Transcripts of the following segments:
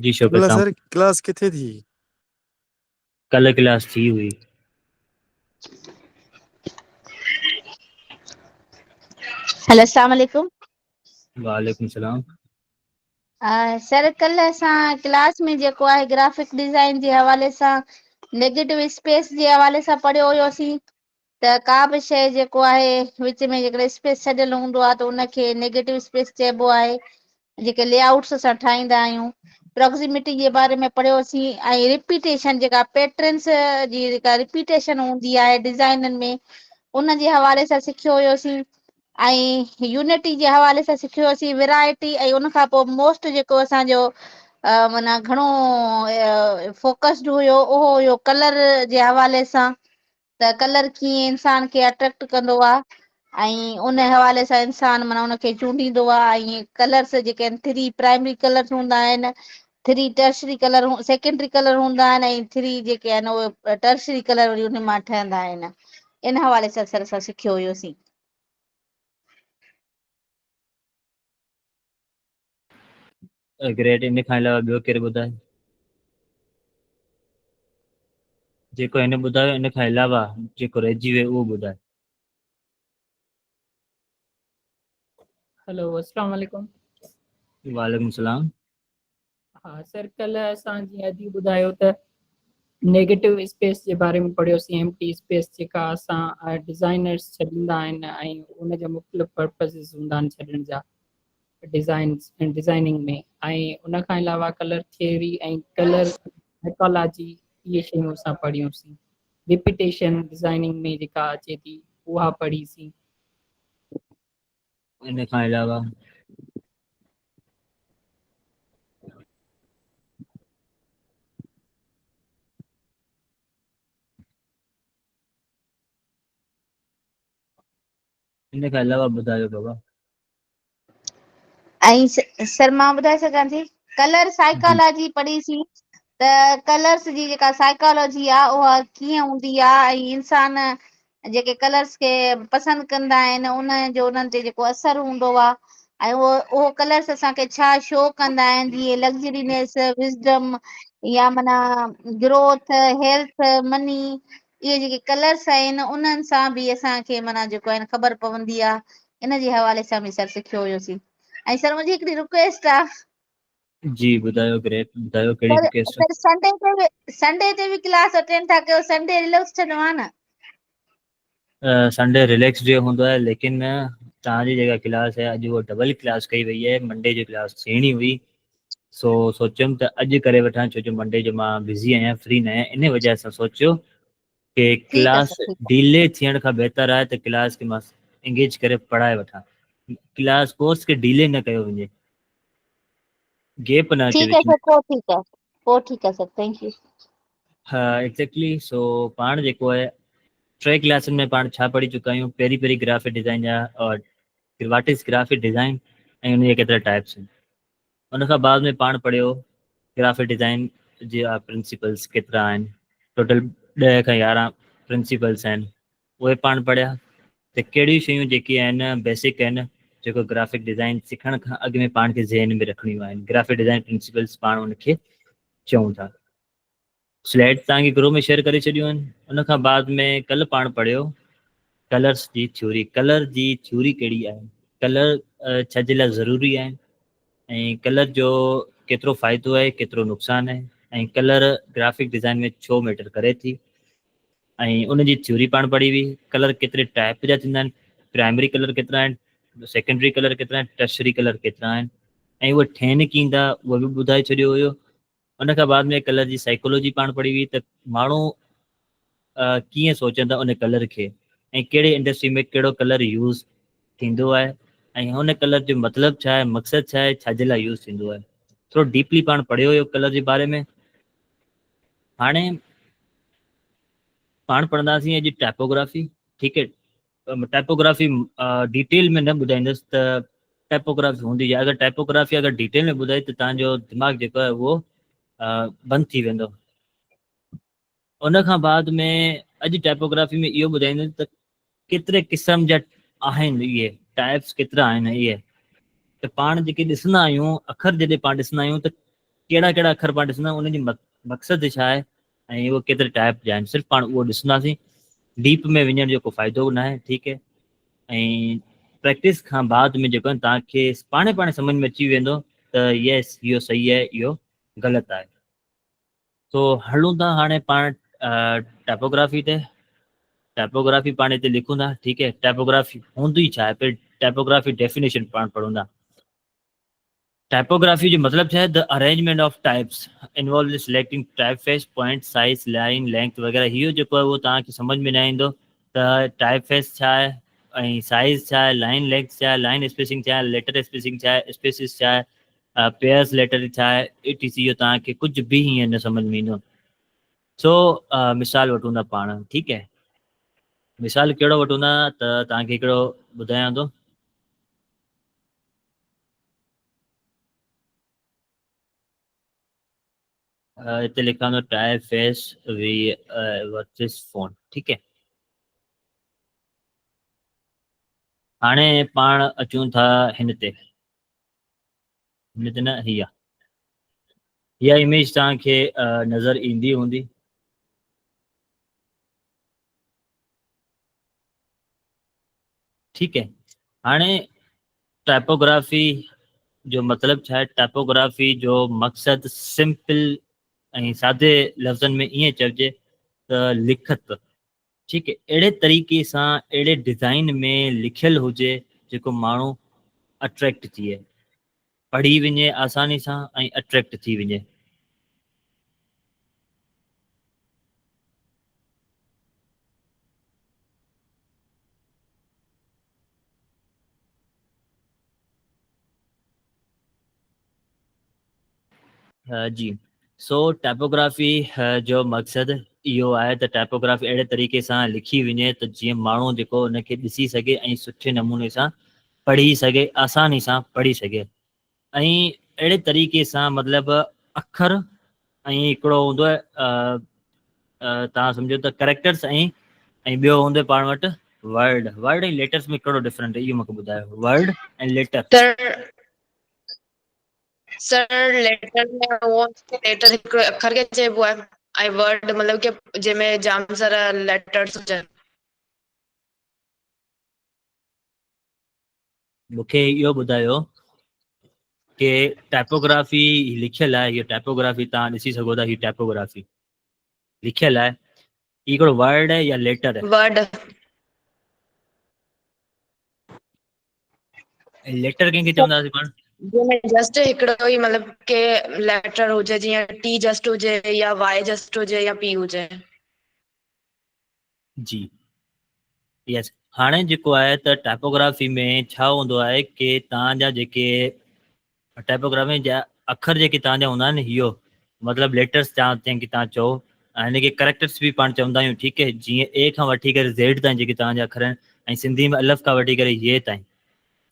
जी शौकत बोला साहब, sir class किथे थी? कल क्लास थी हुई। हेलो अस्सलाम वालेकुम। वालेकुम सलाम। सर कल असां क्लास में जेको आहे ग्राफिक डिज़ाइन जे हवाले सां नेगेटिव स्पेस जे हवाले सां पढ़ियो हुयोसीं त का बि शइ जेको आहे विच में जेकॾहिं स्पेस छॾियल हूंदो आहे त उनखे नेगेटिव स्पेस चइबो आहे। जेके लेआउट्स असां ठाहींदा आहियूं प्रॉक्सिमिटी जे बारे में पढ़ियोसीं ऐं रिपीटेशन जेका पैटर्न्स जी जेका रिपीटेशन हूंदी आहे डिज़ाइननि में उन जे हवाले सां सिखियो हुयोसीं ऐं यूनिटी जे हवाले सां सिखियोसीं वैरायटी ऐं उन खां पोइ मोस्ट जेको असांजो माना घणो फोकस्ड हुयो उहो हुयो कलर जे हवाले सां त कलर कीअं इंसान खे अट्रैक्ट कंदो आहे ऐं उन हवाले सां इंसान माना उनखे चूंडींदो आहे। ऐं कलर्स जेके आहिनि 3 प्राइमरी कलर्स हूंदा आहिनि, 3 टर्शरी कलर सेकेंडरी कलर हूंदा आहिनि ऐं 3 जेके आहिनि उहे टर्शरी कलर वरी उन मां ठहंदा आहिनि। इन हवाले सां सर असां सिखियो हुयोसीं। ग्रेट। इन खां अलावा ॿियो केरु ॿुधाए? जेको हिन ॿुधायो इन खां अलावा जेको रहिजी वियो उहो ॿुधाए। हेलो अस्सलाम वालेकुम। वालेकुम सलाम। हाँ सर, कल असां जीअं अॼु ॿुधायो त नेगेटिव स्पेस जे बारे में पढ़ियोसीं। एम्प्टी स्पेस जेका असां डिज़ाइनर्स छॾींदा आहिनि ऐं उन जा मुख़्तलिफ़ पर्पज़िस हूंदा आहिनि छॾण जा डिज़ाइनिंग में। ऐं उन खां अलावा कलर थियरी ऐं कलर मेथोलॉजी इहे शयूं असां पढ़ियूंसीं। रिपीटेशन डिज़ाइनिंग में जेका अचे थी उहा पढ़ीसीं। इन खां अलावा इन खां अलावा ॿुधायो बाबा। ऐं सर मां ॿुधाए सघां थी कलर जी साइकोलॉजी पढ़ीसीं त कलर्स जी जेका साइकोलॉजी आहे उहा कीअं हूंदी आहे ऐं इंसान जेके कलर्स खे पसंदि कंदा आहिनि उन जो उन्हनि ते जेको असरु हूंदो आहे ऐं उहो कलर्स असांखे छा शो कंदा आहिनि जीअं लग्ज़रीनेस, विज़डम या माना ग्रोथ, हेल्थ, मनी। इहे जेके कलर्स आहिनि उन्हनि सां बि असांखे माना जेको आहे ख़बर पवंदी आहे। इन जे हवाले सां बि सर सिखियो हुयोसीं। ऐं सर मुंहिंजी हिकिड़ी रिक्वेस्ट आहे। जी ॿुधायो। ग्रेट। ॿुधायो कहिड़ी सर रिक्वेस्ट? सर संडे ते बि क्लास अटेंड था कयो, संडे रिलैक्स छॾियो आहे न? संडे रिलैक्स डे हूंदो आहे, लेकिन तव्हांजी जेका क्लास आहे अॼु उहा डबल क्लास कई वई आहे। मंडे जी क्लास थियणी हुई, सो सोचियुमि त अॼु करे वठां, छो जो मंडे जो मां बिज़ी आहियां, फ्री न आहियां। इन वजह सां सोचियो कि ठीकु आहे क्लास सर, ठीकु डिले थियण खां बहितर आहे त क्लास खे मां एंगेज करे पढ़ाए वठां। क्लास कोर्स खे डिले न कयो वञे, गेप न अचे ठीकु आहे विच में। सर, पोइ ठीकु आहे, पोइ ठीकु आहे सर, थैंक यू। हा एक्ज़ैक्टली। सो पाण जेको आहे 3 क्लासनि में पाण छा पढ़ी चुका आहियूं? पहिरीं ग्राफिक डिज़ाइन जा और व्हाट इज़ ग्राफिक डिज़ाइन ऐं उन जा केतिरा टाइप्स आहिनि। उन खां बाद में पाण पढ़ियो ग्राफिक डिज़ाइन जा प्रिंसिपल्स केतिरा आहिनि। टोटल 10 खां 11 प्रिंसिपल्स आहिनि, उहे पाण पढ़िया त कहिड़ियूं शयूं जेके आहिनि बेसिक आहिनि जेको ग्राफिक डिज़ाइन सिखण खां अॻु में पाण खे ज़हन में रखणियूं आहिनि। ग्राफिक डिज़ाइन प्रिंसिपल्स पाण उनखे चऊं था। स्लाइड तव्हांखे ग्रुप में शेयर करे छॾियूं आहिनि। उन खां बाद में कल्ह पाण पढ़ियो कलर्स जी थ्योरी। कलर जी थ्योरी कहिड़ी आहे, कलर छा जे लाइ ज़रूरी आहिनि ऐं कलर जो केतिरो फ़ाइदो आहे, केतिरो नुक़सानु आहे, ऐं कलर ग्राफिक डिज़ाइन में छो मैटर करे थी, ऐं उनजी थ्योरी पाण पढ़ी हुई। कलर केतिरे टाइप जा थींदा आहिनि, प्राइमरी कलर केतिरा आहिनि, सेकेंडरी कलर केतिरा आहिनि, टर्शरी कलर केतिरा आहिनि, ऐं उहे ठहनि कींदा उहो बि ॿुधाए छॾियो हुयो। उन खां बाद में कलर जी साइकोलॉजी पाण पढ़ी हुई त माण्हू कीअं सोचंदा उन कलर खे ऐं कहिड़े इंडस्ट्री में कहिड़ो कलर यूज़ थींदो आहे ऐं हुन कलर जो मतिलबु छा आहे, मक़सदु छा आहे, छाजे लाइ यूज़ थींदो आहे। थोरो डीपली पाण पढ़ियो हुयो कलर जे बारे में। हाणे पाण पढ़ंदासीं अॼु टाइपोग्राफी। ठीकु आहे, टाइपोग्राफी डिटेल में न ॿुधाईंदुसि त टाइपोग्राफी हूंदी आहे। अगरि टाइपोग्राफी अगरि डिटेल में ॿुधाई त तव्हांजो दिमाग़ु जेको आहे उहो बंदि थी वेंदो। उन खां बाद में अॼु टाइपोग्राफी में इहो ॿुधाईंदुसि त केतिरे क़िस्म जा आहिनि, इहे टाइप्स केतिरा आहिनि। इहे त पाण जेके ॾिसंदा आहियूं, अखर जॾहिं पाण ॾिसंदा आहियूं त कहिड़ा कहिड़ा अखर पाण ॾिसंदा उनजी मक़सदु छा आहे ऐं उहो केतिरे टाइप जा आहिनि, सिर्फ़ु पाण उहो ॾिसंदासीं। डीप में वञण जो को फ़ाइदो न आहे, ठीकु है। ऐं प्रैक्टिस खां बाद में जेको आहे तव्हांखे पाणे सम्झ में अची वेंदो त यस इहो सही आहे, इहो ग़लति आहे। तो हलूं था हाणे पाण टाइपोग्राफी ते। टाइपोग्राफी पाण हिते लिखूं था, ठीकु है। टाइपोग्राफी हूंदी छा आहे, फिर टाइपोग्राफी डेफिनेशन पाण पढ़ूं था। टाइपोग्राफी जो मतलब छा है, the arrangement of types involve selecting type face, point, size, line, length वग़ैरह। इहो जेको आहे उहो तव्हांखे सम्झ में न ईंदो त टाइप फेस छा आहे ऐं साइज़ छा आहे, लाइन लेंथ छा आहे, लाइन स्पेसिंग छा आहे, लेटर स्पेसिंग छा आहे, स्पेसिस छा आहे, पेयर्स लेटर छा आहे, etc। इहो तव्हांखे कुझु बि हीअं न सम्झ में ईंदो। सो मिसाल वठूं था पाण, ठीकु है। मिसाल कहिड़ो वठूं था त तव्हांखे हिकिड़ो ॿुधायां थो। हिते लिखां थो typeface V versus font, ठीकु है। हाणे पाण अचूं था हिन ते न, हीअ इमेज तव्हांखे नज़र ईंदी हूंदी, ठीकु है। हाणे टाइपोग्राफी जो मतिलबु छा आहे, टाइपोग्राफी जो मक़सदु सिंपल ऐं सादे लफ़्ज़नि में ईअं चइजे त लिखत, ठीकु है, अहिड़े तरीक़े सां अहिड़े डिज़ाइन में लिखियलु हुजे जेको माण्हू अट्रैक्ट थिए, पढ़ी वञे आसानी सां ऐं अट्रैक्ट थी वञे। जी, सो टाइपोग्राफी जो मक़सदु इहो आहे त टाइपोग्राफी अहिड़े तरीक़े सां लिखी वञे त जीअं माण्हू जेको उनखे ॾिसी सघे ऐं सुठे नमूने सां पढ़ी सघे, आसानी सां पढ़ी सघे। ऐं अहिड़े तरीक़े सां मतिलबु अखर ऐं हिकिड़ो हूंदो आहे तव्हां सम्झो त करेक्टर्स ऐं ॿियो हूंदो आहे पाण वटि वर्ड। वर्ड ऐं लेटर्स में कहिड़ो डिफरेंट आहे इहो मूंखे ॿुधायो, वर्ड ऐं लेटर। सर सर लेटर में वो लेटर हिकिड़ो अखर खे चइबो आहे ऐं वर्ड मतलब कि जंहिंमें जाम सारा लेटर्स हुजनि। मूंखे इहो ॿुधायो कि टाइपोग्राफी लिखियलु आहे, हीअ टाइपोग्राफी तव्हां ॾिसी सघो था, हीअ टाइपोग्राफी लिखियलु आहे, हीअ हिकिड़ो वर्ड है या लेटर है? वर्ड ऐं लेटर कंहिंखे चवंदासीं पाण? जंहिंमें जस्ट हिकिड़ो ई मतलब के लेटर हुजे, जीअं टी जस्ट हुजे या वाई जस्ट हुजे या पी हुजे। जी यस। हाणे जेको आहे त टाइपोग्राफी में छा हूंदो आहे कि तव्हांजा जेके टाइपोग्राफी जा अखर जेके तव्हांजा हूंदा आहिनि, इहो मतिलबु लेटर्स जंहिंखे तव्हां चओ, हिनखे करेक्टर्स बि पाण चवंदा आहियूं, ठीकु है। जीअं ए खां वठी करे ज़ेड ताईं जेके तव्हांजा अखर आहिनि, ऐं सिंधी में अलफ़ खां वठी करे ये ताईं,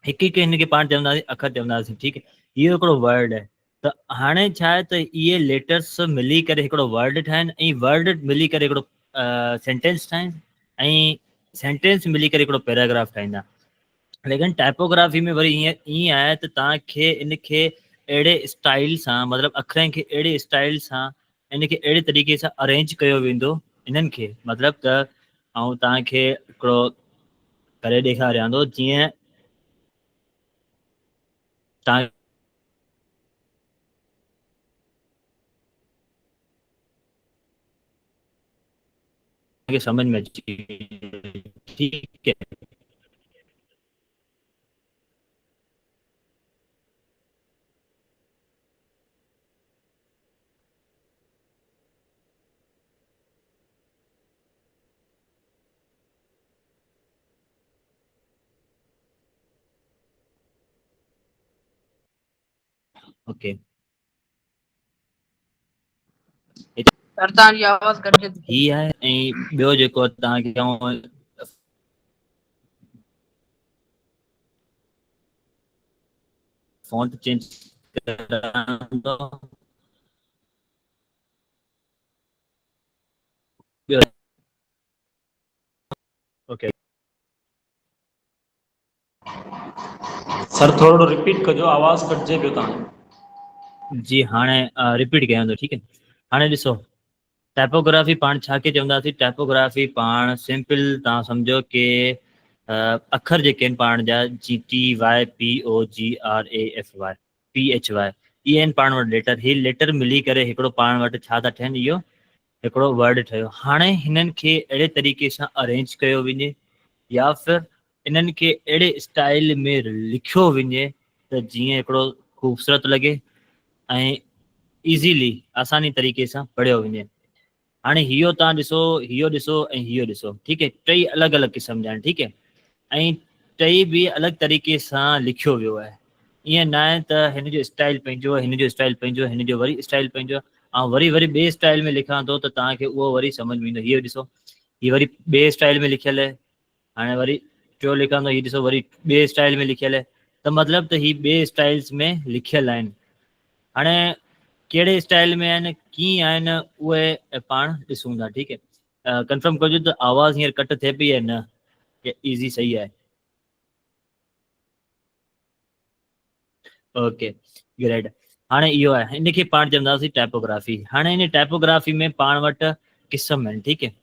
हिकु हिकु हिनखे पाण चवंदासीं, अखर चवंदासीं, ठीकु है। इहो हिकिड़ो वर्ड आहे। त हाणे छा आहे त इहे लेटर्स मिली करे हिकिड़ो वर्ड ठाहिनि ऐं वर्ड मिली करे हिकिड़ो सेंटेंस ठाहिनि ऐं सेंटेंस मिली करे हिकिड़ो पैराग्राफ ठाहींदा। लेकिन टाइपोग्राफी में वरी ईअं आहे त तव्हांखे इनखे अहिड़े स्टाइल सां, मतिलबु अखरनि खे अहिड़े स्टाइल सां, इनखे अहिड़े तरीक़े सां अरेंज कयो वेंदो इन्हनि खे, मतिलबु त ऐं तव्हांखे हिकिड़ो करे ॾेखारियां थो, जीअं तव्हां खे समझ में अची, ठीकु है। ओके, सर तव्हांजी आवाज़ कटिजे थी। ही आहे। ऐं ॿियो जेको तव्हांखे चऊं, फॉन्ट चेंज कराइणो, ॿियो ओके सर थोरो रिपीट कजो, आवाज़ कटिजे पियो तव्हां। जी हाणे रिपीट कयां थो, ठीकु आहे। हाणे ॾिसो टाइपोग्राफी पाण छा खे चवंदासीं। टाइपोग्राफी पाण सिंपल तव्हां सम्झो कि अखर जेके आहिनि पाण जा GTYPOGRAFY PHY इहे आहिनि पाण वटि लेटर। ही लेटर मिली करे हिकिड़ो पाण वटि छा था ठहिनि, इहो हिकिड़ो वर्ड ठहियो। हाणे हिननि खे अहिड़े तरीक़े सां अरेंज कयो वञे या फिर इन्हनि खे अहिड़े स्टाइल में लिखियो वञे त जीअं हिकिड़ो ख़ूबसूरत लॻे ऐं ईज़ीली आसानी तरीक़े सां पढ़ियो वञे। हाणे इहो तव्हां ॾिसो, इहो ॾिसो ऐं इहो ॾिसो, ठीकु आहे। टई अलॻि अलॻि क़िस्म जा आहिनि, ठीकु आहे। ऐं टई बि अलॻि तरीक़े सां लिखियो वियो आहे। ईअं न आहे त हिन जो स्टाइल पंहिंजो आहे, हिन जो स्टाइल पंहिंजो आहे, हिन जो वरी स्टाइल पंहिंजो आहे, ऐं वरी ॿिए स्टाइल में लिखां थो त तव्हांखे उहो वरी सम्झ में ईंदो। हीअ ॾिसो, हीअ वरी ॿिए स्टाइल में लिखियलु आहे। हाणे वरी टियों लिखां थो, हीअ ॾिसो वरी ॿिए स्टाइल में लिखियलु आहे। त मतिलबु त हीअ ॿिए स्टाइल्स में लिखियलु आहिनि। हाणे कहिड़े स्टाइल में आहिनि, कीअं आहिनि, उहे पाण ॾिसूं था, ठीकु आहे। कंफर्म कजो त आवाज़ हींअर कट थिए पई आहे न, की ईज़ी सही आहे। Okay great. हाणे इहो आहे, इनखे पाण चवंदासीं टाइपोग्राफी। हाणे इन टाइपोग्राफी में पाण वटि क़िस्म आहिनि, ठीकु आहे।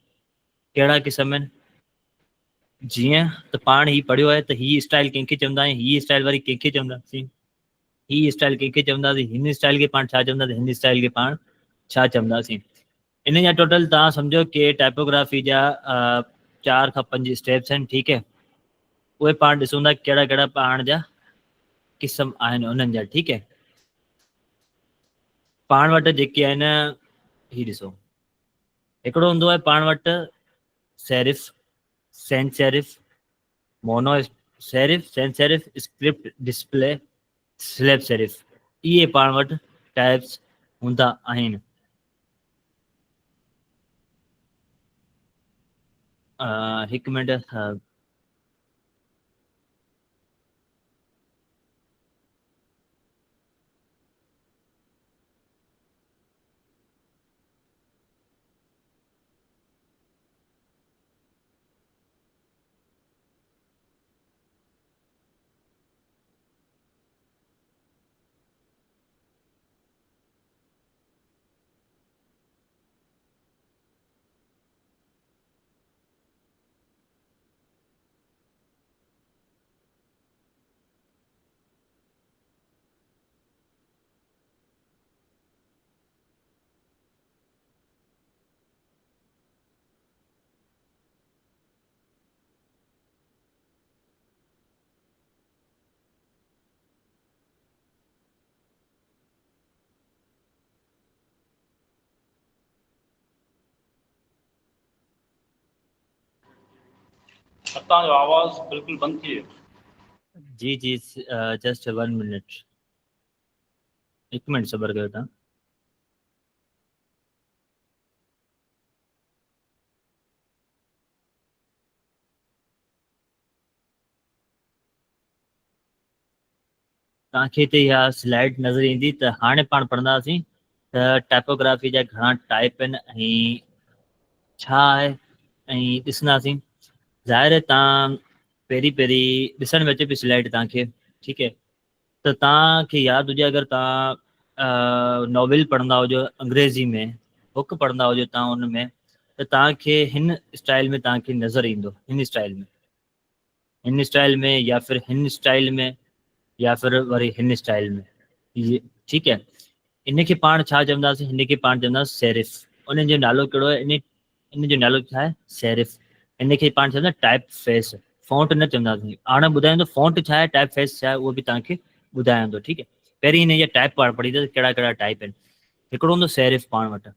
कहिड़ा क़िस्म आहिनि? जीअं त पाण ही पढ़ियो आहे त ही स्टाइल कंहिंखे चवंदा आहियूं, ही स्टाइल वरी कंहिंखे चवंदासीं, ही स्टाइल कंहिंखे चवंदासीं, हिन स्टाइल खे पाण छा चवंदासीं, हिन स्टाइल खे पाण छा चवंदासीं। इन जा टोटल तव्हां सम्झो कि टाइपोग्राफी जा 4 खां 5 स्टेप्स आहिनि, ठीकु आहे। उहे पाण ॾिसूं था कहिड़ा कहिड़ा पाण जा क़िस्म आहिनि उन्हनि जा, ठीकु आहे। पाण वटि जेके आहिनि, ही ॾिसो, हिकिड़ो हूंदो आहे पाण वटि serif, sans serif, mono serif, sans serif, script display, slab serif. इहे पाण वटि टाइप्स हूंदा आहिनि। हिकु मिंट, तव्हांजो आवाज़ बिल्कुलु बंदि थी वियो। जी जी, जस्ट 1 मिनट, हिकु मिनट सबर कयो तव्हां। तव्हांखे हिते इहा स्लाइड नज़र ईंदी त हाणे पाण पढ़ंदासीं त टाइपोग्राफी जा घणा टाइप आहिनि ऐं छा आहे, ऐं ॾिसंदासीं। ज़ाहिर आहे तव्हां पहिरीं ॾिसण में अचे पई स्लाइड तव्हांखे, ठीकु आहे। त तव्हांखे यादि हुजे, अगरि तव्हां नॉवेल पढ़ंदा हुजो अंग्रेज़ी में, बुक पढ़ंदा हुजो तव्हां उन में, त तव्हांखे हिन स्टाइल में तव्हांखे नज़र ईंदो, हिन स्टाइल में, हिन स्टाइल में, या फिर हिन स्टाइल में, या फिर वरी हिन स्टाइल में, ये ठीकु आहे। इनखे पाण छा चवंदासीं, हिनखे पाण चवंदासीं सेरिफ। उन जो नालो कहिड़ो आहे, इन जो नालो छा आहे, सेरिफ। इनखे पाण चवंदा टाइप फेस, फॉन्ट न चवंदासीं। हाणे ॿुधाईंदो फॉन्ट छा आहे, टाइप फेस छा आहे, उहो बि तव्हांखे ॿुधायां थो, ठीकु आहे। पहिरीं हिन जा टाइप पाण पढ़ी त कहिड़ा कहिड़ा टाइप आहिनि। हिकिड़ो हूंदो सेरिफ पाण वटि।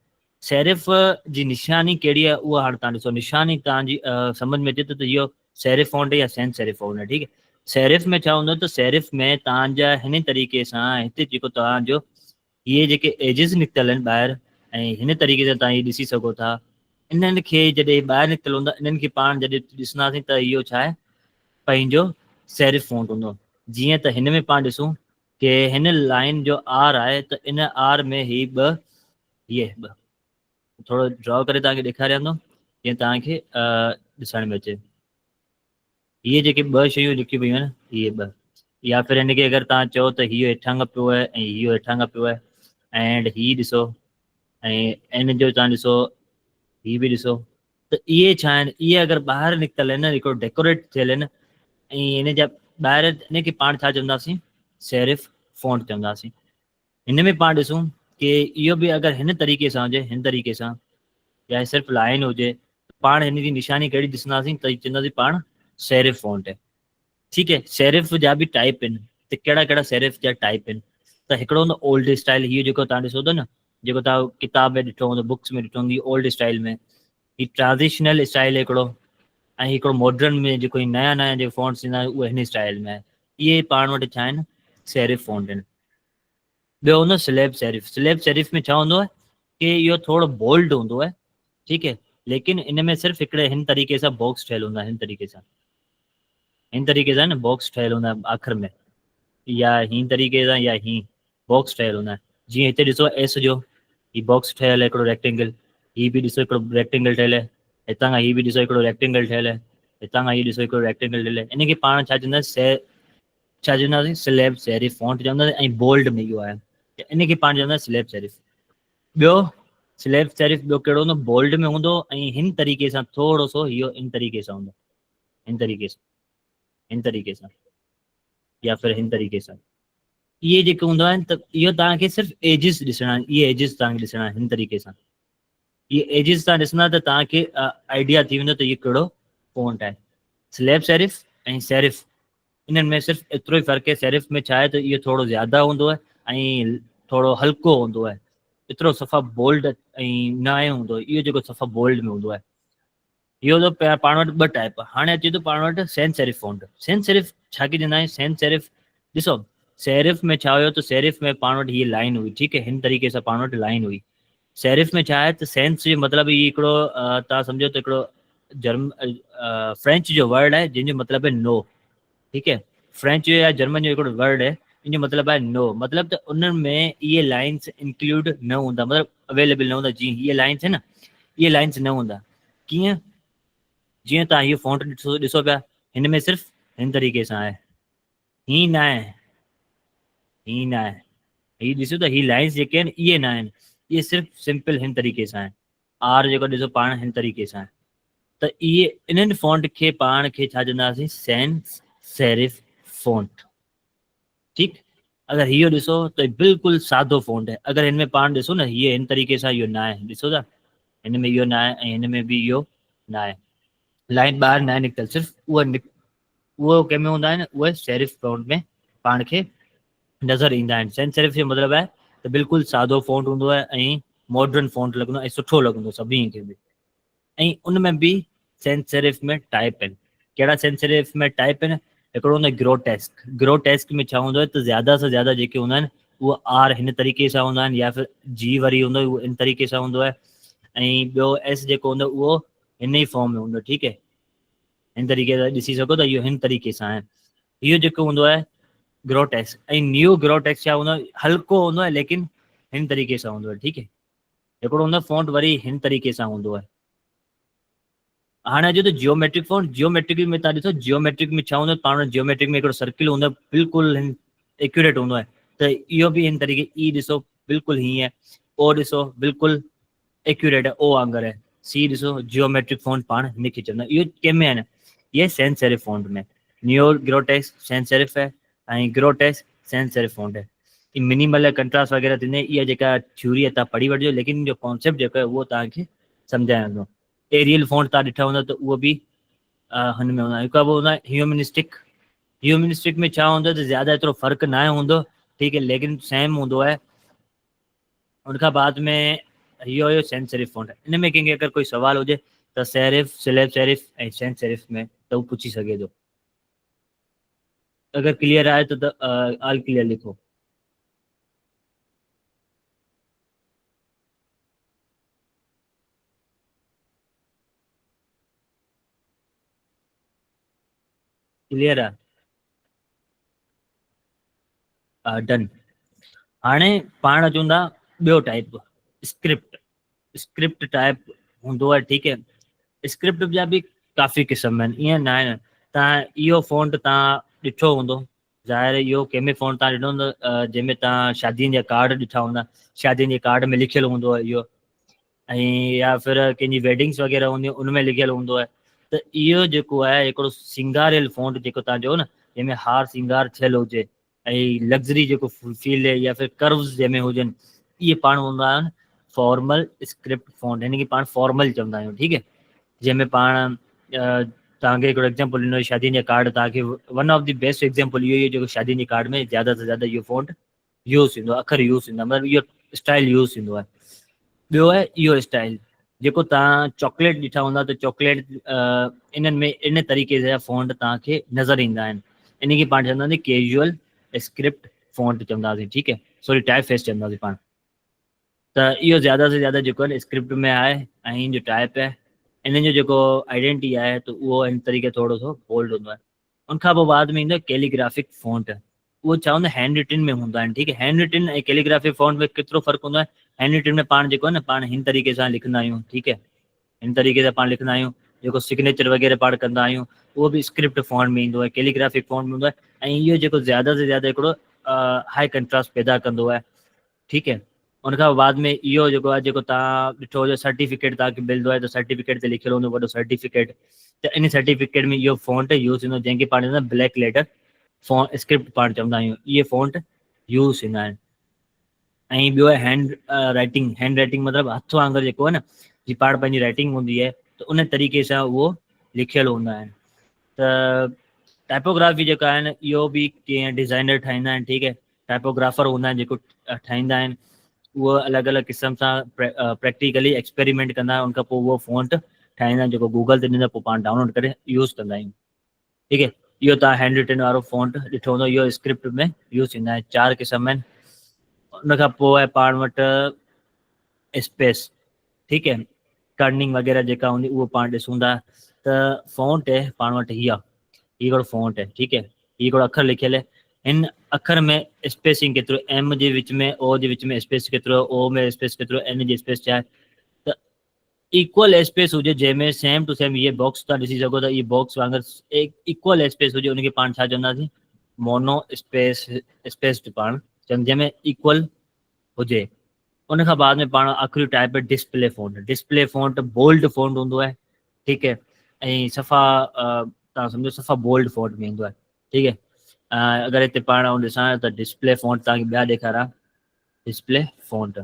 सेरिफ जी निशानी कहिड़ी आहे, उहा हाणे तव्हां ॾिसो, निशानी तव्हांजी सम्झ में अचे थो त इहो सेरिफ फॉन्ट या सेंस सेरिफ फॉन्ट आहे, ठीकु आहे। सेरिफ में छा हूंदो त सेरिफ में तव्हांजा हिन तरीक़े सां हिते जेको तव्हांजो इहे जेके एजिस निकितल आहिनि ॿाहिरि, ऐं हिन तरीक़े सां तव्हां इहे ॾिसी सघो था। इन्हनि खे जॾहिं ॿाहिरि निकितल हूंदा, इन्हनि खे पाण जॾहिं ॾिसंदासीं त इहो छा आहे, पंहिंजो सेरिफ फॉन्ट हूंदो। जीअं त हिन में पाण ॾिसूं कि हिन लाइन जो आर आहे, त इन आर में ही ॿ थोरो ड्रॉ करे तव्हांखे ॾेखारियां थो, जीअं तव्हांखे ॾिसण में अचे। इहे जेके 2 शयूं लिखियूं पयूं आहिनि, इहे 2, या फिर हिनखे अगरि तव्हां चओ त इहो हेठां खां पियो आहे ऐं इहो हेठां खां पियो आहे, एंड ही ॾिसो, ऐं इन जो तव्हां ॾिसो, ही बि ॾिसो। त इहे छा आहिनि, इहे अगरि ॿाहिरि निकितल आहिनि, हिकिड़ो डेकोरेट थियल आहिनि, ऐं इन जा ॿाहिरि इन खे पाण छा चवंदासीं, सेरिफ फ़ॉन्ट चवंदासीं। हिन में पाण ॾिसूं कि इहो बि अगरि हिन तरीक़े सां हुजे, हिन तरीक़े सां, या सिर्फ़ु लाइन हुजे, पाण हिन जी निशानी कहिड़ी ॾिसंदासीं, त चवंदासीं पाण सेरिफ फ़ॉन्ट है। ठीकु है। सेरिफ जा बि टाइप आहिनि, त कहिड़ा कहिड़ा सेरिफ जा टाइप आहिनि। त हिकिड़ो हूंदो ओल्ड स्टाइल, हीअ जेको तव्हां ॾिसो था न, जेको तव्हां किताब में ॾिठो हूंदो, बुक्स में ॾिठो हूंदो, ओल्ड स्टाइल में। ही ट्रांज़िशनल स्टाइल हिकिड़ो, ऐं हिकिड़ो मॉडर्न में जेको ही नया नया जेके फ़ॉन्ट्स ईंदा आहिनि, उहे हिन स्टाइल में आहे। इहे पाण वटि छा आहिनि, सेरिफ फ़ॉन्ट आहिनि। ॿियो हूंदो स्लैब सेरिफ। स्लैब सेरिफ में छा हूंदो आहे कि इहो थोरो बोल्ड हूंदो आहे, ठीकु है, लेकिन इन में सिर्फ़ु हिकिड़े हिन तरीक़े सां बॉक्स ठहियलु हूंदा, हिन तरीक़े सां, हिन तरीक़े सां न बॉक्स ठहियलु हूंदा आख़िर में, या हिन तरीक़े सां, या ही बॉक्स ठहियलु हूंदा। जीअं हिते ॾिसो एस जो ही बॉक्स ठहियलु आहे, हिकिड़ो रेक्टेंगल। ही बि ॾिसो हिकिड़ो रेक्टेंगल ठहियलु आहे। हितां खां ही बि ॾिसो हिकिड़ो रेक्टेंगल ठहियलु आहे। हितां खां ही ॾिसो हिकिड़ो रेक्टेंगल ठहियलु आहे। इन खे पाण छा चवंदासीं, छा चवंदासीं, स्लैब सेरिफ फ़ॉन्ट चवंदासीं, ऐं बोल्ड में इहो आहे, इन खे पाण चवंदासीं स्लैब सेरिफ। ॿियो स्लैब सेरिफ ॿियो कहिड़ो हूंदो, बोल्ड में हूंदो, ऐं हिन तरीक़े सां थोरो सो इहो इन तरीक़े सां हूंदो, हिन तरीक़े सां, हिन तरीक़े सां, या फिर हिन तरीक़े सां। इहे जेके हूंदा आहिनि, त इहो तव्हांखे सिर्फ़ु एजिस ॾिसणा आहिनि, इहे एजिस तव्हांखे ॾिसणा आहिनि हिन तरीक़े सां। इहे एजिस तव्हां ॾिसंदा त तव्हांखे आइडिया थी वेंदो त इहो कहिड़ो फ़ॉन्ट आहे। स्लैब सेरिफ ऐं सेरिफ, इन्हनि में सिर्फ़ु एतिरो ई फ़र्क़ु आहे। सेरिफ में छा आहे त इहो थोरो ज़्यादा हूंदो आहे, ऐं थोरो हल्को हूंदो आहे, एतिरो सफ़ा बोल्ड ऐं न आहे हूंदो। इहो जेको सफ़ा बोल्ड में हूंदो आहे, इहो त पाण वटि ॿ टाइप। हाणे अचे थो पाण वटि sans serif font. Sans serif छा की चवंदा आहियूं, सेंस सेरिफ ॾिसो, सेरिफ में छा हुयो त सेरिफ में पाण वटि हीअ लाइन हुई, ठीकु है, हिन तरीक़े सां पाण वटि लाइन हुई। सेरिफ में छा आहे त सेंस जो मतिलबु इहो हिकिड़ो तव्हां सम्झो त हिकिड़ो फ्रेंच जो वर्ड आहे, जंहिंजो मतिलबु आहे नो, ठीकु है। फ्रेंच या जर्मन जो हिकिड़ो वर्ड आहे, इन जो मतिलबु आहे नो, मतिलबु त उन्हनि में इहे लाइन्स इंक्लूड न हूंदा, मतिलबु अवेलेबल न हूंदा। जीअं हीअ लाइन्स आहे न, इहे लाइन्स न हूंदा। कीअं, जीअं तव्हां हीअ फ़ॉन्ट ॾिसो पिया, हिन में सिर्फ़ु हिन तरीक़े सां आहे, ही न आहे, ही न आहे। ही ॾिसो त ही लाइन्स जेके आहिनि इहे न आहिनि, इहे सिर्फ़ु सिंपल हिन तरीक़े सां आहे। आर जेको ॾिसो पाण हिन तरीक़े सां आहे। त इहे इन्हनि फ़ॉन्ट खे पाण खे छा चवंदासीं, सेंस सेरिफ फ़ॉन्ट, ठीकु। अगरि इहो ॾिसो त बिल्कुलु सादो फ़ॉन्ट आहे। अगरि हिन में पाण ॾिसो न, हीअ हिन तरीक़े सां इहो न आहे, ॾिसो था, हिन में इहो न आहे, ऐं हिन में बि इहो न आहे, लाइन ॿाहिरि न आहे निकितल, सिर्फ़ु उहो कंहिंमें हूंदा आहिनि, उहे सेरिफ फ़ॉन्ट में पाण खे नज़र ईंदा आहिनि। सेंस सेरिफ जो मतिलबु आहे त बिल्कुलु सादो फ़ॉन्ट हूंदो आहे, ऐं मॉडर्न फ़ॉन्ट लॻंदो ऐं सुठो लॻंदो सभिनी खे बि। ऐं उन में बि सेंस सेरिफ में टाइप आहिनि। कहिड़ा सेंस सेरिफ में टाइप आहिनि, हिकिड़ो हूंदो आहे ग्रोटेस्क। ग्रोटेस्क में छा हूंदो आहे त ज़्यादा सां ज़्यादा जेके हूंदा आहिनि, उहो आर हिन तरीक़े सां हूंदा आहिनि, या फिर जी वरी हूंदो आहे, उहो इन तरीक़े सां हूंदो आहे, ऐं ॿियो एस जेको हूंदो उहो हिन ई फॉर्म में हूंदो, ठीकु है। हिन तरीक़े सां ॾिसी सघो त इहो हिन तरीक़े सां आहे। इहो जेको हूंदो आहे ग्रोटेक्स। ऐं न्यू ग्रोटेक्स छा हूंदो आहे, हल्को हूंदो आहे लेकिन हिन तरीक़े सां हूंदो आहे, ठीकु है। हिकिड़ो हूंदो आहे फ़ॉन्ट वरी हिन तरीक़े सां हूंदो आहे। हाणे अचो त जियोमेट्रिक फ़ॉन्ट। जियोमेट्रिक में तव्हां ॾिसो, जियोमेट्रिक में छा हूंदो आहे, पाण जियोमेट्रिक में हिकिड़ो सर्किल हूंदो आहे, बिल्कुलु एक्यूरेट हूंदो आहे। त इहो बि हिन तरीक़े, ई ॾिसो बिल्कुलु हीअं आहे, ओ ॾिसो बिल्कुलु एक्यूरेट आहे, ओ वांगुरु आहे, सी ॾिसो जियोमेट्रिक फ़ॉन्ट पाण हिनखे चवंदा आहियूं। इहो कंहिंमें आहे न, इहे सेंस सेरिफ फ़ॉन्ट में। न्यू ग्रोटेक्स सेंस सेरिफ आहे, ऐं ग्रोटेक्स सेंस सेरिफ फ़ॉन्ट आहे। मिनिमल कंट्रास्ट वग़ैरह थींदे, इहा जेका थ्योरी आहे तव्हां पढ़ी वठिजो, लेकिन इन जो कॉन्सेप्ट जेको आहे उहो तव्हांखे सम्झाइणो। एरियल फ़ॉन्ट तव्हां ॾिठा हूंदा त उहो बि हिन में हूंदा। हिकु ॿियो हूंदो आहे ह्यूमनिस्टिक। ह्यूमनिस्टिक में छा हूंदो आहे त ज़्यादा एतिरो फ़र्क़ु न हूंदो, ठीकु है, लेकिन सेम हूंदो आहे। उनखां बाद में इहो हुयो सेंस सेरिफ फ़ॉन्ट। इन में कंहिंखे अगरि कोई सुवाल हुजे त सेरिफ, स्लैब सेरिफ ऐं सेंस सेरिफ में त उहो पुछी सघे थो। अगरि क्लियर आहे त ऑल क्लियर लिखो। क्लियर आहे, डन। हाणे पाण अचूं था ॿियो टाइप, स्क्रिप्ट। स्क्रिप्ट टाइप हूंदो आहे, ठीकु है। स्क्रिप्ट जा बि काफ़ी क़िस्म आहिनि, ईअं न आहे। तव्हां इहो फ़ॉन्ट तव्हां ॾिठो हूंदो, ज़ाहिर आहे इहो कंहिंमें फ़ोन तव्हां ॾिनो हूंदो जंहिंमें तव्हां शादियुनि जा कार्ड ॾिठा हूंदा, शादियुनि जे कार्ड में लिखियलु हूंदो आहे इहो, ऐं या फिर कंहिंजी वेडिंग्स वग़ैरह हूंदियूं उन में लिखियलु हूंदो आहे। त इहो जेको आहे हिकिड़ो सिंगारियल फ़ॉन्ट जेको तव्हां चओ न, जंहिंमें हार सिंगार थियलु हुजे ऐं लग्ज़री जेको फील आहे या फिर कर्व्स जंहिंमें हुजनि, इहे पाण हूंदा आहिनि फॉर्मल स्क्रिप्ट फ़ॉन्ट, यानी कि पाण फॉर्मल चवंदा आहियूं, ठीकु आहे। जंहिंमें पाण तव्हांखे हिकिड़ो एग्जाम्पल ॾिनो, शादियुनि जा कार्ड तव्हांखे one of the best example इहो ई आहे जेको शादियुनि जे कार्ड में ज़्यादा से ज़्यादा इहो फ़ॉन्ट यूज़ थींदो आहे, अखर यूज़ थींदो आहे, मतिलबु इहो स्टाइल यूज़ थींदो आहे। ॿियो आहे इहो स्टाइल जेको तव्हां चॉकलेट ॾिठा हूंदा, त चॉकलेट इन्हनि में इन तरीक़े जा फ़ॉन्ट तव्हांखे नज़र ईंदा आहिनि, इन खे पाण चवंदासीं कैजुअल स्क्रिप्ट फ़ॉन्ट चवंदासीं, ठीकु आहे, सॉरी टाइप फेस चवंदासीं पाण। त इहो ज़्यादा से ज़्यादा जेको आहे स्क्रिप्ट में आहे ऐं इन जो टाइप आहे, इन्हनि जो जेको आइडेंटिटी आहे त उहो इन तरीक़े थोरो सो बोल्ड हूंदो आहे। उनखां पोइ बाद में ईंदो आहे कैलीग्राफिक फ़ॉन्ट, उहो छा हूंदो आहे हैंड रिटन में हूंदा आहिनि, ठीकु आहे। हैंड रिटन ऐं कैलीग्राफिक फ़ॉन्ट में केतिरो फ़र्क़ु हूंदो आहे, हैंड रिटन में पाण जेको आहे न पाण हिन तरीक़े सां लिखंदा आहियूं, ठीकु आहे, हिन तरीक़े सां पाण लिखंदा आहियूं, जेको सिग्नेचर वग़ैरह पाण कंदा आहियूं उहो बि स्क्रिप्ट फ़ॉन्ट में ईंदो आहे, कैलीग्राफिक फ़ॉन्ट में हूंदो आहे। ऐं इहो जेको ज़्यादा से ज़्यादा हिकिड़ो हाई कंट्रास्ट पैदा कंदो आहे, ठीकु आहे। उनखां बाद में इहो जेको आहे, जेको तव्हां ॾिठो हुजे सर्टिफिकेट तव्हांखे मिलंदो आहे, त सर्टिफिकेट ते लिखियलु हूंदो वॾो सर्टिफिकेट, त इन सर्टिफिकेट में इहो फ़ॉन्ट यूज़ थींदो, जंहिंखे पाण चवंदा ब्लैक लेटर फ़ॉन्ट स्क्रिप्ट पाण चवंदा आहियूं, इहे फ़ॉन्ट यूज़ थींदा आहिनि। ऐं ॿियो आहे हैंड राइटिंग, हैंड राइटिंग मतिलबु हथ वांगुरु जेको आहे न, जी पाण पंहिंजी राइटिंग हूंदी आहे त उन तरीक़े सां उहो लिखियलु हूंदा आहिनि। त टाइपोग्राफी जेका आहिनि इहो बि कीअं डिज़ाइनर ठाहींदा आहिनि, ठीकु आहे, टाइपोग्राफर हूंदा आहिनि जेको ठाहींदा आहिनि, उहो अलॻि अलॻि क़िस्म सां प्रैक्टिकली एक्सपेरिमेंट कंदा आहिनि, उनखां पोइ उहो फ़ॉन्ट ठाहींदा आहिनि जेको गूगल ते ॾींदा, पोइ पाण डाउनलोड करे यूज़ कंदा आहियूं, ठीकु आहे। इहो तव्हां हैंड रिटन वारो फ़ॉन्ट ॾिठो हूंदो, इहो स्क्रिप्ट में यूज़ थींदा आहिनि, 4 क़िस्म आहिनि। उनखां पोइ आहे पाण वटि स्पेस, ठीकु आहे, कर्निंग वग़ैरह जेका हूंदी उहो पाण ॾिसूं था। त फ़ॉन्ट आहे पाण वटि हीअ हिकिड़ो फ़ॉन्ट आहे, ठीकु आहे, हीअ हिकिड़ो अखर लिखियलु आहे, हिन अखर में स्पेसिंग केतिरो, एम जे विच में, ओ जे विच में स्पेस केतिरो, ओ में स्पेस केतिरो, एन जी स्पेस छा आहे, त इक्वल स्पेस हुजे जंहिंमें सेम टू सेम इहे बॉक्स तव्हां ॾिसी सघो था, इहे बॉक्स वांगुरु इक्वल स्पेस हुजे, उनखे पाण छा चवंदासीं मोनो स्पेस स्पेस्ड पाण चवंदा, जंहिंमें इक्वल हुजे। उनखां बाद में पाण आख़िरी टाइप आहे display font, display font bold font हूंदो आहे, ठीकु आहे, ऐं सफ़ा तव्हां सम्झो सफ़ा बोल्ड फ़ॉन्ट में ईंदो आहे, ठीकु आहे। अगरि हिते पाण ॾिसां त डिस्प्ले फ़ॉन्ट तव्हांखे ॿिया ॾेखारियां, डिस्प्ले फ़ॉन्ट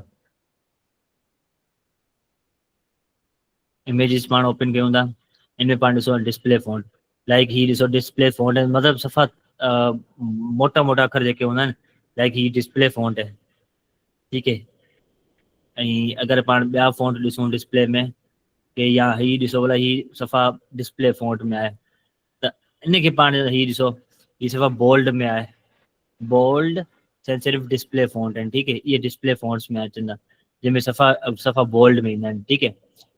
इमेजिस पाण ओपन कयूं था, इनमें पाण ॾिसो डिस्प्ले फ़ॉन्ट, लाइक ही ॾिसो डिस्प्ले फ़ॉन्ट आहे, मतिलबु सफ़ा मोटा मोटा अखर जेके हूंदा आहिनि, लाइक ही डिस्प्ले फ़ॉन्ट आहे, ठीकु आहे। ऐं अगरि पाण ॿिया फ़ॉन्ट ॾिसूं डिस्प्ले में, के या ही ॾिसो भला ही सफ़ा डिस्प्ले फ़ॉन्ट में आहे, त इनखे पाण ही ॾिसो ही सफ़ा बोल्ड में आहे, बोल्ड सेंसिटिव डिस्प्ले फ़ॉन्ट आहिनि, ठीकु आहे, इहे डिस्प्ले फ़ॉन्ट्स में अचंदा, जंहिंमें सफ़ा सफ़ा बोल्ड में ईंदा आहिनि, ठीकु आहे।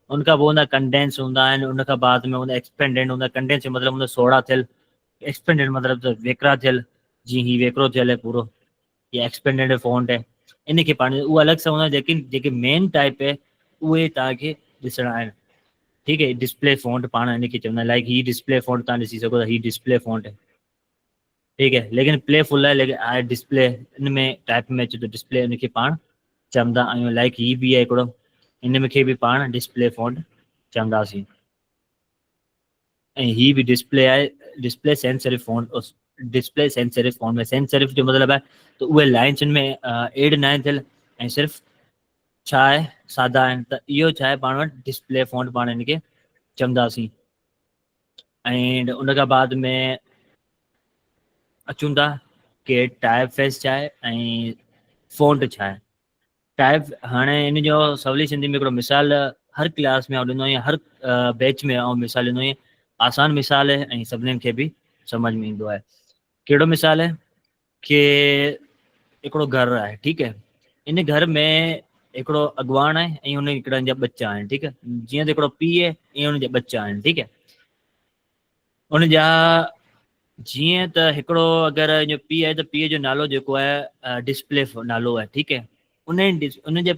उनखां पोइ हूंदा कंडेंस हूंदा आहिनि, उनखां बाद में हूंदा एक्सपेंडेंट हूंदा, कंडेंस जो मतिलबु हूंदो सोढ़ा थियल, एक्सपेंडेंट मतिलबु त वेकिरा थियल, जीअं ही वेकिरो थियल आहे पूरो, ये एक्सपेंडेड फ़ॉन्ट आहे, इनखे पाण उहा अलॻि सां हूंदा, जेके मेन टाइप आहे उहे तव्हांखे ॾिसणा आहिनि, ठीकु आहे। डिस्प्ले फ़ॉन्ट पाण इनखे चवंदा आहिनि, लाइक ही डिस्प्ले फ़ॉन्ट तव्हां ॾिसी सघो था, ही डिस्प्ले फ़ॉन्ट आहे, ठीकु आहे, लेकिन प्लेफुल आहे, लेकिन आहे डिस्प्ले इन में टाइप में अचे थो डिस्प्ले, इनखे पाण चवंदा आहियूं। लाइक ही बि आहे हिकिड़ो, इन में खे बि पाण डिस्प्ले फ़ॉन्ट चवंदासीं। ऐं ही बि डिस्प्ले आहे, display sensitive font, display sensitive font में सेंसिटिव जो मतिलबु आहे त उहे लाइन्स में एड न आहिनि थियल, ऐं सिर्फ़ु छा आहे सादा आहिनि, त इहो छा आहे पाण वटि डिस्प्ले फ़ॉन्ट पाण हिनखे चवंदासीं। ऐं उनखां बाद में अचूं था कि टाइप फेस छा आहे ऐं फ़ॉन्ट छा आहे। टाइप हाणे इन जो सवली सिंधी में हिकिड़ो मिसाल हर क्लास में आउं ॾींदो आहियां, हर बैच में आउं मिसाल ॾींदो आहियां, आसान मिसाल आहे ऐं सभिनीनि खे बि सम्झ में ईंदो आहे। कहिड़ो मिसाल आहे कि हिकिड़ो घरु आहे, ठीकु आहे, इन घर में हिकिड़ो अॻवान आहे ऐं उन हिकिड़नि जा ॿच्चा आहिनि, ठीकु आहे, जीअं त हिकिड़ो पीउ आहे ईअं उन जा ॿच्चा आहिनि, ठीकु आहे। उन जा जीअं त हिकिड़ो अगरि जो पीउ आहे त पीउ जो नालो जेको आहे डिस्प्ले नालो आहे, ठीकु आहे, उन जे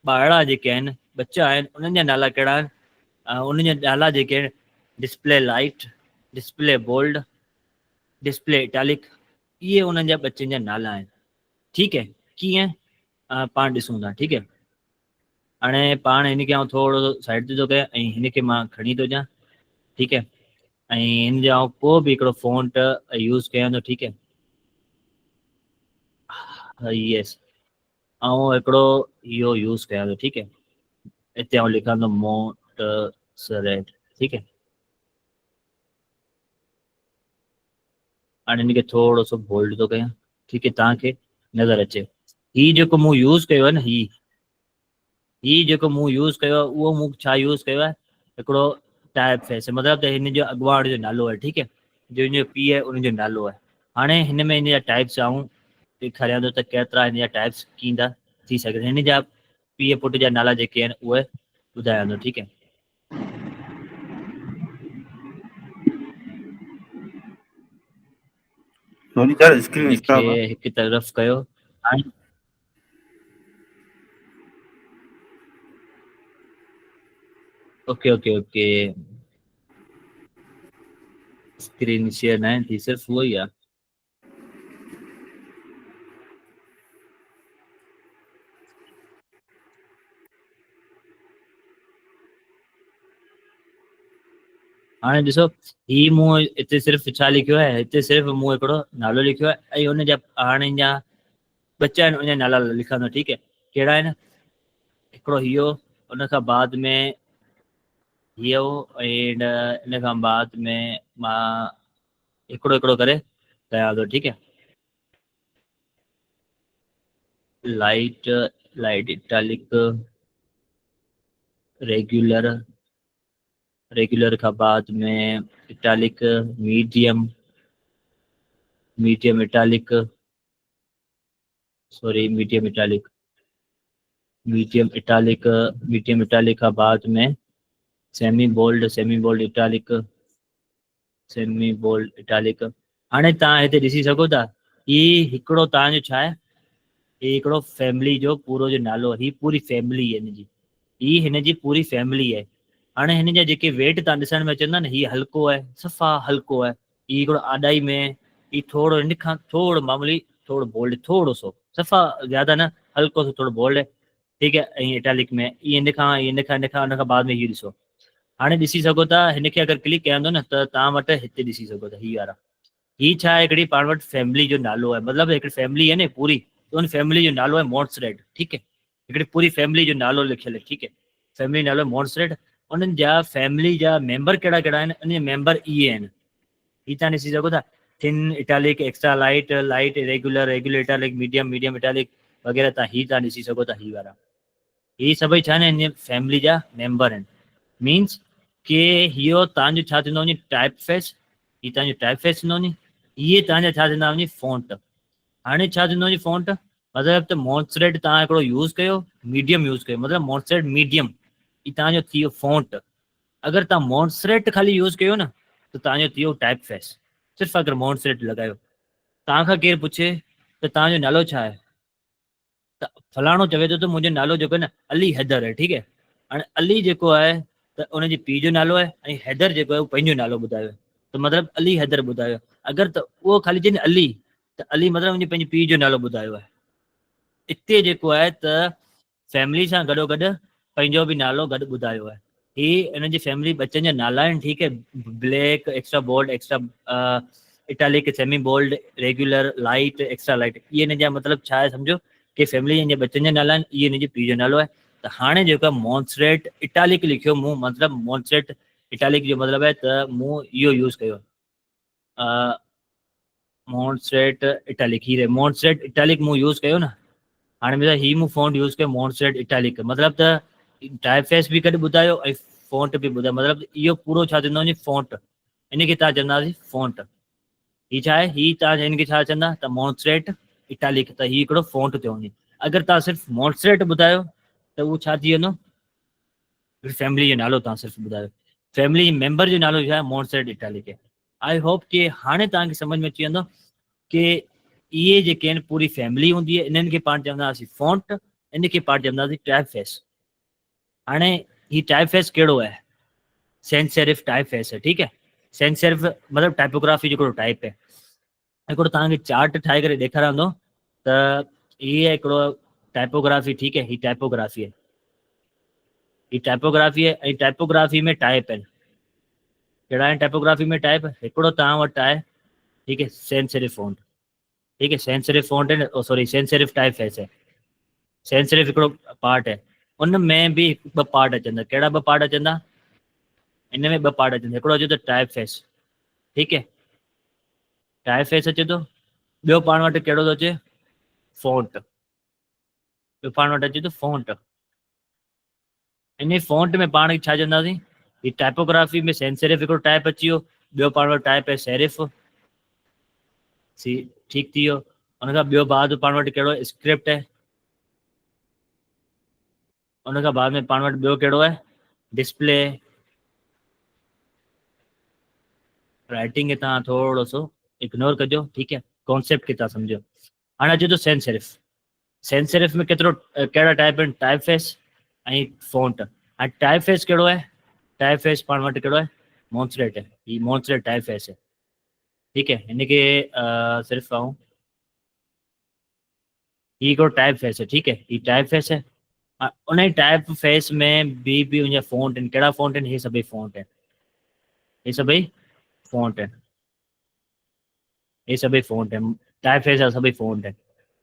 ॿारड़ा जेके आहिनि ॿच्चा आहिनि उन्हनि जा नाला कहिड़ा आहिनि, उन जा नाला जेके आहिनि display light, display bold, display italic, ये उन्हनि जा बच्चनि जा नाला आहिनि। ठीकु है, कीअं पाण ॾिसूं था। ठीकु है, हाणे पाण हिनखे आउं थोरो साइड ते थो कयां ऐं हिनखे मां खणी थो अचां। ठीकु है, ऐं हिन जा को बि हिकिड़ो फ़ॉन्ट यूज़ कयां थो। ठीकु है, यस, ऐं हिकिड़ो इहो यूज़ कयां थो। ठीकु है, हिते आउं लिखां थो मोंटसेरेट। ठीकु है, हाणे हिनखे थोरो सो बोल्ड थो कयां। ठीकु है, तव्हांखे नज़र अचे हीउ जेको मूं यूज़ कयो आहे न, हीउ जेको मूं यूज़ कयो आहे उहो मूं छा यूज़ कयो आहे, हिकिड़ो टाइप फेस, मतिलबु त हिन जो अॻुवाण जो नालो आहे। ठीकु है, जो हिन जो पीउ आहे उनजो नालो आहे। हाणे हिन में हिन जा टाइप्स आऊं ॾेखारियां थो त केतिरा हिन जा टाइप्स कीअं था थी सघनि। हिन जा पीउ पुट जा नाला जेके आहिनि उहे ॿुधायां थो। ठीकु है, सोनी सर स्क्रीन हिनखे स्टॉप है। हिकु तरफ़ कयो। हाणे okay okay okay, screen share न थी, सिर्फ़ उहो ई आहे। हाणे ॾिसो, ही मूं हिते सिर्फ़ छा लिखियो आहे, हिते सिर्फ़ मूं हिकिड़ो नालो लिखियो आहे ऐं हुन जा हाणे जा बच्चा आहिनि उनजा नाला लिखां थो। ठीकु है, कहिड़ा आहिनि, हिकिड़ो इहो, उन खां बाद में इहो, एंड इन खां बाद में मां हिकिड़ो हिकिड़ो करे कयां थो। ठीकु है, light, light italic, regular, regular खां बाद में italic, medium, medium italic, sorry medium italic, medium italic, medium italic खां बाद में semi bold, semi bold italic, semi bold italic. हाणे तव्हां हिते ॾिसी सघो था, ही हिकिड़ो तव्हांजो छा आहे, ही हिकिड़ो फैमिली जो पूरो जो नालो, ही पूरी फैमिली आहे हिनजी, ही हिनजी पूरी फैमिली आहे। हाणे हिन जा जेके वेट तव्हां ॾिसण में अचंदा न, हीउ हल्को आहे, सफ़ा हल्को आहे, ही हिकिड़ो आॾाई में, ही थोरो हिन खां थोरो मामूली थोरो बोल्ड, थोरो सो सफ़ा, ज़्यादा न, हल्को सो थोरो बोल्ड आहे। ठीकु है, ऐं इटालिक में हिन खां बाद में हीउ ॾिसो। हाणे ॾिसी सघो था, हिनखे अगरि क्लिक कयां थो न त तव्हां वटि हिते ॾिसी सघो था हीअ वारा, ही छा आहे, हिकिड़ी पाण वटि फैमिली जो नालो आहे, मतिलबु हिकिड़ी फैमिली आहे न पूरी, त उन फैमिली जो नालो आहे मोंटसेरेट। ठीकु है, हिकिड़ी पूरी फैमिली जो नालो लिखियलु आहे। ठीकु है, फैमिली नालो मोंटसेरेट, उन्हनि जा फैमिली जा मेंबर कहिड़ा कहिड़ा आहिनि, उन जा मेंबर इहे आहिनि, ही तव्हां ॾिसी सघो था, thin italic, extra light, light regular, regular italic, medium, medium italic वग़ैरह। तव्हां ॾिसी सघो था, ही वारा, ही सभई छा आहिनि, हिन फैमिली जा मेंबर आहिनि। मीन्स के इहो तव्हांजो छा थींदो वञे, टाइप फेस, ही तव्हांजो टाइप फेस थींदो वञे, इहे तव्हांजा छा थींदा वञे, फ़ॉन्ट। हाणे छा थींदो वञे फ़ॉन्ट, मतिलबु त मोंटसेरेट तव्हां हिकिड़ो यूज़ कयो, मीडियम यूज़ कयो, मतिलबु मोंटसेरेट मीडियम, ही तव्हांजो थी वियो फ़ॉन्ट। अगरि तव्हां मोंटसेरेट ख़ाली यूज़ कयो न त तव्हांजो थी वियो टाइप फेस। सिर्फ़ु अगरि मोंटसेरेट लॻायो, तव्हां खां केरु पुछे त तव्हांजो नालो छा आहे, त फलाणो चवे थो त मुंहिंजो नालो जेको आहे न अली हैदर आहे। ठीकु है, हाणे अली जेको आहे त उनजे पीउ जो नालो आहे, ऐं हैदर जेको आहे उहो पंहिंजो नालो ॿुधायो, त मतिलबु अली हैदर ॿुधायो। अगरि त उहो ख़ाली चए न अली, त अली मतिलबु मुंहिंजे पंहिंजे पीउ जो नालो ॿुधायो आहे। हिते जेको आहे त फैमिली सां गॾोगॾु पंहिंजो बि नालो गॾु ॿुधायो आहे। ही हिन जी फैमिली बच्चनि जा नाला आहिनि। ठीकु है, black, extra bold, extra italic, semi bold, regular, light, extra light, इहे हिन जा मतिलबु छा आहे सम्झो कि फैमिली जे बच्चनि जा नाला आहिनि, इहे हिन जे पीउ जो नालो आहे। त हाणे जेको आहे मोंटसेरेट इटालिक लिखियो मूं, मतिलबु मोंटसेरेट इटालिक जो मतिलबु आहे त मूं इहो यूज़ कयो, मोंटसेरेट इटालिक, हीरे मोंटसेरेट इटालिक मूं यूज़ कयो न। हाणे मतिलबु ही मूं फ़ॉन्ट यूज़ कयो मोंटसेरेट इटालिक, मतिलबु त टाइप फेस बि गॾु ॿुधायो ऐं फ़ॉन्ट बि ॿुधायो, मतिलबु इहो पूरो छा थींदो वञे फ़ॉन्ट, इनखे तव्हां चवंदासीं फ़ॉन्ट। ही छा आहे, ही तव्हां हिनखे छा चवंदा त मोंटसेरेट इटालिक, त ही हिकिड़ो फ़ॉन्ट थियो वञे। अगरि तव्हां सिर्फ़ु मोंटसेरेट ॿुधायो त उहो छा थी वेंदो, फैमिली जो नालो तव्हां सिर्फ़ु ॿुधायो, फैमिली मेंबर जो नालो छा आहे, मोंटसेरेट इटालिक आहे। आई होप कि हाणे तव्हांखे सम्झ में अची वेंदो कि इहे जेके आहिनि पूरी फैमिली हूंदी आहे, इन्हनि खे पाण चवंदासीं फ़ॉन्ट, इनखे पाण चवंदासीं टाइप फेस। हाणे ही टाइप फेस कहिड़ो आहे, सेंस सेरिफ टाइप फेस है। ठीकु है, सेंस सेरिफ मतिलबु टाइपोग्राफी जो हिकिड़ो टाइप है। हिकिड़ो तव्हांखे चार्ट ठाहे करे ॾेखारंदो त हीअ हिकिड़ो टाइपोग्राफी, ठीकु है, ही टाइपोग्राफी है, ही टाइपोग्राफी है। ऐं टाइपोग्राफी में टाइप आहिनि, कहिड़ा आहिनि टाइपोग्राफी में टाइप? हिकिड़ो तव्हां वटि आहे, ठीकु है, सेंस सेरिफ फ़ॉन्ट, ठीकु है, सेंस सेरिफ फ़ॉन्ट है, sorry sans serif type face है। सेंस सेरिफ हिकिड़ो पार्ट है, उन में बि ॿ पार्ट अचंदा। कहिड़ा ॿ पार्ट अचंदा? इन में ॿ पार्ट अचंदा, हिकिड़ो अचे थो टाइप फेस, ठीकु है, टाइप फेस अचे थो। ॿियो पाण वटि कहिड़ो थो अचे? फ़ॉन्ट। ॿियो पाण वटि अचे थो फ़ॉन्ट। इन फ़ॉन्ट में पाण छा चवंदासीं? ही टाइपोग्राफी में सेंस सेरिफ हिकिड़ो टाइप अची वियो, ॿियो पाण वटि टाइप है सेरिफ, सी ठीकु थी वियो। उन खां ॿियो बाद पाण वटि कहिड़ो स्क्रिप्ट है, उन खां बाद में पाण वटि ॿियो कहिड़ो आहे? डिस्प्ले। राइटिंग खे तव्हां थोरो सो इग्नोर कजो, ठीकु है, कॉन्सेप्ट खे तव्हां सम्झो। हाणे अचे थो सेंस सेरिफ। सेंस सेरिफ में केतिरो कहिड़ा टाइप आहिनि? टाइप फेस ऐं फ़ॉन्ट। हाणे टाइप फेस कहिड़ो आहे? टाइप फेस पाण वटि कहिड़ो आहे? मॉन्सरेट है, ही मॉन्सरेट टाइप फेस है, ठीकु है। हिनखे सिर्फ़ु ऐं ही हिकिड़ो टाइप फेस है, ठीकु है, ही टाइप फेस है। उन ई टाइप फेस में बि उनजा फ़ॉन्ट आहिनि। कहिड़ा फ़ॉन्ट आहिनि? हे सभई फ़ॉन्ट आहिनि, हे सभई फ़ॉन्ट आहिनि, हे सभई फ़ॉन्ट आहिनि। टाइप फेस जा सभई फ़ॉन्ट आहिनि।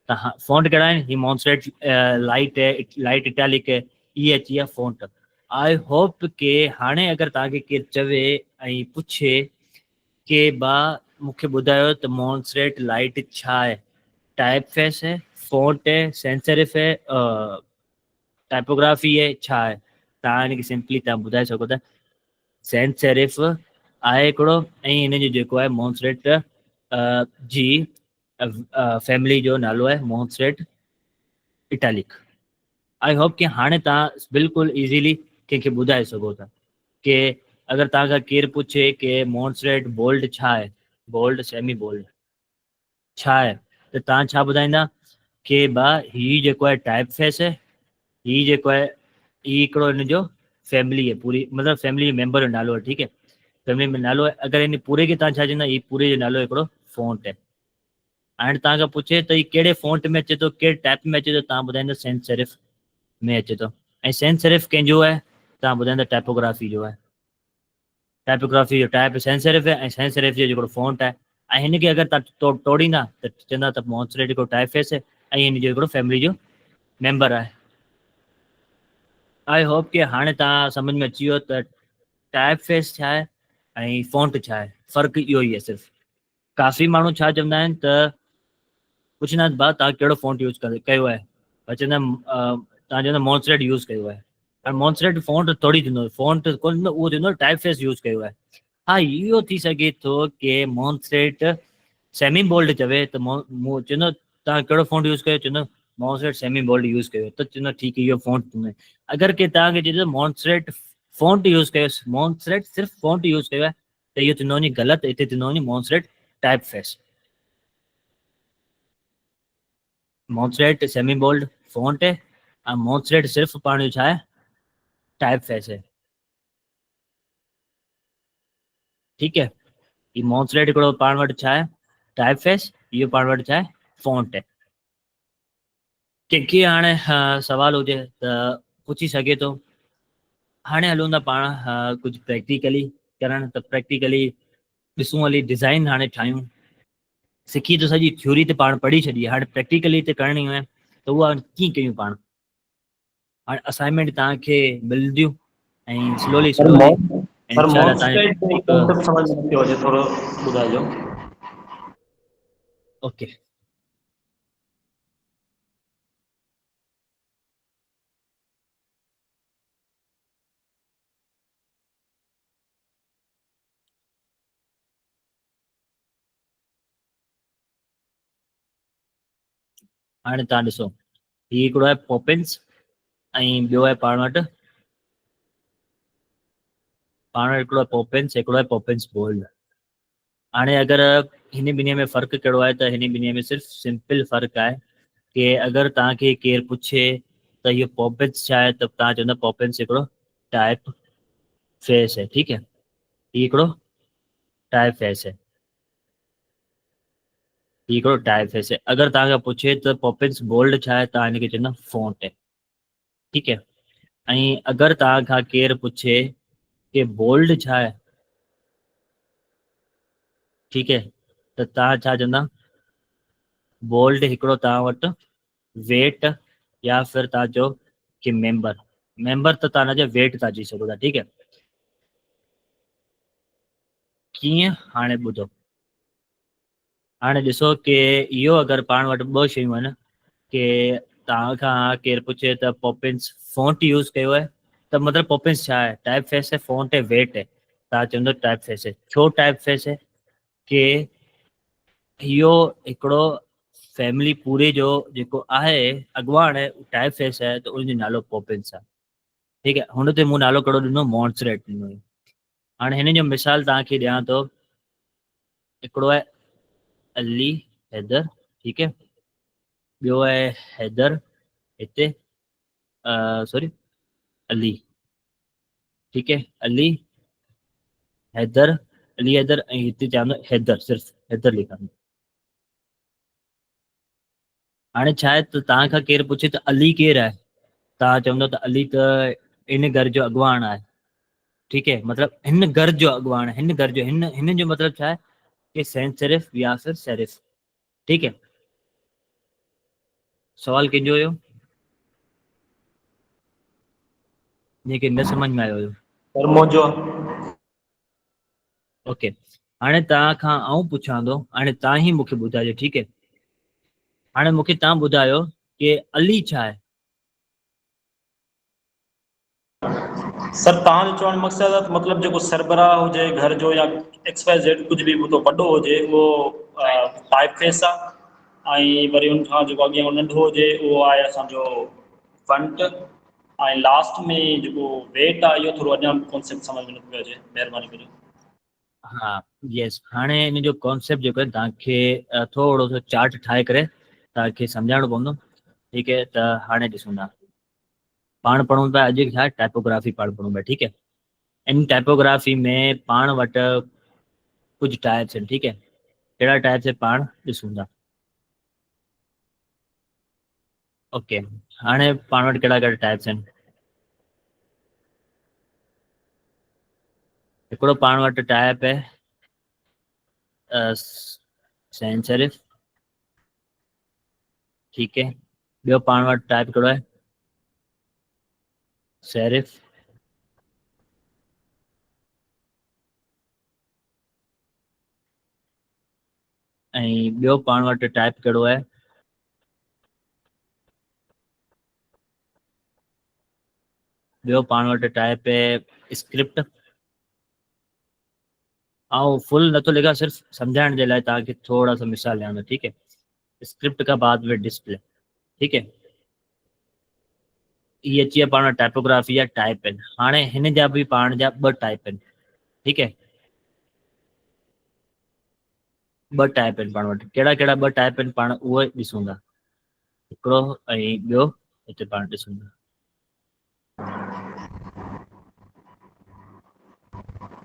त हा, फ़ॉन्ट कहिड़ा आहिनि? ही मॉन्सरेट लाइट है, लाइट इटैलिक है, इहे अची विया फ़ॉन्ट। आई होप के हाणे अगरि तव्हांखे केरु चवे ऐं पुछे के मूंखे ॿुधायो त मॉन्सरेट लाइट छा आहे, टाइप फेस है, फ़ॉन्ट है, सेंस सेरिफ है, टाइपोग्राफी है, छा आहे? तव्हां हिनखे सिंपली तव्हां ॿुधाए सघो था सेंस सेरिफ आहे हिकिड़ो, ऐं हिन जो जेको आहे मॉन्सरेट जी फैमिली जो नालो आहे मॉन्सरेट इटैलिक। आई होप कि हाणे तव्हां बिल्कुलु ईज़ीली कंहिंखे ॿुधाए सघो था कि अगरि तव्हांखां केरु पुछे कि मॉन्सरेट बोल्ड छा आहे, बोल्ड सेमी बोल्ड छा आहे, त तव्हां छा ॿुधाईंदा कि ही जेको आहे टाइप फेस है, ही जेको आहे ही हिकिड़ो हिनजो फैमिली है, पूरी मतिलबु फैमिली मेंबर जो नालो आहे, ठीकु है, फैमिली में नालो आहे। अगरि हिन पूरे खे तव्हां छा चवंदा? ही पूरे जो नालो हिकिड़ो फ़ॉन्ट है। हाणे तव्हांखां पुछे त ही कहिड़े फ़ॉन्ट में अचे थो, कहिड़े टाइप में अचे थो, तव्हां ॿुधाईंदा सेंस सेरिफ में अचे थो। ऐं सेंस सेरिफ कंहिंजो आहे? तव्हां ॿुधाईंदा टाइपोग्राफी जो आहे। टाइपोग्राफी जो टाइप सेंस सेरिफ है, ऐं सेंस सेरिफ जो जेको फ़ॉन्ट आहे। ऐं हिनखे अगरि तव्हां तोड़ींदा त चवंदा त मॉन्सरेट हिकिड़ो टाइप फेस है ऐं हिन जो हिकिड़ो फैमिली जो मेंबर आहे। आई होप कि हाणे तव्हां सम्झ में अची वियो त टाइप फेस छा आहे ऐं फ़ॉन्ट छा आहे, फ़र्क़ु इहो ई आहे सिर्फ़ु। काफ़ी माण्हू छा चवंदा आहिनि त पुछंदा आहिनि भाउ तव्हां कहिड़ो फ़ॉन्ट यूज़ कयो आहे, चवंदा तव्हां चवंदा मॉन्सरेट यूज़ कयो आहे। हाणे मॉन्सरेट फ़ॉन्ट थोरी थींदो, फ़ॉन्ट कोन थींदो, उहो थींदो टाइप फेस यूज़ कयो आहे। हा, इहो थी सघे थो कि मॉन्सरेट सेमी बोल्ड चवे त चवंदो तव्हां कहिड़ो फ़ॉन्ट यूज़ कयो, चवंदो मॉन्सरेट सेमी बोल्ड यूज़ कयो, त चवंदो ठीकु है, इहो फ़ॉन्ट थींदो। अगरि के तव्हांखे चए मॉन्सरेट फ़ॉन्ट यूज़ कयो, मॉन्सरेट सिर्फ़ु फ़ॉन्ट यूज़ कयो आहे, त इहो थींदो वञे ग़लति, हिते थींदो वञे Montserrat type face. Montserrat semi bold font है ऐं मॉन्सरेट सिर्फ़ु पाण जो छा आहे? टाइप फेस है, ठीकु है। ही मॉन्सरेट हिकिड़ो पाण वटि छा आहे? Type face. इहो पाण वटि छा आहे? फ़ॉन्ट है। कंहिंखे हाणे सवाल हुजे त पुछी सघे थो। हाणे हलूं था पाण कुझु प्रैक्टिकली करणु, त प्रैक्टिकली ॾिसूं हली डिज़ाइन हाणे ठाहियूं। सिखी त सॼी थ्योरी ते पाण पढ़ी छॾी, हाणे प्रैक्टिकली ते करणी आहे त उहा कीअं कयूं पाण। हाणे असाइनमेंट तव्हांखे मिलंदियूं ऐं स्लोली स्लोली सर इंशाल्लाह मॉन्सरेट तव्हांजो हिकु कॉन्सेप्ट समझ में नथी अचे, थोरो ॿुधाइजो। ओके। हाणे तव्हां ॾिसो, हीउ हिकिड़ो आहे पॉपिन्स ऐं ॿियो आहे पाण वटि हिकिड़ो आहे पॉपिन्स, हिकिड़ो आहे पॉपिन्स बोल्ड। हाणे अगरि हिन ॿिन्ही में फ़र्क़ु कहिड़ो आहे त हिन ॿिन्ही में सिर्फ़ु सिंपल फ़र्क़ु आहे कि अगरि तव्हांखे केरु पुछे त इहो पॉपिन्स छा आहे, त तव्हां चवंदा पॉपिन्स हिकिड़ो टाइप फेस है, ठीकु है, हीउ हिकिड़ो टाइप फेस है। हिकिड़ो टाइप फेस आहे। अगरि तव्हांखां पुछे त पॉपिन्स बोल्ड छा आहे, तव्हां हिनखे चवंदा फ़ॉन्ट आहे, ठीकु आहे। ऐं अगरि तव्हांखां केरु पुछे कि बोल्ड छा आहे, ठीकु आहे, त तव्हां छा चवंदा? बोल्ड हिकिड़ो तव्हां वटि वेट या फिर तव्हां चओ कि मेंबर त तव्हां हुनजे वेट था चई सघो था, ठीकु आहे। कीअं? हाणे ॿुधो, हाणे ॾिसो कि इहो अगरि पाण वटि ॿ शयूं आहिनि कि तव्हांखां केरु पुछे त पॉपिन्स फ़ॉन्ट यूज़ कयो आहे, त मतिलबु पॉपिन्स छा आहे? टाइप फेस आहे, फ़ॉन्ट आहे, वेट आहे, तव्हां चवंदो टाइप फेस आहे। छो टाइप फेस आहे? कि इहो हिकिड़ो फैमिली पूरे जो जेको आहे अॻुवाण आहे, टाइप फेस आहे, त उनजो नालो पॉपिन्स आहे, ठीकु आहे। हुन ते मूं नालो कहिड़ो ॾिनो? मॉन्टस्रेट ॾिनो हुयो। हाणे हिन जो मिसाल तव्हांखे ॾियां थो, हिकिड़ो आहे अली हैदर, ठीकु आहे, ॿियो आहे हैदर हिते, सॉरी अली, ठीकु आहे, अली हैदर, अली हैदर, ऐं हिते चवंदो हैदर, सिर्फ़ु हैदर लिखंदो। हाणे छा आहे त तव्हांखां केरु पुछे त अली केरु आहे, तव्हां चवंदो त अली त इन घर जो अॻुवाण आहे, ठीकु आहे, मतिलबु हिन घर जो अॻुवाण आहे, हिन घर जो, हिन जो मतिलबु छा आहे कि सेंस सेरिफ या फिर सेरिफ, ठीकु है। सवाल कंहिंजो हुयो जेके न समझ में आयो हुयो? और मुंहिंजो ओके, हाणे तव्हां खां आउं पुछां थो, हाणे तव्हां ई मूंखे ॿुधाइजो, ठीकु है। हाणे मूंखे तव्हां ॿुधायो कि अली छा आहे? सर तव्हांजो चवण मक़सदु आहे मतिलबु जेको सरबराह हुजे घर जो या एक्स वाई ज़ेड कुझु बि तो वॾो हुजे उहो टाइप फेस आहे, ऐं वरी हुनखां जेको अॻियां नंढो हुजे उहो आहे असांजो फ्रंट, ऐं लास्ट में जेको वेट आहे इहो थोरो अञा कॉन्सेप्ट सम्झ में नथो अचे, महिरबानी करे। हाँ यस, हाणे इन जो कॉन्सेप्ट जेको आहे तव्हांखे थोरो सो चार्ट ठाहे करे तव्हांखे सम्झाइणो पवंदो, ठीकु है। त हाणे ॾिसूं था, पाण पढ़ूं था अॼु छा टाइपोग्राफी पाण पढ़ूं था, ठीकु है। इन टाइपोग्राफी में पाण वटि कुझु टाइप्स आहिनि, ठीकु है। कहिड़ा टाइप्स आहिनि पाण ॾिसूं था। ओके, हाणे पाण वटि कहिड़ा कहिड़ा टाइप्स आहिनि? हिकिड़ो पाण वटि टाइप है सेंस सेरिफ, ठीकु है। ॿियो पाण वटि टाइप कहिड़ो आहे? सेरिफ, ऐं ॿियो पाण वटि टाइप कहिड़ो आहे? ॿियो पाण वटि टाइप है स्क्रिप्ट। ऐं फुल नथो लिखां, सिर्फ़ु सम्झाइण जे लाइ तव्हांखे थोड़ा सा मिसाल ॾियां थो, ठीकु है। स्क्रिप्ट का बाद में डिस्प्ले, ठीकु है। ये अची विया पाण टाइपोग्राफी या टाइप आहिनि। हाणे हिन जा बि पाण जा ॿ टाइप आहिनि, ठीकु है। ॿ टाइप आहिनि पाण वटि। कहिड़ा कहिड़ा ॿ टाइप आहिनि पाण उहे ॾिसूं था, हिकिड़ो ऐं ॿियो हिते पाण ॾिसूं था।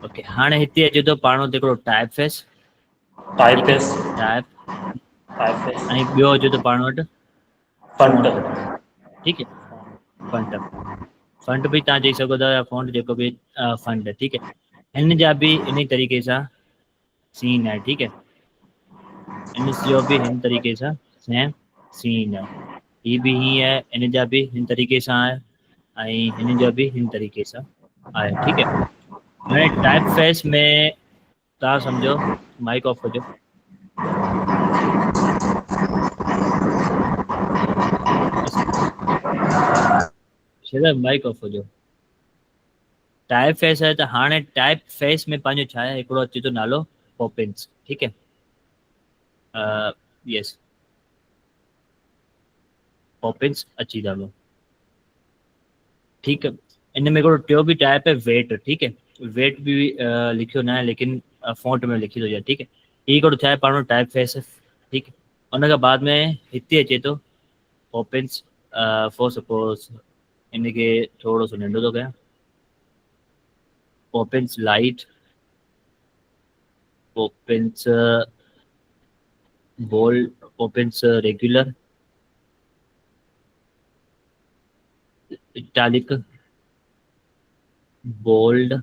ओके, हाणे हिते अचे थो पाण वटि हिकिड़ो टाइप फेस, टाइप ठीकु है, फेस, टाइप, टाइप फेस, ऐं ॿियो अचे थो पाण वटि फ्रंट, फ़ॉन्ट, ठीकु है, फ़ॉन्ट। फ़ॉन्ट बि तव्हां चई सघो था, या फ़ॉन्ट जेको बि फ़ॉन्ट है, ठीकु है। हिन जा बि इन तरीक़े सां सीन आहे, ठीकु है। इन जो बि हिन तरीक़े सां सेम सीन आहे। ही बि हीअं आहे, इन जा बि हिन तरीक़े सां आहे, ऐं हिन जो बि हिन तरीक़े सां आहे, ठीकु है। हाणे टाइप फेस में तव्हां सम्झो, माइक ऑफ कजो। शेज़र माइक ऑफ कजो। टाइप फेस आहे त हाणे टाइप फेस में पंहिंजो छा आहे, हिकिड़ो अचे थो नालो पॉपिन्स, ठीकु है। यस, पॉपिन्स अची था वियो, ठीकु है। इन में हिकिड़ो टियों बि टाइप है वेट, ठीकु है। वेट बि लिखियो न आहे, लेकिन फ़ॉन्ट में लिखी थो वञे, ठीकु है। ही हिकिड़ो छा आहे पाण टाइप फेस, ठीकु है। उन खां बाद में हिते अचे थो पॉपिन्स, फॉर सपोज इनखे थोरो सो नंढो थो कयां, Poppins light, Poppins bold, Poppins regular, italic, bold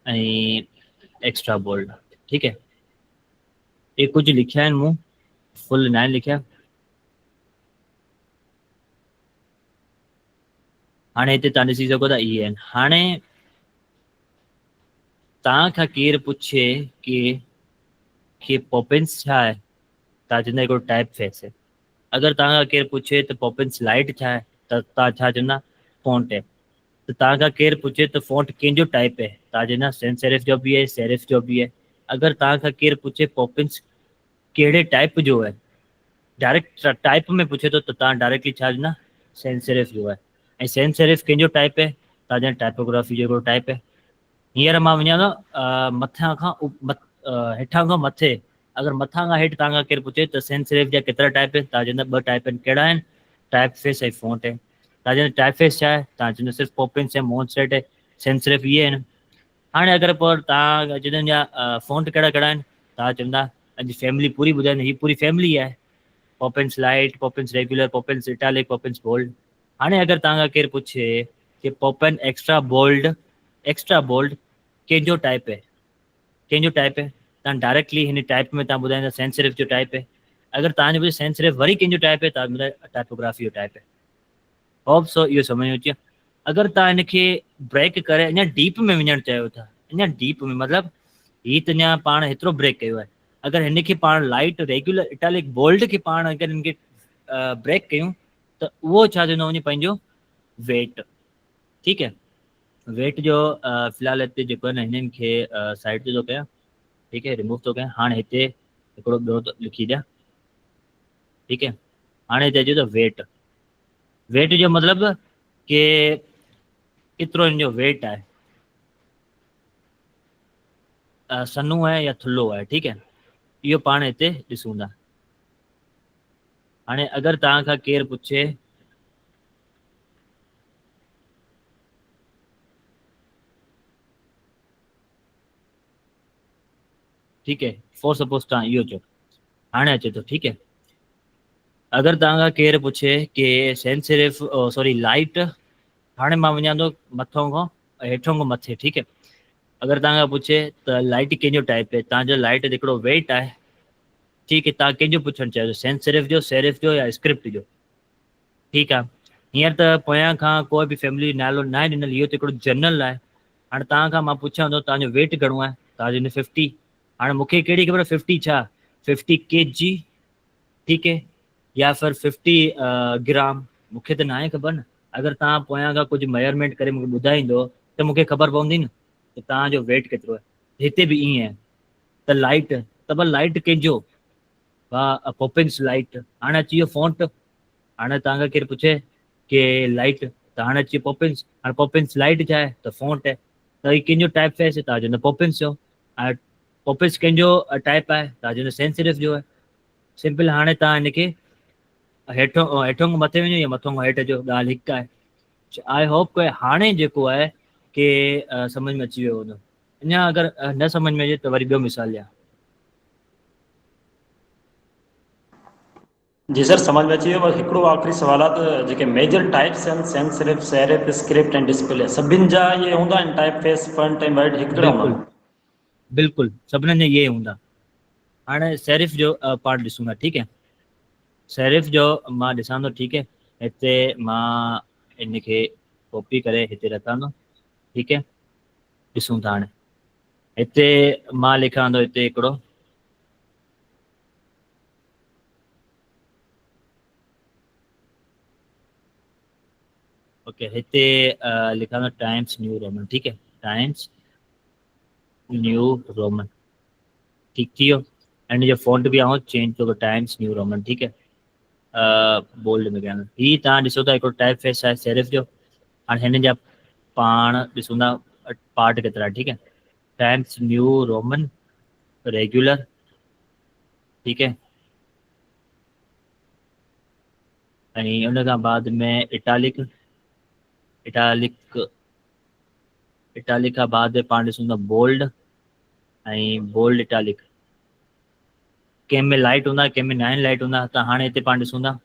ऐं एक्स्ट्रा बोल्ड। ठीक है, ये कुछ लिखिया आहिनि मूं, फुल न आहिनि लिखिया। हाणे हिते तव्हां ॾिसी सघो था इहे आहिनि। हाणे तव्हां खां केरु पुछे कि पोपेंस छा आहे, तव्हां चवंदा हिकिड़ो टाइप फेस आहे। अगरि तव्हां खां केरु पुछे त पोपेंस लाइट छा आहे, त तव्हां छा चवंदा, फ़ॉन्ट आहे। त तव्हां खां केरु पुछे त फ़ॉन्ट कंहिंजो टाइप आहे, तव्हां चवंदा सेंस सेरिफ जो बि आहे, सेरिफ जो बि आहे। अगरि तव्हां खां केरु पुछे पोपेंस कहिड़े टाइप जो आहे, डायरेक्ट टाइप में पुछे थो, त तव्हां डायरेक्टली छा चवंदा, सेंस सेरिफ जो आहे। ऐं सेंस सेरिफ कंहिंजो टाइप आहे, तव्हां चवंदा टाइपोग्राफी जो हिकिड़ो टाइप आहे। हींअर मां वञा थो मथां खां हेठां खां मथे, अगर मथां खां हेठि तव्हां खां केरु पुछे त सेंस सेरिफ जा केतिरा टाइप आहिनि, तव्हां चवंदा 2 टाइप आहिनि। कहिड़ा आहिनि, टाइप फेस ऐं फ़ॉन्ट आहे। तव्हां चवंदा टाइप फेस छा आहे, तव्हां चवंदा सिर्फ़ु पोपेंस ऐं मोनस्ट्रेट आहे। सेंस सेरिफ इहे आहिनि। हाणे अगरि पोइ तव्हां चवंदा फ़ॉन्ट कहिड़ा कहिड़ा आहिनि, तव्हां चवंदा अॼु फैमिली पूरी ॿुधाईंदी, हीअ पूरी फैमिली आहे, पोपेंस लाइट, पोपेंस रेगुलर, पोपेंस इटालिक, पोपेंस बोल्ड। हाणे अगरि तव्हां खां केरु पुछे कि पोपेन एक्स्ट्रा बोल्ड कंहिंजो टाइप आहे, कंहिंजो टाइप आहे, तव्हां डायरेक्टली हिन टाइप में तव्हां ॿुधाईंदा सेंस सेरिफ जो टाइप आहे। अगरि तव्हांजो पुछे सेंस सेरिफ वरी कंहिंजो टाइप आहे, तव्हां ॿुधायो टाइपोग्राफी जो टाइप आहे। होप सो इहो समझ में अचे। अगरि तव्हां हिनखे ब्रेक करे अञा डीप में वञणु चाहियो था, अञा डीप में मतिलबु हीअ त अञा पाण हेतिरो ब्रेक कयो आहे, अगरि हिनखे पाण लाइट, रेगुलर, इटालिक, बोल्ड खे पाण अगरि हिनखे ब्रेक कयूं त उहो छा थींदो वञे, पंहिंजो वेट। ठीकु है, वेट जो फ़िलहालु हिते जेको आहे न, हिननि खे साइड ते थो कयां, ठीकु है, रिमूव थो कयां। हाणे हिते हिकिड़ो ॿियो लिखी ॾियां। ठीकु है, हाणे हिते अचे थो वेट। वेट जो मतिलबु कि केतिरो हिनजो वेट आहे, सन्नो आहे या थुल्हो आहे। ठीकु है, इहो पाण हिते ॾिसूं था। हाणे अगरि तव्हां खां केरु पुछे ठीकु है, फॉर सपोज तव्हां इहो चओ, हाणे अचे थो। ठीकु है, अगरि तव्हां खां केरु पुछे कि सेंस सेरिफ सॉरी लाइट, हाणे मां वञा थो मथों खां हेठों खां मथे। ठीकु है, अगरि तव्हां खां पुछे त लाइट कंहिंजो टाइप आहे, तव्हांजो लाइट हिकिड़ो वेट आहे। ठीकु है, तव्हां कंहिंजो पुछणु चाहियो, सेंस सेरिफ जो या स्क्रिप्ट जो। ठीकु आहे, हींअर त पोयां खां कोई बि फैमिली नालो न आहे ॾिनल, इहो त हिकिड़ो जनरल आहे। हाणे तव्हां खां मां पुछां थो तव्हांजो वेट घणो आहे, तव्हां चवंदो 50। हाणे मूंखे कहिड़ी ख़बर 50 छा, 50 kg, ठीकु है, या फिर 50 ग्राम, मूंखे त न आहे ख़बर न। अगरि तव्हां पोयां खां कुझु मेजरमेंट करे मूंखे ॿुधाईंदो त मूंखे ख़बर पवंदी न त तव्हांजो वेट केतिरो आहे। हिते बि ईअं आहे। त लाइट, त भई लाइट कंहिंजो, वाह पोपेंस लाइट। हाणे अची वियो फ़ॉन्ट। हाणे तव्हां खां केरु पुछे कि लाइट, त हाणे अची पोपेंस। हाणे पोपेंस लाइट छा आहे, त फ़ॉन्ट आहे। त हीअ कंहिंजो टाइप फेस आहे, तव्हां चवंदा पोपेंस जो। हाणे पोपेंस कंहिंजो टाइप आहे, तव्हां चवंदा सेंस सेरिफ जो आहे। सिंपल। हाणे तव्हां हिनखे हेठों खां मथे वञो या मथों खां हेठि अचो, ॻाल्हि हिकु आहे। आई होप के हाणे जेको आहे कि सम्झ में अची वियो हूंदो। अञा अगरि न सम्झ में अचे त वरी ॿियो मिसाल ॾियां। जी सर, समझ में अची वियो। बस हिकिड़ो आख़िरी सुवाल आहे त जेके मेजर टाइप्स आहिनि, सेंस सेरिफ, सेरिफ, स्क्रिप्ट ऐं डिस्प्ले, सभिनि जा इहे हूंदा आहिनि टाइप फेस, फ्रंट ऐं बैक हिकु हूंदा बिल्कुलु आहिनि? बिल्कुलु, सभिनीनि जा इहे हूंदा। हाणे सेरिफ जो पार्ट ॾिसूं था। ठीकु है, सेरिफ जो मां ॾिसां थो। ठीकु है, हिते मां इनखे कॉपी करे हिते रखां थो। ठीकु है, ॾिसूं था। हाणे हिते मां लिखां थो, हिते हिकिड़ो ओके, हिते लिखां थो टाइम्स न्यू रोमन। ठीकु है, टाइम्स न्यू रोमन। ठीक थी वियो। एंड जो फॉन्ट बि आउं चेंज थो कयो, टाइम्स न्यू रोमन। ठीकु है, बोल्ड में कयां। हीअ तव्हां ॾिसो था हिकिड़ो टाइप फेस आहे सेरिफ जो। हाणे हिन जा पाण ॾिसूं था पार्ट केतिरा। ठीकु है, टाइम्स न्यू रोमन, रेगुलर, ठीकु है, ऐं उन खां बाद में इटालिक, इटालिक खां बाद पाण ॾिसूं था बोल्ड ऐं बोल्ड इटालिक। कंहिंमें लाइट हूंदा, कंहिंमें नाइन लाइट हूंदा। त हाणे हिते पाण ॾिसूं था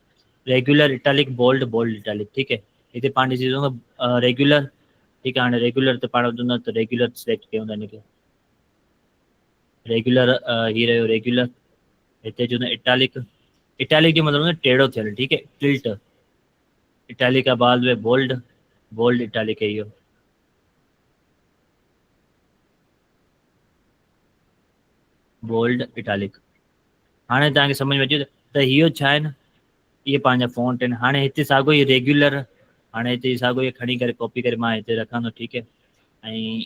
regular italic bold bold italic, ठीकु है। हिते पाण ॾिसी सघूं रेगुलर, ठीकु आहे। हाणे रेगुलर ते पाण वधंदा त रेगुलर सिलेक्ट कयूं था हिनखे, रेगुलर ही रहियो रेगुलर। हिते चवंदा इटैलिक, इटैलिक जो मतिलबु टेढ़ो थियल, ठीकु है, टिल्ट। इटैलिक का बाद में बोल्ड, बोल्ड इटैलिक है इहो। बोल्ड इटैलिक हाणे तव्हांखे सम्झ में अचे त इहो छा आहे न, इहे पंहिंजा फॉन्ट आहिनि। हाणे हिते साॻियो ई रेगुलर, हाणे हिते साॻियो ई खणी करे कॉपी करे मां हिते रखां थो, ठीकु है। ऐं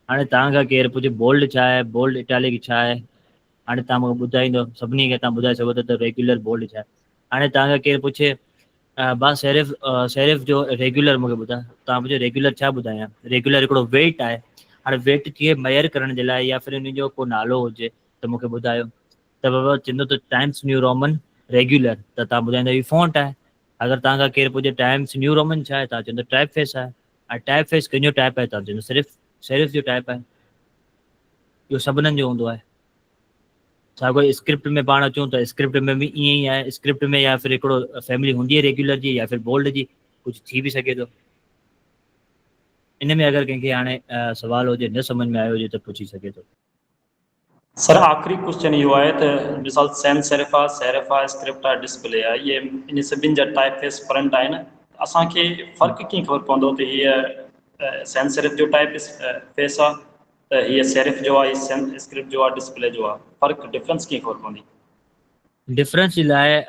हाणे तव्हांखां केरु पुछे बोल्ड छा आहे, बोल्ड इटैलिक छा आहे, हाणे तव्हां मूंखे ॿुधाईंदो, सभिनी खे तव्हां ॿुधाए सघो था त रेगुलर बोल्ड छा आहे। हाणे तव्हांखां केरु पुछे बा सेरिफ, सेरिफ जो रेगुलर मूंखे ॿुधाए, तव्हां पुछो रेगुलर छा ॿुधायां। रेगुलर हिकिड़ो वेट आहे। हाणे वेट कीअं मेयर करण जे लाइ या फिर उन जो को नालो हुजे त मूंखे ॿुधायो। त बाबा चवंदो त टाइम्स न्यू रोमन रेगुलर, त तव्हां ॿुधाईंदो हीउ फॉन्ट आहे। अगरि तव्हांखां केरु पुछे टाइम्स न्यू रोमन छा आहे, तव्हां चवंदो टाइप फेस आहे। ऐं टाइप फेस कंहिंजो टाइप आहे, तव्हां चवंदो सिर्फ़ु सेरिफ जो टाइप आहे। इहो सभिनीनि जो हूंदो आहे। साॻियो स्क्रिप्ट में पाण अचूं त स्क्रिप्ट में बि ईअं ई आहे। स्क्रिप्ट में या फिर हिकिड़ो फैमिली हूंदी आहे रेगुलर जी या फिर बोल्ड जी, कुझु थी बि सघे थो। इन में अगरि कंहिंखे हाणे सवाल हुजे, न समझ में आयो हुजे त पुछी सघे थो। सर आख़िरी क्वेश्चन इहो आहे त मिसाल सैन सेरिफ आहे, सेरिफ आहे, स्क्रिप्ट आहे, डिस्प्ले आहे, इहे इन सभिनि जा टाइप फेस फ्रंट आहिनि। असांखे फ़र्क़ु कीअं ख़बर पवंदो त हीअ सैन सेरिफ जो टाइप फेस आहे, त हीअ सेरिफ जो आहे, हीअ स्क्रिप्ट जो आहे, डिस्प्ले जो आहे, फ़र्क़ु डिफरेंस कीअं ख़बर पवंदी? डिफरेंस जे लाइ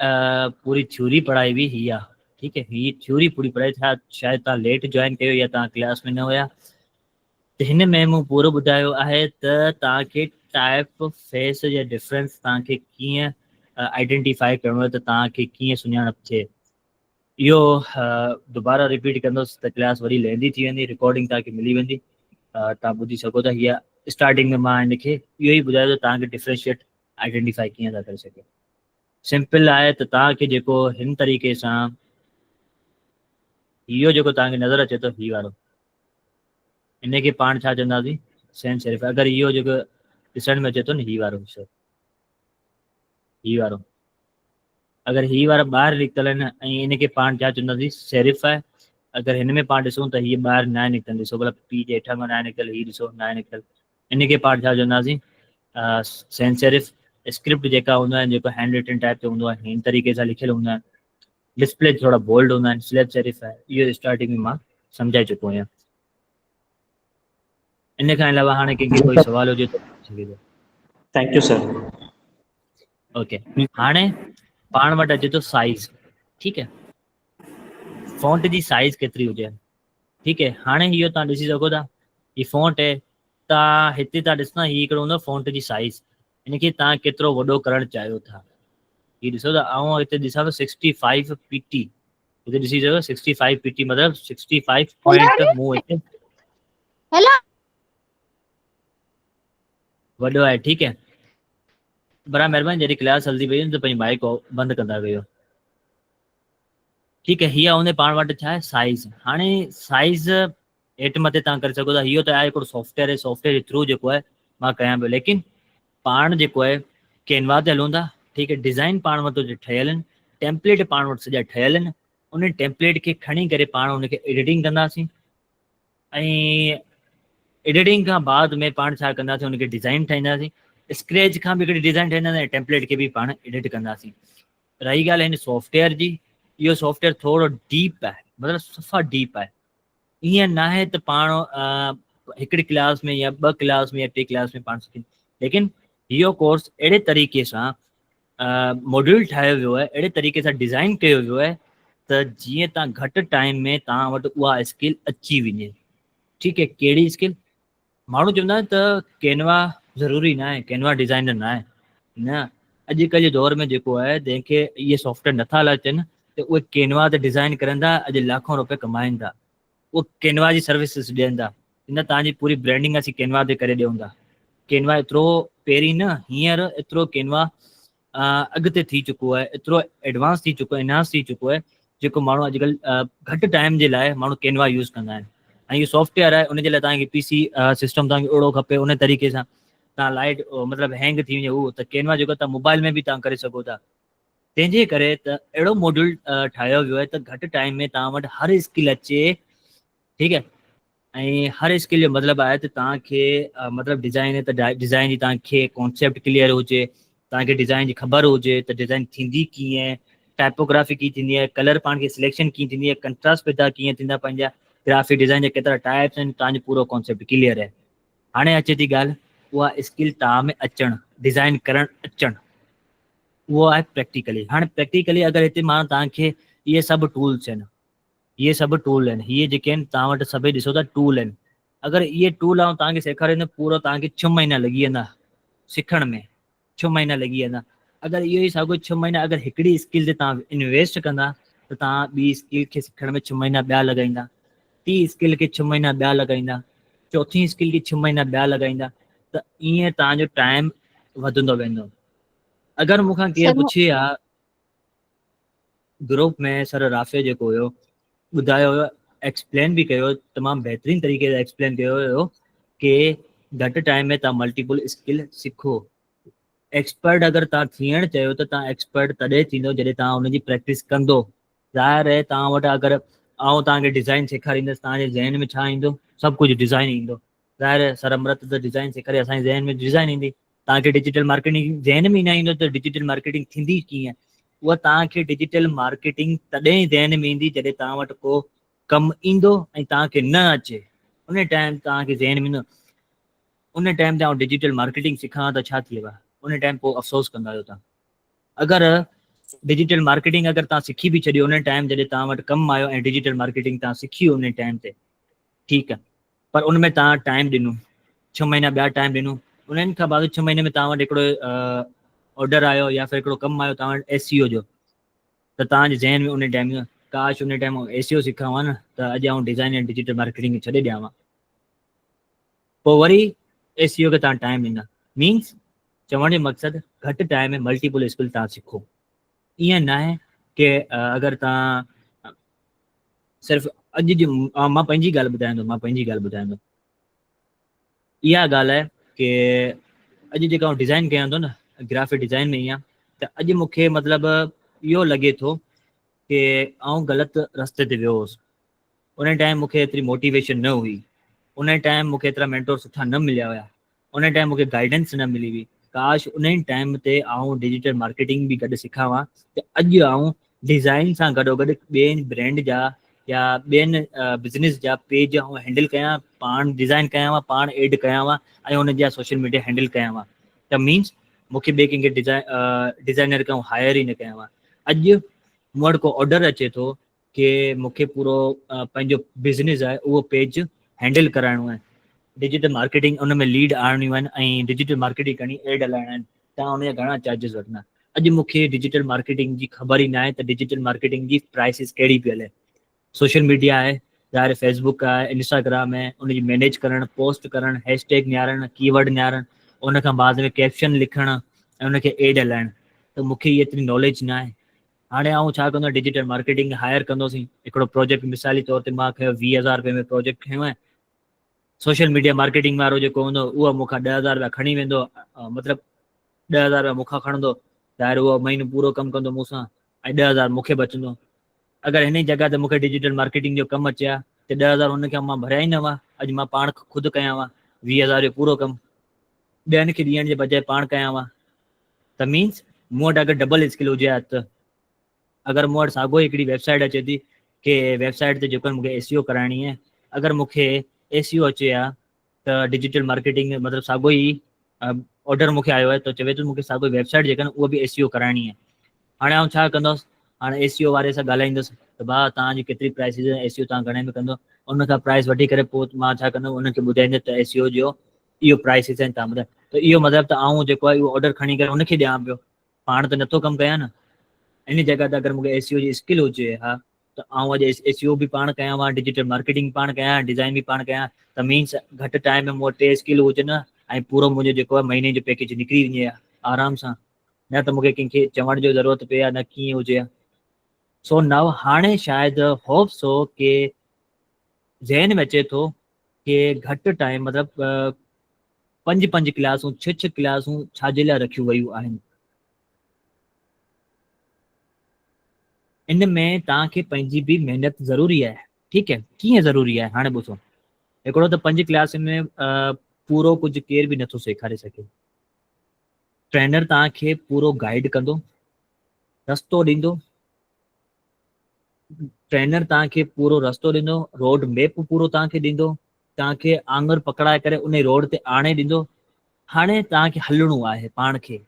पूरी थ्योरी पढ़ाई हुई हीअ आहे, ठीकु है। हीअ थ्योरी पूरी पढ़ाई छा, शायदि तव्हां लेट जॉइन कयो या तव्हां क्लास में न हुया। त हिन में मूं पूरो ॿुधायो आहे त तव्हांखे टाइप फेस या डिफरेंस तव्हांखे कीअं आइडेंटिफाई करिणो आहे, त तव्हांखे कीअं सुञाणप थिए। इहो दुबारा रिपीट कंदुसि त क्लास वरी लेंदी थी वेंदी, रिकॉर्डिंग तव्हांखे मिली वेंदी, तव्हां ॿुधी सघो था। हीअ स्टार्टिंग में मां हिनखे इहो ई ॿुधायो त तव्हांखे डिफ्रेंशिएट आइडेंटिफाई कीअं था करे सघो। सिंपल आहे त तव्हांखे जेको हिन तरीक़े सां इहो जेको तव्हांखे नज़र अचे थो हीअ वारो, इनखे पाण छा चवंदासीं, सैन सेरिफ। अगरि इहो जेको ॾिसण में अचे थो न हीअ वारो हिसो, हीअ वारो, अगरि हीअ वारा ॿाहिरि निकितल आहिनि ऐं इनखे पाण छा चवंदासीं, सेरिफ आहे। अगरि हिन में पाण ॾिसूं त हीअ ॿाहिरि न आहे निकितल, ॾिसो भला पी जे हेठां खां न आहे निकितल, हीअ ॾिसो न आहे निकितल, इनखे पाण छा चवंदासीं, सैन सेरिफ। स्क्रिप्ट जेका हूंदा आहिनि, जेको हैंड रिटन टाइप ते हूंदो आहे, हिन तरीक़े सां लिखियल हूंदा आहिनि। डिस्प्ले थोड़ा बोल्ड हूंदा आहिनि, स्लैब सेरिफ आहे। इहो स्टार्टिंग में मां सम्झाए चुको आहियां। इन खां अलावा हाणे कंहिंखे कोई सवाल हुजे त पुछी सघे। Thank U sir. ओके, हाणे पाण वटि अचे थो साइज़, ठीकु है। फॉन्ट जी साइज़ केतिरी हुजे, ठीकु है। हाणे इहो तव्हां ॾिसी सघो था, हीअ फॉन्ट है। तव्हां हिते तव्हां ॾिसंदा, हीअ हिकिड़ो हूंदो फॉन्ट जी साइज़, इनखे तव्हां केतिरो वॾो करणु चाहियो था। हीअ ॾिसो था, ऐं हिते ॾिसां थो 65 PT, हिते ॾिसी सघो 65 PT मतिलबु 65 पॉइंट मूं हिते हेलो वॾो आहे, ठीकु है। बड़ा महिरबानी, जॾहिं क्लास हलंदी पई त पंहिंजी माइक बंदि कंदा कयो, ठीकु है। हीअ हूंदे पाण वटि छा आहे, साइज़। हाणे साइज़ हेठि मथे तव्हां करे सघो था। इहो त आहे हिकिड़ो सॉफ्टवेयर आहे, सॉफ्टवेयर जे थ्रू जेको आहे मां कयां पियो, लेकिन पाण जेको आहे कैनवा ते हलूं था, ठीकु है। डिज़ाइन पाण वटि ठहियल आहिनि, टेम्पलेट पाण वटि सॼा ठहियल आहिनि। उन टेम्पलेट खे खणी करे पाण उनखे एडिटिंग कंदासीं, ऐं एडिटिंग खां बाद में पाण छा कंदासीं, उनखे डिज़ाइन ठाहींदासीं। स्क्रैच खां बि हिकिड़ी डिज़ाइन ठाहींदासीं, टेम्पलेट खे बि पाण एडिट कंदासीं। रही ॻाल्हि हिन सॉफ्टवेयर जी, इहो सॉफ्टवेयर थोरो डीप आहे, मतिलबु सफ़ा डीप आहे। ईअं न आहे त पाण हिकिड़ी क्लास में या 2 क्लास में या 3 क्लास में पाण सिखी, लेकिन इहो कोर्स अहिड़े तरीक़े सां मॉड्यूल ठाहियो वियो आहे, अहिड़े तरीक़े सां डिज़ाइन कयो वियो आहे त जीअं तव्हां घटि टाइम में तव्हां वटि उहा स्किल अची वञे, ठीकु है। कहिड़ी स्किल? माण्हू चवंदा आहिनि त कैनवा ज़रूरी न आहे, कैनवा डिज़ाइनर न आहे, न। अॼुकल्ह जे दौर में जेको आहे, जंहिंखे इहे सॉफ्टवेयर नथा हला अचनि त उहे कैनवा ते डिज़ाइन करनि था, अॼु लाखों रुपए कमाइनि था। उहे कैनवा जी सर्विसिस ॾियनि था, इन तव्हांजी पूरी ब्रांडिंग असीं कैनवा ते करे ॾियूं था। कैनवा एतिरो पहिरीं न, हींअर एतिरो कैनवा अॻिते थी चुको आहे, एतिरो एडवांस थी चुको आहे, इनहांस थी चुको आहे, जेको माण्हू अॼुकल्ह घटि टाइम जे लाइ माण्हू कैनवा यूज़ कंदा आहिनि। ऐं इहो सॉफ्टवेयर आहे, उनजे लाइ तव्हांखे PC सिस्टम तव्हांखे अहिड़ो खपे उन तरीक़े सां तव्हां लाइट मतिलबु हैंग थी वञे उहो त कैनवा जेको तव्हां मोबाइल में बि तव्हां करे सघो था। तंहिंजे करे त अहिड़ो मॉड्यूल ठाहियो वियो आहे त घटि टाइम में तव्हां वटि हर स्किल अचे, ठीकु आहे। ऐं हर स्किल जो मतिलबु आहे त तव्हांखे मतिलबु डिज़ाइन त डिज़ाइन जी तव्हांखे कॉन्सेप्ट क्लियर हुजे, तव्हांखे डिज़ाइन जी ख़बर हुजे त डिज़ाइन थींदी कीअं, टाइपोग्राफी कीअं थींदी आहे, कलर पाण खे सिलेक्शन कीअं थींदी आहे, कंट्रास्ट पैदा कीअं थींदा, पंहिंजा ग्राफिक डिज़ाइन जा केतिरा टाइप्स आहिनि, तव्हांजो पूरो कॉन्सेप्ट क्लियर आहे। हाणे अचे थी ॻाल्हि उहा स्किल तव्हां में अचणु, डिज़ाइन करणु अचणु, उहो आहे प्रैक्टिकली। हाणे प्रैक्टिकली अगरि हिते मां तव्हांखे इहे सभु टूल्स आहिनि, इहे सभु टूल आहिनि, इहे जेके आहिनि तव्हां वटि सभई ॾिसो था टूल आहिनि। अगरि इहे टूल आऊं तव्हांखे सेखारींदुमि पूरो तव्हांखे 6 महीना लॻी वेंदा सिखण में, 6 महीना लॻी वेंदा। अगरि इहो ई साॻियो 6 महीना अगरि हिकिड़ी स्किल ते तव्हां इन्वेस्ट कंदा त तव्हां ॿी स्किल खे सिखण में 6 महीना ॿिया लॻाईंदा, टी स्किल खे 6 महीना ॿिया लॻाईंदा, चौथी स्किल खे 6 महीना ॿिया लॻाईंदा, त ईअं तव्हांजो टाइम वधंदो वेंदो। अगरि मूंखां केरु सर पुछे हा ग्रुप में सर राफ़े जेको हुयो ॿुधायो हुयो, एक्सप्लेन बि कयो, तमामु बहितरीनु तरीक़े सां एक्सप्लेन कयो हुयो कि घटि टाइम में तव्हां मल्टीपल स्किल सिखो। एक्सपर्ट अगरि तव्हां थियणु चाहियो त तव्हां एक्सपर्ट तॾहिं थींदो जॾहिं तव्हां हुनजी प्रैक्टिस कंदो। ज़ाहिर आहे तव्हां वटि अगरि आउं तव्हांखे डिज़ाइन सेखारींदुसि, तव्हांजे ज़हन में छा ईंदो? सभु कुझु डिज़ाइन ईंदो। ज़ाहिर आहे सर अमृत त डिज़ाइन सेखारे, असांजे ज़हन में डिज़ाइन ईंदी। तव्हांखे डिजिटल मार्केटिंग ज़हन में ई न ईंदो त डिजिटल मार्केटिंग थींदी कीअं? उहा तव्हांखे डिजिटल मार्केटिंग तॾहिं ज़हन में ईंदी जॾहिं तव्हां वटि को कमु ईंदो ऐं तव्हांखे न अचे, उन टाइम तव्हांखे ज़हन में ईंदो उन टाइम ते आउं डिजिटल मार्केटिंग सिखां त छा थिएव, उन टाइम पोइ अफ़सोस कंदा आहियो तव्हां। अगरि डिजिटल मार्केटिंग अगरि तव्हां सिखी बि छॾियो उन टाइम जॾहिं तव्हां वटि कमु आयो ऐं डिजिटल मार्केटिंग तव्हां सिखी उन टाइम ते, ठीकु आहे, पर उन में तव्हां टाइम ॾिनो, 6 महीना ॿिया टाइम ॾिनो, उन्हनि खां बाद 6 महीने में तव्हां वटि हिकिड़ो ऑर्डर आयो या फिर हिकिड़ो कमु आयो तव्हां वटि SEO जो, त तव्हांजे ज़हन में उन टाइम काश उन टाइम SEO सिखां हा न त अॼु आउं डिज़ाइन ऐं डिजिटल मार्केटिंग छॾे ॾियां। पोइ वरी SEO खे तव्हां टाइम ॾींदा, मीन्स चवण जो मक़सदु घटि टाइम में मल्टीपल स्किल तव्हां सिखो। ईअं न आहे की अगरि तव्हां सिर्फ़ु अॼु जी मां पंहिंजी ॻाल्हि ॿुधाईंदो, इहा ॻाल्हि आहे की अॼु जेका आउं डिज़ाइन कयां थो न, ग्राफिक डिज़ाइन में ईअं त अॼु मूंखे मतिलबु इहो लॻे थो कि आउं ग़लति रस्ते ते वियो हुउसि। उन टाइम मूंखे एतिरी मोटिवेशन न हुई, उन टाइम मूंखे एतिरा मेंटोर सुठा न मिलिया हुया, उन टाइम मूंखे गाइडेंस न मिली हुई। काश उन टाइम ते आउं डिजिटल मार्केटिंग बि गॾु सिखां हा त अॼु आउं डिज़ाइन सां गॾोगॾु ॿियनि ब्रांड जा या ॿियनि बिज़नेस जा पेज आउं हैंडल कयां, पाण डिज़ाइन कयां, पाण एड कयां ऐं उन जा सोशल मीडिया हैंडल कयां। त मीन्स मूंखे ॿिए कंहिंखे डिज़ाइनर खां हायर ई न कयां। अॼु मूं वटि को ऑर्डर अचे थो कि मूंखे पूरो पंहिंजो बिज़नेस आहे उहो पेज हैंडल कराइणो आहे, डिजिटल मार्केटिंग उन में लीड आणियूं आहिनि ऐं डिजिटल मार्केटिंग करणी, एड हलाइणा आहिनि, तव्हां उनजा घणा चार्जिस वठंदा। अॼु मूंखे डिजिटल मार्केटिंग जी ख़बर ई न आहे त डिजिटल मार्केटिंग जी प्राइसिस कहिड़ी पई हले। सोशल मीडिया आहे, ज़ाहिर फेसबुक आहे, इंस्टाग्राम आहे, उनजी मैनेज करणु, पोस्ट करणु, हैशटैग निहारणु, कीवर्ड निहारणु, उन खां बाद में कैप्शन लिखणु ऐं उनखे एड हलाइणु, त मूंखे इहा एतिरी नॉलेज न आहे। हाणे आउं छा कंदो, डिजिटल मार्केटिंग हायर कंदोसीं, हिकिड़ो प्रोजेक्ट मिसाली तौर ते मां खयो 20,000 रुपए में प्रोजेक्ट खयो आहे। सोशल मीडिया मार्केटिंग वारो जेको हूंदो उहो मूंखां 10,000 रुपया खणी वेंदो, मतिलबु 10,000 रुपया मूंखां खणंदो, ज़ाहिर उहो महीनो पूरो कमु कंदो मूंसां ऐं 10,000 मूंखे बचंदो। अगरि हिन जॻह ते मूंखे डिजिटल मार्केटिंग जो कमु अचे हा त 10,000 हुनखे मां भरिया ई न हुआ, अॼु मां पाण ख़ुदि कयां हुआ 20,000 जो पूरो कमु, ॿियनि खे ॾियण जे बजाए पाण कयां हुआ। त मीन्स मूं वटि अगरि डबल स्किल हुजे हा त अगरि मूं वटि साॻो हिकिड़ी वेबसाइट अचे थी कि वेबसाइट ते जेको मूंखे SEO कराइणी आहे, अगरि मूंखे SEO अचे हा त डिजिटल मार्केटिंग मतिलबु साॻो ई ऑर्डर मूंखे आयो आहे त चवे थो मूंखे साॻो वेबसाइट जेका उहा बि SEO कराइणी आहे। हाणे आउं छा कंदुसि, हाणे SEO वारे सां ॻाल्हाईंदुसि त भाउ तव्हांजी केतिरी प्राइसिस आहे, SEO तव्हां घणे में कंदो, उनखां प्राइस वठी करे पोइ मां छा कंदुमि उनखे ॿुधाईंदुसि त SEO जो इहो प्राइसिस आहिनि, तव्हां ॿुधायो। त इहो मतिलबु त आउं जेको आहे उहो ऑर्डर खणी करे उनखे ॾियां पियो, पाण त नथो कमु कयां न। इन जॻह ते अगरि मूंखे SEO जी स्किल हुजे हा त आउं अॼु SEO बि पाण कयां हुआ, डिजिटल मार्केटिंग पाण कयां, डिज़ाइन बि पाण कयां, त मीन्स घटि टाइम में मूं वटि 3 स्किल हुजनि ऐं पूरो मुंहिंजो जेको आहे महीने जो पैकेज निकिरी वञे हा आराम सां, न त मूंखे कंहिंखे चवण जो ज़रूरत पए हा न कीअं हुजे हा। सो नव हाणे शायदि होप सो कि ज़हन में अचे थो कि घटि टाइम मतिलबु 5 क्लासूं 6 क्लासूं छाजे लाइ रखियूं वयूं आहिनि। इन में तव्हांखे पंहिंजी बि महिनत ज़रूरी आहे। ठीकु आहे, कीअं ज़रूरी आहे हाणे ॿुधो। हिकिड़ो त 5 क्लास में पूरो कुझु केर बि नथो सेखारे सघे। ट्रेनर तव्हांखे पूरो गाइड कंदो, रस्तो ॾींदो। ट्रेनर तव्हांखे पूरो रस्तो ॾींदो, रोड मैप पूरो तव्हांखे ॾींदो, तव्हांखे आङुर पकड़ाए करे उन रोड ते आणे ॾींदो। हाणे तव्हांखे हलणो आहे पाण खे।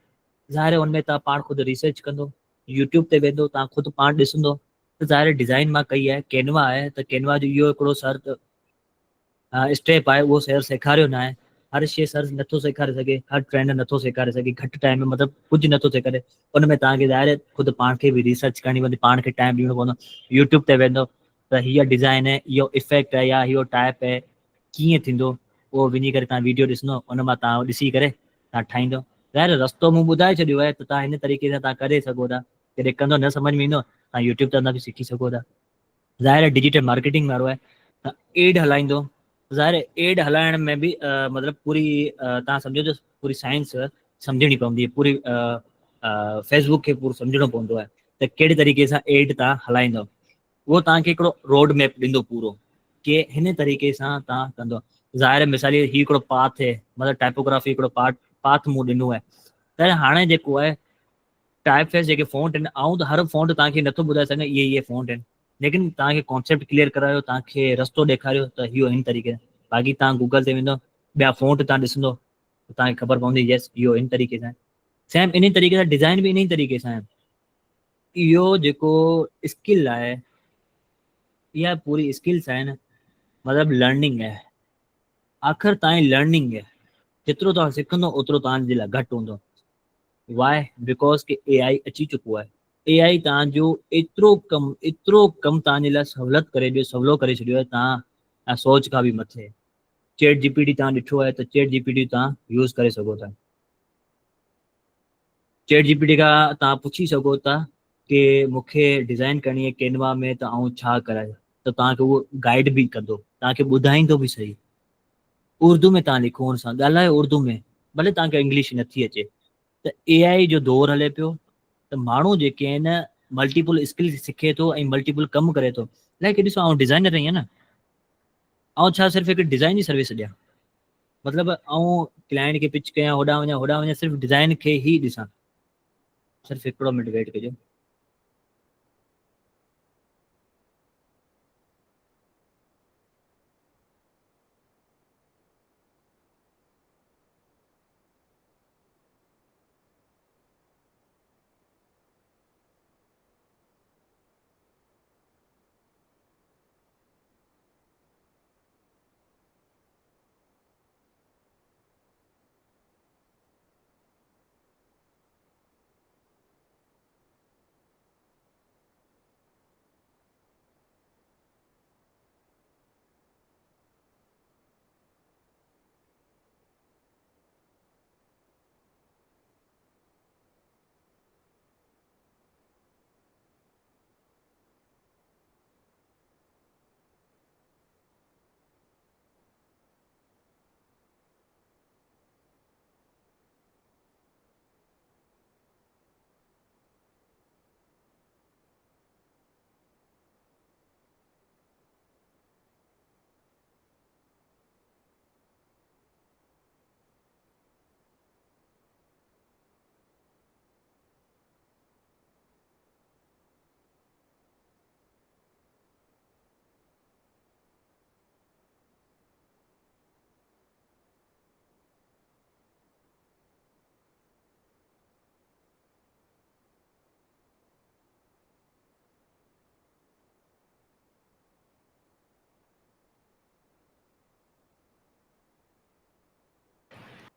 ज़ाहिर उनमें तव्हां पाण ख़ुदि रिसर्च कंदो, यूट्यूब ते वेंदो, तव्हां ख़ुदि पाण ॾिसंदो त ज़ाहिर डिज़ाइन मां कई आहे, कैनवा आहे, त कैनवा जो इहो हिकिड़ो सर स्टेप आहे, उहो सर सेखारियो न आहे। हर शइ सर नथो सेखारे सघे, हर ट्रेनर नथो सेखारे सघे, घटि टाइम में मतिलबु कुझु नथो सेखारे। उन में तव्हांखे ज़ाहिर ख़ुदि पाण खे बि रिसर्च करणी पवंदी, पाण खे टाइम ॾियणो पवंदो। यूट्यूब ते वेंदो त हीअ डिज़ाइन आहे, इहो इफेक्ट आहे, या इहो टाइप आहे, कीअं थींदो, उहो वञी करे तव्हां वीडियो ॾिसंदो, उन मां तव्हां ॾिसी करे तव्हां ठाहींदो। ज़ाहिर रस्तो मूं ॿुधाए छॾियो आहे, त तव्हां हिन तरीक़े सां तव्हां करे सघो था। जॾहिं कंदो न सम्झ में ईंदो, तव्हां यूट्यूब ते बि सिखी सघो था। ज़ाहिर डिजिटल मार्केटिंग वारो आहे, त एड हलाईंदो। ज़ाहिर एड हलाइण में बि मतिलबु पूरी तव्हां सम्झो त पूरी साइंस सम्झणी पवंदी आहे, पूरी फेसबुक खे पूरो सम्झणो पवंदो आहे त कहिड़े तरीक़े सां एड तव्हां हलाईंदो। उहो तव्हांखे हिकिड़ो रोड मैप ॾींदो पूरो, कि हिन तरीक़े सां तव्हां कंदो। ज़ाहिर मिसाल ही हिकिड़ो पाथ आहे, मतिलबु टाइपोग्राफी हिकिड़ो पाथ मूं ॾिनो आहे। त हाणे जेको आहे टाइप फेस जेके फ़ॉन्ट आहिनि, आऊं त हर फ़ॉन्ट तव्हांखे नथो ॿुधाए सघां इहे फ़ॉन्ट आहिनि, लेकिन तव्हांखे कॉन्सेप्ट क्लियर करायो, तव्हांखे रस्तो ॾेखारियो त इहो हिन तरीक़े सां। बाक़ी तव्हां गूगल ते वेंदो, ॿिया फ़ॉन्ट तव्हां ॾिसंदो त तव्हांखे ख़बर पवंदी यस इहो इन तरीक़े सां आहे। सेम इन तरीक़े सां डिज़ाइन बि इन तरीक़े सां आहे। इहो जेको स्किल आहे, इहा पूरी स्किल्स आहिनि, मतिलबु लर्निंग आहे। आख़िर तव्हांजी लर्निंग आहे, जेतिरो तव्हां सिखंदो ओतिरो तव्हांजे लाइ घटि हूंदो। वाए? बिकॉज कि AI अची चुको आहे। AI तव्हांजो एतिरो कमु तव्हांजे लाइ सहूलियत करे ॾियो, सवलो करे छॾियो आहे, तव्हां सोच खां बि मथे। चैट GPT तव्हां ॾिठो आहे, त चैट GPT तव्हां यूज़ करे सघो था। चैट GPT खां तव्हां पुछी सघो था कि मूंखे डिज़ाइन करणी आहे कैनवा में, त आउं छा कराए, त तव्हांखे उहो गाइड बि कंदो, तव्हांखे ॿुधाईंदो बि सही। उर्दू में तव्हां लिखो हुन सां, ॻाल्हायो उर्दू में, भले तव्हांखे इंग्लिश नथी अचे। त AI जो दौरु हले पियो, त माण्हू जेके आहिनि मल्टीपल स्किल सिखे थो ऐं मल्टीपल कमु करे थो। लाइक ॾिसो, आउं डिज़ाइनर आहियां न, आउं छा सिर्फ़ु हिकु डिज़ाइन जी सर्विस ॾियां? मतिलबु आउं क्लाइंट खे पिच कयां, होॾां वञां, सिर्फ़ु डिज़ाइन खे ई ॾिसां। सिर्फ़ु हिकिड़ो मिनट वेट कजो।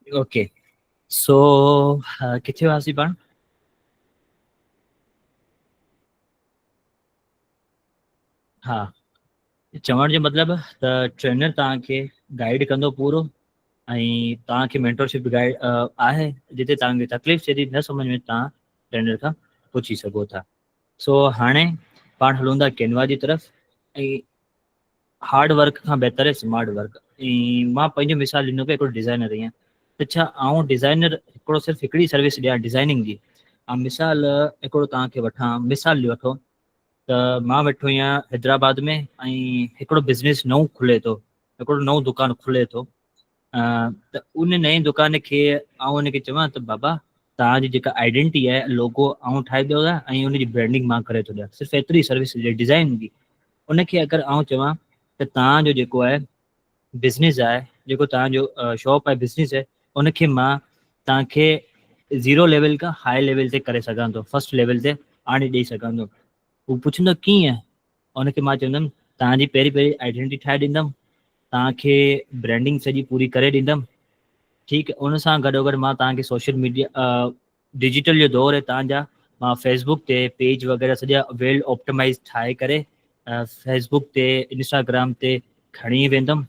ओके, सो किथे हुआसीं पाण? हा, चवण जो मतिलबु त ट्रेनर तव्हांखे गाइड कंदो पूरो, ऐं तव्हांखे मेंटरशिप गाइड आहे, जिते तव्हांखे तकलीफ़ थिए थी न सम्झ में, तव्हां ट्रेनर खां पुछी सघो था। सो हाणे पाण हलूं था कैनवा जी तरफ़। ऐं हार्ड वर्क खां बहितर आहे स्मार्ट वर्क। ऐं मां पंहिंजो मिसाल ॾिनो कि हिकिड़ो डिज़ाइनर आहियां, त छा आउं डिज़ाइनर हिकिड़ो सिर्फ़ु हिकिड़ी सर्विस ॾियां डिज़ाइनिंग जी। ऐं मिसाल हिकिड़ो तव्हांखे वठां, मिसाल वठो त मां वेठो आहियां हैदराबाद में ऐं हिकिड़ो बिज़नेस नओं खुले थो, हिकिड़ो नओं दुकानु खुले थो। त उन नई दुकान खे आउं हुनखे चवां त बाबा तव्हांजी जेका आइडेंटिटी आहे लोगो आउं ठाहे ॾियो ऐं उनजी ब्रांडिंग मां करे थो ॾियां, सिर्फ़ु एतिरी सर्विस डिज़ाइन जी। उनखे अगरि आउं चवां त तव्हांजो जेको आहे बिज़नेस आहे, जेको तव्हांजो शॉप आहे, बिज़नेस आहे, उनखे मां तव्हांखे 0 लेवल खां हाई लेवल ते करे सघां थो, फर्स्ट लेवल ते आणे ॾेई सघां थो। हू पुछंदो कीअं, उनखे मां चवंदुमि तव्हांजी पहिरीं आइडेंटिटी ठाहे ॾींदुमि, तव्हांखे ब्रांडिंग सॼी पूरी करे ॾींदुमि, ठीकु आहे। उन सां गॾोगॾु मां तव्हांखे सोशल मीडिया डिजिटल जो दौर आहे तव्हांजा, मां फेसबुक ते पेज वग़ैरह सॼा वेल ऑप्टिमाइज़ ठाहे करे फेसबुक ते इंस्टाग्राम ते खणी वेंदुमि,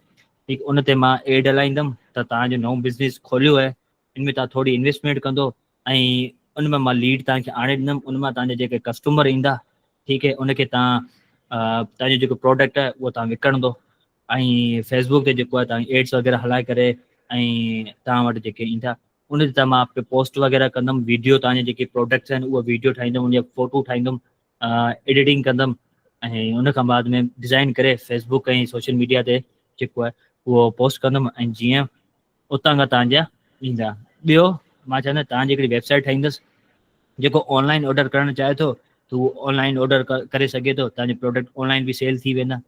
ठीकु। उन ते मां एड हलाईंदुमि त तव्हांजो नओं बिज़नेस खोलियो आहे, इनमें तव्हां थोरी इन्वेस्टमेंट कंदो ऐं उनमें मां लीड तव्हांखे आणे ॾींदुमि, उनमां तव्हांजा जेके कस्टमर ईंदा, ठीकु आहे, उनखे तव्हांजो जेको प्रोडक्ट आहे उहो तव्हां विकिणंदो। ऐं फेसबुक ते जेको आहे तव्हां एड्स वग़ैरह हलाए करे ऐं तव्हां वटि जेके ईंदा उन ते मां पोस्ट वग़ैरह कंदुमि, वीडियो तव्हांजे जेके प्रोडक्ट्स आहिनि उहा वीडियो ठाहींदुमि, उनजा फ़ोटू ठाहींदुमि, एडिटिंग कंदुमि ऐं उन खां बाद में डिज़ाइन करे फेसबुक ऐं सोशल मीडिया ते जेको आहे उहो पोस्ट कंदुमि ऐं जीअं उतां खां तव्हांजा ईंदा। ॿियो मां चवंदुमि तव्हांजी हिकिड़ी वेबसाइट ठाहींदुसि, जेको ऑनलाइन ऑडर करणु चाहे थो त उहो ऑनलाइन ऑडर करे सघे थो, तव्हांजे प्रोडक्ट ऑनलाइन बि सेल थी वेंदा।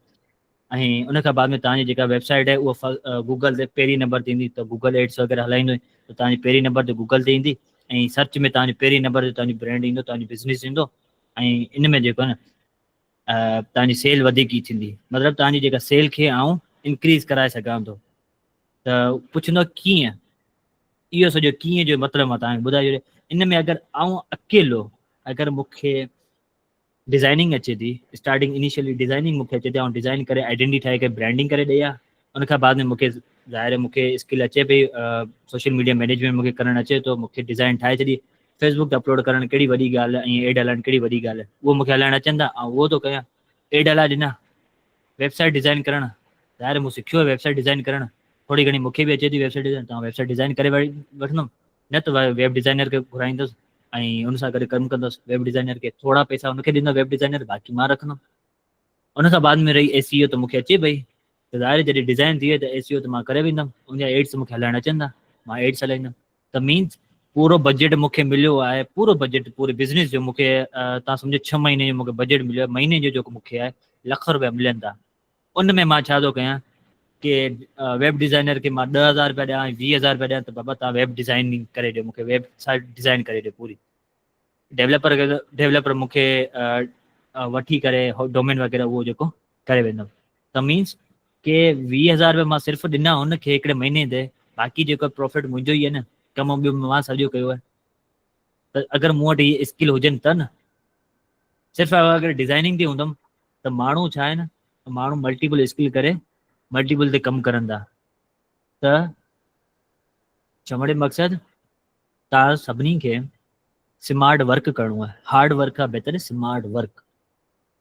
ऐं उन खां बाद में तव्हांजी जेका वेबसाइट आहे उहा गूगल ते पहिरीं नंबर ते ईंदी, त गूगल एड्स वग़ैरह हलाईंदो त तव्हांजी पहिरीं नंबर ते गूगल ते ईंदी ऐं सर्च में तव्हांजो पहिरीं नंबर ते तव्हांजी ब्रांड ईंदो, तव्हांजो बिज़नेस ईंदो ऐं इन में जेको आहे न तव्हांजी सेल वधीक ई थींदी, मतिलबु तव्हांजी जेका सेल खे आउं इंक्रीज़ कराए सघां थो। त पुछंदो कीअं, इहो सॼो कीअं जो मतिलबु मां तव्हांखे ॿुधाए छॾियो। इन में अगरि आउं अकेलो, अगरि मूंखे डिज़ाइनिंग अचे थी, स्टार्टिंग इनिशियली डिज़ाइनिंग मूंखे अचे थी, ऐं डिज़ाइन करे आइडेंटिटी ठाहे करे ब्रांडिंग करे ॾेई आहे, उन खां बाद में मूंखे ज़ाहिर आहे मूंखे स्किल अचे पई, सोशल मीडिया मैनेजमेंट मूंखे करणु अचे थो, मूंखे डिज़ाइन ठाहे छॾी, फेसबुक ते अपलोड करणु कहिड़ी वॾी ॻाल्हि आहे, ऐं एड हलाइणु कहिड़ी वॾी ॻाल्हि आहे, उहो मूंखे हलाइणु अचनि था ऐं उहो थो कयां। एड हलाए ॾिना, वेबसाइट डिज़ाइन करणु, ज़ाहिर आहे मूं सिखियो आहे वेबसाइट डिज़ाइन करणु, थोरी घणी मूंखे बि अचे थी वेबसाइट डिज़ाइन, तव्हां वेबसाइट डिज़ाइन करे वठंदुमि, न त वेब डिज़ाइनर खे घुराईंदुसि ऐं उन सां गॾु कमु कंदुसि। वेब डिज़ाइनर खे थोरा पैसा उनखे ॾींदो, वेब डिज़ाइनर बाक़ी मां रखंदुमि। उन खां बाद में रही SEO त मूंखे अचे पई, त ज़ाहिर जॾहिं डिज़ाइन थी वई त SEO त मां करे वेंदुमि, उनजा एड्स मूंखे हलाइणु अचनि था, मां एड्स हलाईंदुमि। त मीन्स पूरो बजट मूंखे मिलियो आहे, पूरो बजट पूरे बिज़नेस जो मूंखे तव्हां सम्झो 6 महीने जो मूंखे बजट मिलियो आहे, महीने जो जेको मूंखे आहे ₹1,00,000 मिलनि था। उन में मां छा थो कयां कि वेब डिज़ाइनर खे मां 10,000 रुपया ॾियां, 20,000 रुपया ॾियां, त बाबा तव्हां वेब डिज़ाइनिंग करे ॾियो, मूंखे वेबसाइट डिज़ाइन करे ॾियो पूरी। डेवलपर मूंखे वठी करे डोमेन वग़ैरह उहो जेको करे वेंदुमि। त मीन्स के 20,000 रुपया मां सिर्फ़ु ॾिना हुनखे हिकिड़े महीने ते, बाक़ी जेको प्रॉफिट मुंहिंजो ई आहे न, कमु ॿियो मां सॼो कयो आहे। त अगरि मूं वटि इहे स्किल हुजनि त न, सिर्फ़ु अगरि डिज़ाइनिंग ते हूंदुमि त माण्हू छा आहे न, माण्हू मल्टीपल स्किल करे मल्टीपल ते कमु करनि था। त चवण जो मक़सदु तव्हां सभिनी खे स्मार्ट वर्क करिणो आहे, हार्ड वर्क खां बहितर स्मार्ट वर्क।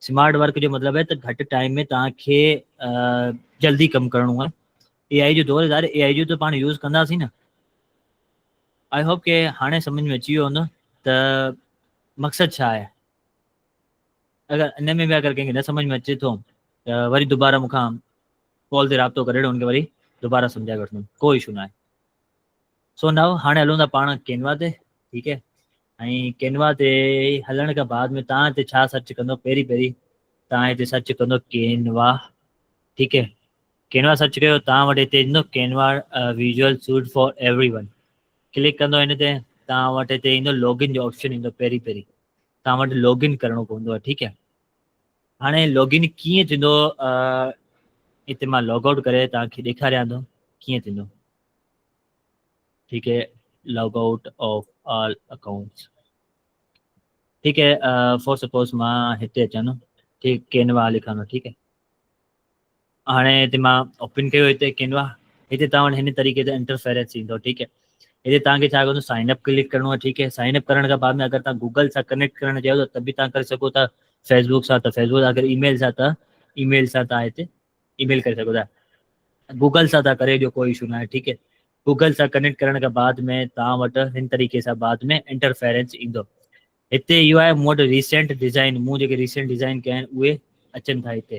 स्मार्ट वर्क जो मतिलबु आहे त घटि टाइम में तव्हांखे जल्दी कमु करिणो आहे। AI जो दौर आहे, AI जो त पाण यूज़ कंदासीं न। आई होप के हाणे सम्झ में अची वियो हूंदो त मक़सदु छा आहे। अगरि इन में बि अगरि कंहिंखे न सम्झ में अचे थो त वरी दुबारा मूंखां कॉल ते राब्तो करे हुनखे वरी दुबारा सम्झाए वठंदुमि, को इशू न आहे। सो नाउ हाणे हलूं था पाण कैनवा ते, ठीकु आहे। ऐं कैनवा ते हलण खां बाद में तव्हां हिते छा सर्च कंदो, पहिरीं तव्हां हिते सर्च कंदो कैनवा, ठीकु आहे। कैनवा सर्च कयो, तव्हां वटि हिते ईंदो Canva visual suit for everyone, click कंदो हिन ते, तव्हां वटि हिते ईंदो लॉगिन जो ऑप्शन ईंदो, पहिरीं तव्हां वटि लॉगिन करिणो पवंदो आहे, ठीकु आहे। हाणे लॉगिन कीअं थींदो, हिते मां लॉगआउट करे तव्हांखे ॾेखारियां थो कीअं थींदो, ठीकु है। Log out of all accounts, ठीकु है। फॉर सपोज मां हिते अचां थो, ठीकु, कैनवा लिखां थो, ठीकु है। हाणे हिते मां ओपन कयो हिते कैनवा, हिते तव्हां वटि हिन तरीक़े सां इंटरफेरेंस ईंदो, ठीकु है। हिते तव्हांखे छा करिणो, साइन अप क्लिक करिणो आहे, ठीकु है। साइन अप करण खां बाद में अगरि तव्हां गूगल सां कनेक्ट करणु चाहियो त बि तव्हां करे सघो था, फेसबुक सां त फेसबुक, अगरि ईमेल सां त ईमेल सां तव्हां हिते ईमेल करे सघो था, गूगल सां था करे ॾियो, कोई इशू न आहे, ठीकु है। गूगल सां कनेक्ट करण खां बाद में तव्हां वटि हिन तरीक़े सां बाद में इंटरफेरेंस ईंदो। हिते इहो आहे मूं वटि रीसेंट डिज़ाइन, मूं जेके रीसेंट डिज़ाइन कया आहिनि उहे अचनि था हिते।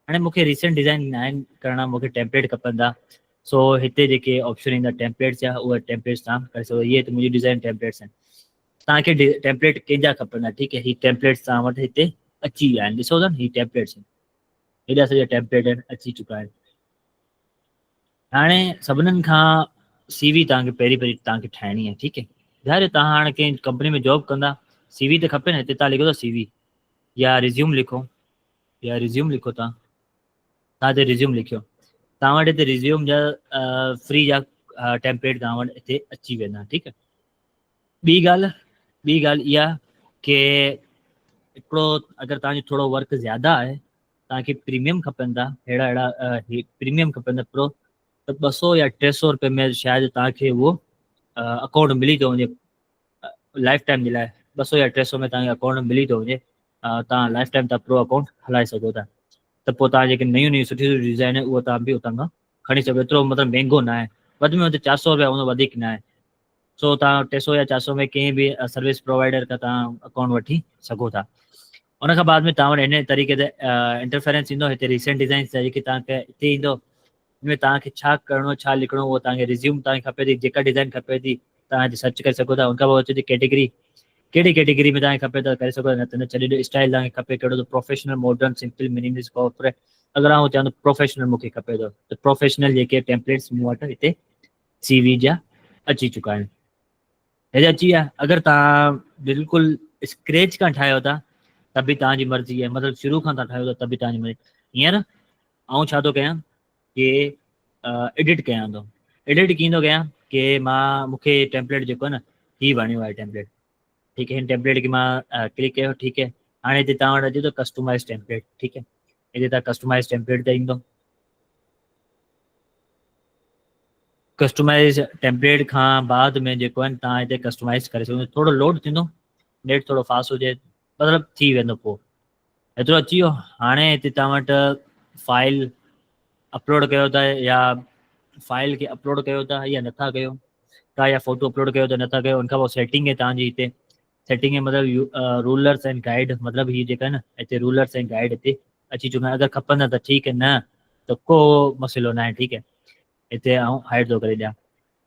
हाणे मूंखे रीसेंट डिज़ाइन न आहिनि करणा, मूंखे टेम्पलेट खपंदा, सो हिते जेके ऑप्शन ईंदा टेम्पलेट्स जा, उहे टेम्पलेट्स तव्हां करे सघो। इहे त मुंहिंजी डिज़ाइन टेम्पलेट्स आहिनि। तव्हांखे टेम्पलेट कंहिंजा खपंदा, ठीकु है। हीअ टेम्पलेट्स तव्हां वटि हिते अची विया आहिनि, ॾिसो था हीअ टेम्पलेट्स आहिनि, हेॾा सॼा टेम्पलेट आहिनि, अची चुका आहिनि। हाणे सभिनीनि खां CV तव्हांखे पहिरीं तव्हांखे ठाहिणी आहे, ठीकु है। ॿुधायो तव्हां हाणे कंहिं कंपनी में जॉब कंदा, CV त खपे न। हिते तव्हां लिखो था CV या रिज़्यूम लिखो, तव्हां हिते रिज़्यूम लिखियो, तव्हां वटि हिते रिज़्यूम जा फ्री जा टेम्पलेट तव्हां वटि हिते अची वेंदा, ठीकु है। ॿी ॻाल्हि इहा कि हिकिड़ो अगरि तव्हांजो थोरो वर्क ज़्यादा आहे, तव्हांखे प्रीमियम खपंदा, अहिड़ा प्रीमियम खपंदा प्रो, त 200 या 300 रुपए में शायदि तव्हांखे उहो अकाउंट मिली थो वञे लाइफ टाइम जे लाइ। 200 या 300 में तव्हांखे अकाउंट मिली थो वञे, तव्हां लाइफ टाइम तव्हां प्रो अकाउंट हलाए सघो था। त पोइ तव्हां जेके नयूं सुठी डिज़ाइन आहे उहो तव्हां बि उतां खां खणी सघो। एतिरो मतिलबु महांगो न आहे, वधि में वधि 400 रुपया हूंदो, वधीक न आहे। सो तव्हां 300 या 400 में कंहिं बि सर्विस प्रोवाइडर खां तव्हां अकाउंट वठी सघो था। उन खां बाद में तव्हां वटि हिन तरीक़े ते इंटरफेरेंस ईंदो। हिते रीसेंट डिज़ाइन जेके तव्हांखे हिते ईंदो, हिनमें तव्हांखे छा करिणो, छा लिखिणो, उहो तव्हांखे रिज़्यूम तव्हांखे खपे थी, जेका डिज़ाइन खपे थी तव्हां हिते सर्च करे सघो था। उनखां पोइ अचे थी कैटेगरी, कहिड़ी कैटेगरी में तव्हांखे खपे त करे सघो था, न त न छॾे ॾियो। स्टाइल तव्हांखे खपे कहिड़ो, त professional, modern, simple, minimalist, corporate. अगरि आउं चवां त प्रोफेशनल मूंखे खपे थो, त प्रोफेशनल जेके टेम्पलेट्स मूं वटि हिते CV जा अची चुका आहिनि। हेॾा अची विया। अगरि तव्हां बिल्कुलु स्क्रैच खां ठाहियो था त बि तव्हांजी मर्ज़ी आहे, मतिलबु शुरू खां तव्हां ठाहियो था त बि तव्हांजी मर्ज़ी। हींअर आउं छा थो कयां कि एडिट कयां थो। एडिट कीअं थो कयां कि मूंखे टेम्पलेट जेको आहे न, हीअ वणियो आहे टेम्पलेट, ठीकु है। हिन टेम्पलेट खे मां क्लिक कयो, ठीकु है। हाणे हिते तव्हां वटि अचे थो कस्टमाइज़ टेम्पलेट, ठीकु है। हिते तव्हां कस्टमाइज़ टेम्पलेट ते ईंदो। कस्टमाइज़ टेम्पलेट खां बाद में जेको आहे तव्हां हिते कस्टमाइज़ करे सघो। थोरो लोड थींदो, नेट थोरो फास्ट हुजे, मतिलबु थी वेंदो। पोइ एतिरो अची वियो। हाणे हिते तव्हां वटि फाइल अपलोड कयो था या फाइल खे अपलोड कयो था या नथा कयो था, या फ़ोटो अपलोड कयो त नथा कयो। उनखां पोइ सेटिंग आहे तव्हांजी। हिते सेटिंग आहे मतिलबु रूलर्स एंड गाइड, मतिलबु हीअ जेका आहे न, हिते रूलर्स एंड गाइड हिते अची चुका आहिनि। अगरि खपंदा त ठीकु है, न त को मसइलो न आहे, ठीकु है। हिते आउं हाइड थो करे ॾियां।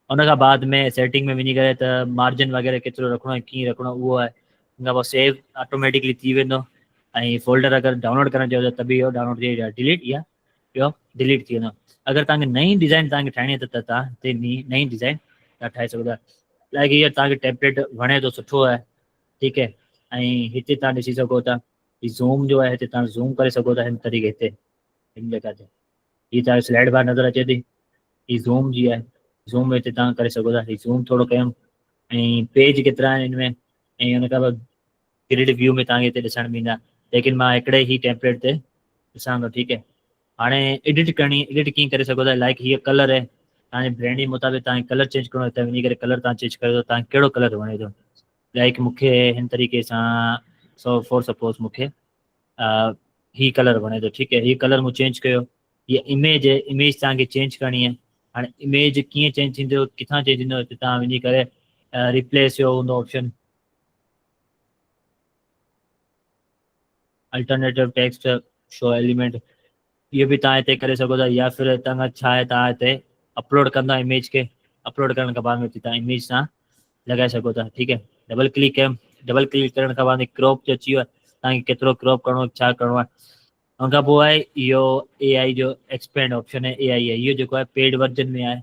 उनखां बाद में सेटिंग में वञी करे त मार्जिन वग़ैरह केतिरो रखिणो आहे, कीअं रखिणो आहे, उहो आहे। उनखां पोइ सेव ऑटोमेटिकली थी वेंदो। ऐं फोल्डर अगरि डाउनलोड करणु चाहियो त बि इहो डाउनलोड थी वेंदो, डिलीट या ॿियो डिलीट थी वेंदो। अगरि तव्हांखे नई डिज़ाइन तव्हांखे ठाहिणी आहे त तव्हां हिते नई डिज़ाइन तव्हां ठाहे सघो था। लाइक हीअ तव्हांखे टेम्पलेट वणे थो, सुठो आहे, ठीकु है। ऐं हिते तव्हां ॾिसी सघो था ही ज़ूम जो आहे, हिते तव्हां ज़ूम करे सघो था हिन तरीक़े हिते, हिन जॻह ते। हीअ तव्हांखे स्लाइड बार नज़र अचे थी, ही ज़ूम जी आहे। ज़ूम हिते तव्हां करे सघो था। ही ज़ूम थोरो कयूं, ऐं पेज केतिरा आहिनि हिन में, ऐं हुनखां पोइ ग्रिड व्यू में तव्हांखे हिते ॾिसण में ईंदा। लेकिन मां हिकिड़े ई टेम्पलेट ते ॾिसां थो, ठीकु है। हाणे एडिट करणी, एडिट कीअं करे सघो था। लाइक हीअ कलर आहे, तव्हांजे ब्रांड जे मुताबिक़ तव्हांखे कलर चेंज करिणो आहे, त वञी करे कलर तव्हां चेंज कयो। तव्हांखे कहिड़ो कलर वणे थो। लाइक मूंखे हिन तरीक़े सां फॉर सपोज़ मूंखे ही कलर वणे थो, ठीकु है। हीअ कलर मूं चेंज कयो। हीअ इमेज आहे, इमेज तव्हांखे चेंज करणी आहे। हाणे इमेज कीअं चेंज थींदो, किथां चेंज थींदो, हिते तव्हां वञी करे रिप्लेस जो हूंदो option, alternative text show element, इहो बि तव्हां हिते करे सघो था। या फिर तव्हां छा आहे, तव्हां हिते अपलोड कंदा इमेज खे, अपलोड करण खां बाद में तव्हां इमेज सां लॻाए सघो था, ठीकु है। डबल क्लिक कयो, डबल क्लिक करण खां बाद क्रॉप जो अची वियो आहे, तव्हांखे केतिरो क्रॉप करिणो, छा करिणो आहे। उनखां पोइ आहे इहो AI जो एक्सपेंड ऑप्शन आहे। AI आहे इहो जेको आहे पेड वर्जन में आहे,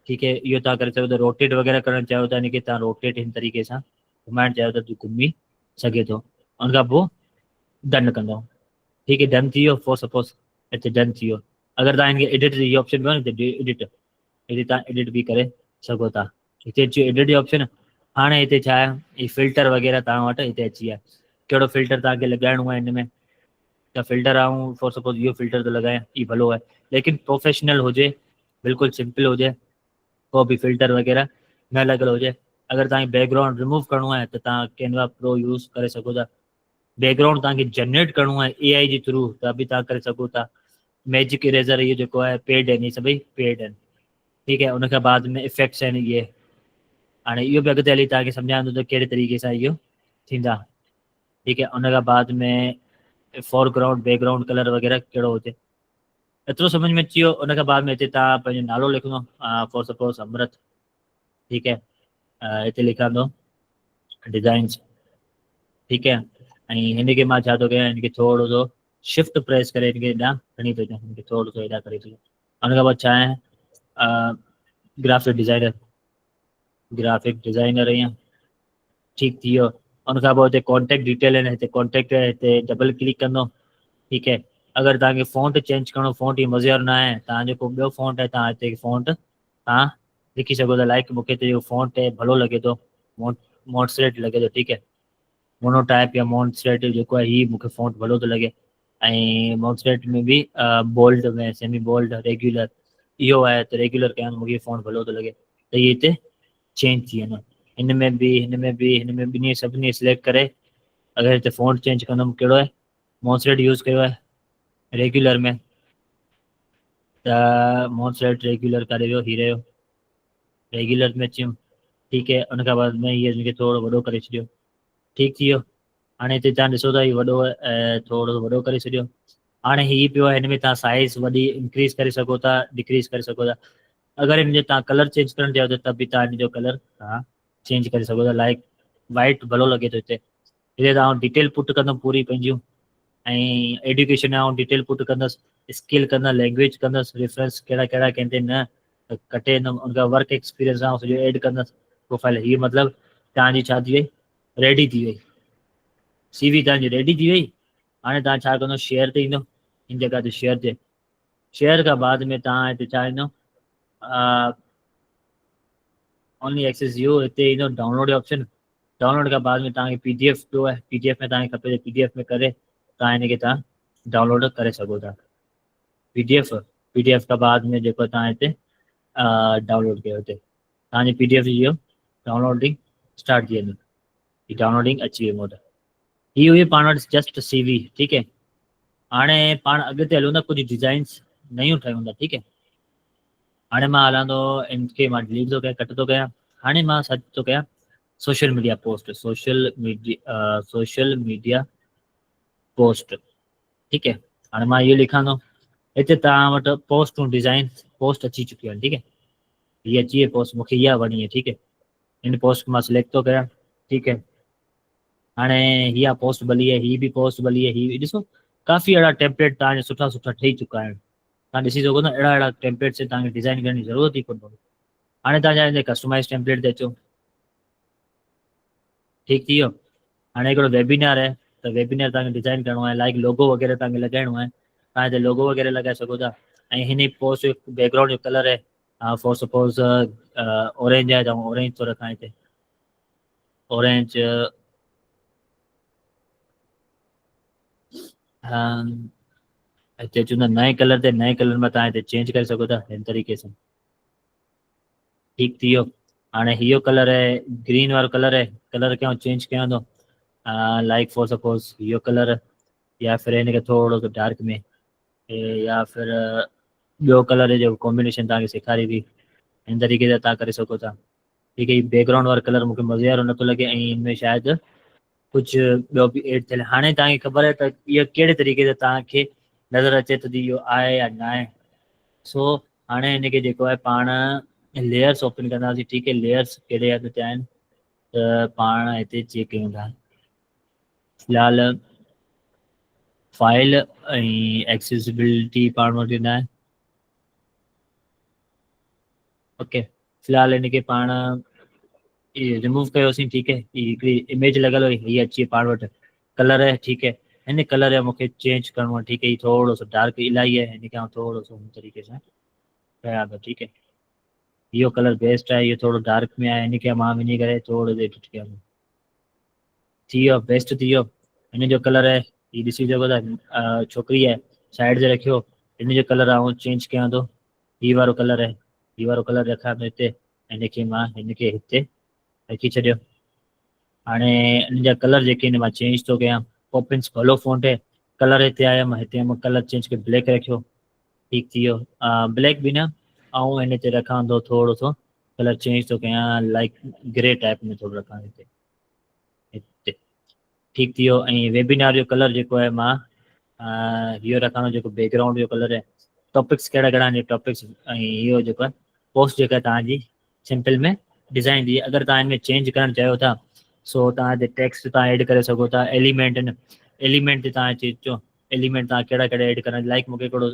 ठीकु है। इहो तव्हां करे सघो था। रोटेट वग़ैरह करणु चाहियो था, यानी कि तव्हां रोटेट हिन तरीक़े सां घुमाइणु चाहियो था त घुमी सघे थो। उनखां पोइ डन कंदो, ठीकु है। डन थी वियो, फॉर सपोज़ हिते डन थी वियो। अगरि तव्हां हिनखे एडिट इहो ऑप्शन कयो न, हिते एडिट, हिते तव्हां एडिट बि करे सघो था। हिते अची एडिट जो ऑप्शन। हाणे हिते छा आहे, ही फिल्टर वग़ैरह तव्हां वटि हिते अची विया। कहिड़ो फिल्टर तव्हांखे लॻाइणो आहे हिन में, त फिल्टर आऊं फॉर सपोज़ इहो फिल्टर थो लॻायां, ही भलो आहे। लेकिन प्रोफेशनल हुजे, बिल्कुलु सिंपल हुजे, को बि फिल्टर वग़ैरह न लॻल हुजे। अगरि तव्हांखे बैकग्राउंड रिमूव करिणो आहे त तव्हां कैनवा प्रो यूज़ करे सघो था। बैकग्राउंड तव्हांखे जनरेट करिणो आहे AI जे थ्रू, त बि तव्हां करे सघो था। मैजिक इरेज़र ये जेको आहे पेड आहिनि, इहे सभई पेड आहिनि, ठीकु आहे। उन खां बाद में इफेक्ट्स आहिनि इहे, हाणे इहो बि अॻिते हली तव्हांखे सम्झाईंदो त कहिड़े तरीक़े सां इहो थींदा, ठीकु आहे। उन खां बाद में फोरग्राउंड बैकग्राउंड कलर वग़ैरह कहिड़ो हुजे, एतिरो सम्झ में अची वियो। उन खां बाद में हिते तव्हां पंहिंजो नालो लिखंदो, फॉर सपोज अमृत, ठीकु आहे। हिते लिखंदो डिज़ाइन्स, ठीकु आहे। ऐं हिनखे मां छा थो कयां, हिनखे थोरो सो शिफ्ट प्रेस करे हिनखे हेॾां खणी थो अचां, हिनखे थोरो सो हेॾां करे थो। उन खां पोइ छा आहे, ग्राफिक डिज़ाइनर ईअं ठीकु थी वियो। उन खां पोइ हिते कॉन्टेक्ट डिटेल आहिनि, हिते कॉन्टेक्ट आहे, हिते डबल क्लिक कंदो, ठीकु आहे। अगरि तव्हांखे फ़ॉन्ट चेंज करिणो, फ़ॉन्ट ई मज़े वारो न आहे, तव्हां जेको ॿियो फ़ॉन्ट आहे तव्हां हिते फ़ॉन्ट तव्हां लिखी सघो था। लाइक मूंखे हिते इहो फ़ॉन्ट आहे भलो लॻे थो, मॉन्स्ट्रेट लॻे थो, ठीकु आहे। मोनोटाइप या मॉन्स्ट्रेट जेको आहे हीअ मूंखे फ़ॉन्ट भलो थो लॻे। ऐं मॉन्स्ट्रेट में बि बोल्ड में सेमी बोल्ड रेगुलर इहो आहे, त रेगुलर कयां मूंखे फ़ॉन्ट भलो थो लॻे, त इहे हिते चेंज थी वेंदो। हिन में बि ॿिन्ही सभिनी सिलेक्ट करे अगरि हिते फ़ॉन्ट चेंज कंदुमि, कहिड़ो आहे मॉन्स्ट्रेट यूज़ कयो आहे रेगुलर में, त मॉन्स्ट्रेट रेगुलर करे वियो, ही रहियो रेगुलर में अची वियुमि, ठीकु आहे। उन खां बाद में हीअ हिनखे थोरो वॾो करे छॾियो, ठीकु थी वियो। हाणे हिते तव्हां ॾिसो था हीउ वॾो आहे, थोरो वॾो करे छॾियो। हाणे हीअ पियो आहे, हिन में तव्हां साइज़ वॾी इंक्रीज़ करे सघो था, डिक्रीज़ करे सघो था। अगरि हिन जो तव्हां कलर चेंज करणु चाहियो त बि तव्हां हिन जो कलर तव्हां चेंज करे सघो था। लाइक वाइट भलो लॻे थो हिते तव्हां डिटेल पुट कंदुमि पूरी पंहिंजियूं, ऐं एडुकेशन ऐं डिटेल पुट कंदुसि, स्किल कंदा, लैंग्वेज कंदुसि, रेफरेंस कहिड़ा कहिड़ा कंहिंते न कटे वेंदुमि, उनखां वर्क एक्सपीरियंस ऐं सॼो एड कंदुसि प्रोफाइल। हीअ मतिलबु तव्हांजी छा थी वई, रेडी थी वई, CV तव्हांजी रेडी थी वई। हाणे तव्हां छा कंदो, शेयर ते ईंदो, हिन जॻह ते शेयर खां बाद में तव्हां हिते छा ईंदो, ओनली एक्सेस यू, हिते ईंदो डाउनलोड जो ऑप्शन। डाउनलोड खां बाद में तव्हांखे PDF जो आहे, PDF में तव्हांखे खपे, PDF में करे तव्हां हिनखे तव्हां डाउनलोड करे सघो था। PDF खां बाद में जेको तव्हां हिते डाउनलोड कयो, हिते तव्हांजी PDF जी डाउनलोडिंग स्टार्ट थी वेंदी। ही डाउनलोडिंग अची वई मूं वटि, ही हुई पाण वटि जस्ट CV, ठीकु आहे। हाणे पाण अॻिते हलूं था, कुझु डिज़ाइन्स नयूं ठहियूं था, ठीकु आहे। हाणे मां हलां थो, इनखे मां डिलीट थो कयां, कट थो कयां। हाणे मां सर्च थो कयां social media post, social media post, ठीकु आहे। हाणे मां इहो लिखां थो, हिते तव्हां वटि पोस्टूं डिज़ाइन पोस्ट अची चुकियूं आहिनि, ठीकु आहे। हीअ अची वई पोस्ट, मूंखे इहा वणी आहे, ठीकु आहे। हिन पोस्ट मां सिलेक्ट थो कयां, ठीकु आहे। हाणे हीअ पोस्ट भली आहे, हीअ बि पोस्ट भली आहे, हीअ ॾिसो काफ़ी अहिड़ा टेम्पलेट तव्हांजा सुठा सुठा ठही चुका आहिनि, तव्हां ॾिसी सघो था। अहिड़ा टेम्पलेट से तव्हांखे डिज़ाइन करण जी ज़रूरत ई कोन पवंदी। हाणे तव्हां चाहींदे कस्टमाइज़ टेम्पलेट ते अचो, ठीकु थी वियो। हाणे हिकिड़ो वेबिनार आहे, त वेबिनार तव्हांखे डिज़ाइन करिणो आहे, लाइक लोगो वग़ैरह तव्हांखे लॻाइणो आहे, तव्हां हिते लोगो वग़ैरह लॻाए सघो था। ऐं हिन पोस्ट जो बैकग्राउंड जो कलर आहे फॉर सपोज ऑरेंज आहे, त ऑरेंज थो रखां हिते, ऑरेंज। हिते चवंदा नए कलर ते, नए कलर में तव्हां हिते चेंज करे सघो था हिन तरीक़े सां, ठीकु थी वियो। हाणे इहो कलर आहे, ग्रीन वारो कलर आहे, कलर कयां चेंज कयां थो, लाइक फॉर सपोज इहो कलर, या फिर हिनखे थोरो सो डार्क में, या फिर ॿियो कलर जो कॉम्बिनेशन तव्हांखे सेखारे थी, हिन तरीक़े सां तव्हां करे सघो था, ठीकु आहे। बैकग्राउंड वारो कलर मूंखे मज़े वारो नथो लॻे, ऐं हिनमें शायदि कुझु ॿियो बि एड थियल। हाणे तव्हांखे ख़बर आहे त इहो कहिड़े तरीक़े सां तव्हांखे नज़र अचे थो इहो आहे या न आहे। सो हाणे हिनखे जेको आहे पाण लेयर्स ओपन कंदासीं, ठीकु आहे। लेयर्स कहिड़े हंधि ते आहिनि, त पाण हिते चेक कयूं था। फ़िलहालु फाइल ऐं एक्सेसिबिलिटी पाण वटि न आहे, ओके। फ़िलहालु हिनखे पाण रिमूव कयोसीं, ठीकु आहे। ही हिकिड़ी इमेज लॻल हुई, हीअ अची पाण वटि कलर आहे, ठीकु आहे। हिन कलर जो मूंखे चेंज करिणो आहे, ठीकु आहे। ही थोरो सो डार्क इलाही आहे, हिनखे आउं थोरो सो हिन तरीक़े सां कयां थो, ठीकु आहे। इहो कलर बेस्ट आहे, इहो थोरो डार्क में आहे, हिनखे मां वञी करे थोरो एडिट कयां थो, थी वियो, बेस्ट थी वियो। हिन जो कलर आहे, हीअ ॾिसी सघो था, छोकिरी आहे साइड ते रखियो, हिन जो कलर आउं चेंज कयां थो, हीअ वारो कलर आहे, हीअ वारो कलर रखां थो हिते, हिनखे मां हिनखे हिते रखी छॾियो। हाणे हिन जा कलर जेके आहिनि मां चेंज थो कयां, पॉपिंस भलो फ़ॉन्ट आहे, कलर हिते आया, मां हिते मां कलर चेंज करे ब्लैक रखियो, ठीक थी वियो। ब्लैक भी न, ऐं हिन ते रखां थो थोरो सो कलर चेंज थो कयां, लाइक ग्रे टाइप में थोरो रखां हिते हिते। ठीक थी वियो। ऐं वेबिनार जो कलर जेको आहे मां इहो रखां थो, जेको बैकग्राउंड जो कलर आहे। टॉपिक्स कहिड़ा कहिड़ा आहिनि टॉपिक्स, ऐं इहो जेको आहे पोस्ट जेका तव्हांजी सिंपल में डिज़ाइन जी। अगरि तव्हां हिन में चेंज करणु चाहियो था सो तव्हां हिते टेक्स्ट तव्हां ऐड करे सघो था। एलिमेंट आहिनि, एलिमेंट ते तव्हां अचो, एलिमेंट तव्हां कहिड़ा कहिड़ा ऐड करण, लाइक मूंखे हिकिड़ो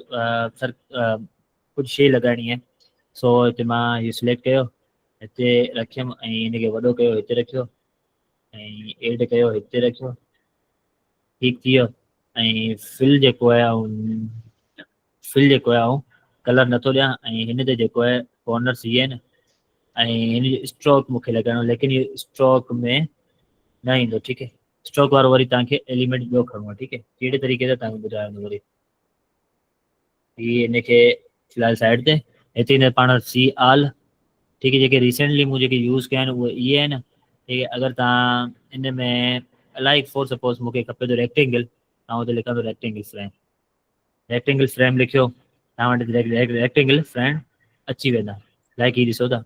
सर कुझु शइ लॻाइणी आहे। सो हिते मां इहो सिलेक्ट कयो, हिते रखियमि ऐं हिनखे वॾो कयो, हिते रखियो ऐं एड कयो, हिते रखियो। ठीक थी वियो। ऐं फिल जेको आहे फिल जेको आहे कलर नथो ॾियां, ऐं हिन ते जेको आहे कॉर्नर्स इहे आहिनि, ऐं हिन जो स्ट्रोक मूंखे लॻाइणो, लेकिन इहो स्ट्रोक में न ईंदो। ठीक है, स्ट्रोक वारो वरी तव्हांखे एलिमेंट ॿियो खणणो आहे। ठीक है, कहिड़े तरीक़े सां तव्हांखे ॿुधायो वरी हिनखे फ़िलहाल साइड ते। हिते ईंदा पाण सी आल। ठीक है, जेके रिसेंटली मूं जेके यूज़ कया आहिनि उहे इहे आहिनि। ठीक है, अगरि तव्हां इन में लाइक फॉर सपोज मूंखे खपे थो रेक्टेंगल, तव्हां हुते लिखां थो रेक्टेंगल फ्रेम, रेक्टेंगल फ्रेम लिखियो, तव्हां वटि रेक्टेंगल फ्रेम अची वेंदा। लाइक हीअ ॾिसो था,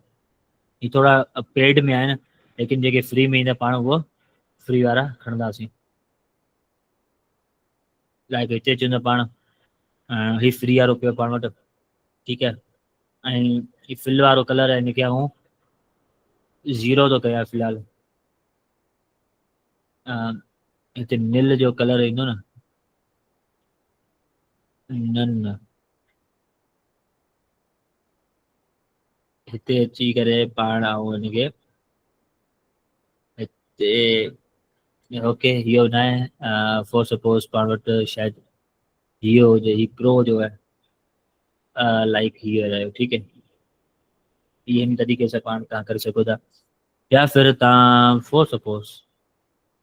हीअ थोरा पेड में आहिनि, लेकिन जेके फ्री में ईंदा पाण उहो फ्री वारा खणंदासीं। लाइक हिते अची वेंदो पाण, हीअ फ्री वारो पियो पाण वटि। ठीक है, ऐं हीअ फिल वारो कलर आहे, हिनखे आऊं 0 थो कयां फ़िलहाल। हिते नील जो कलर ईंदो न, न हिते अची करे पाण ऐं हिनखे हिते ओके इहो न आहे। फॉर सपोज पाण वटि शायदि इहो हुजे, ही प्रो जो आहे, लाइक हीअ रहियो। ठीक है, हिन तरीक़े सां पाण तव्हां करे सघो था। या फिर तव्हां फॉर सपोज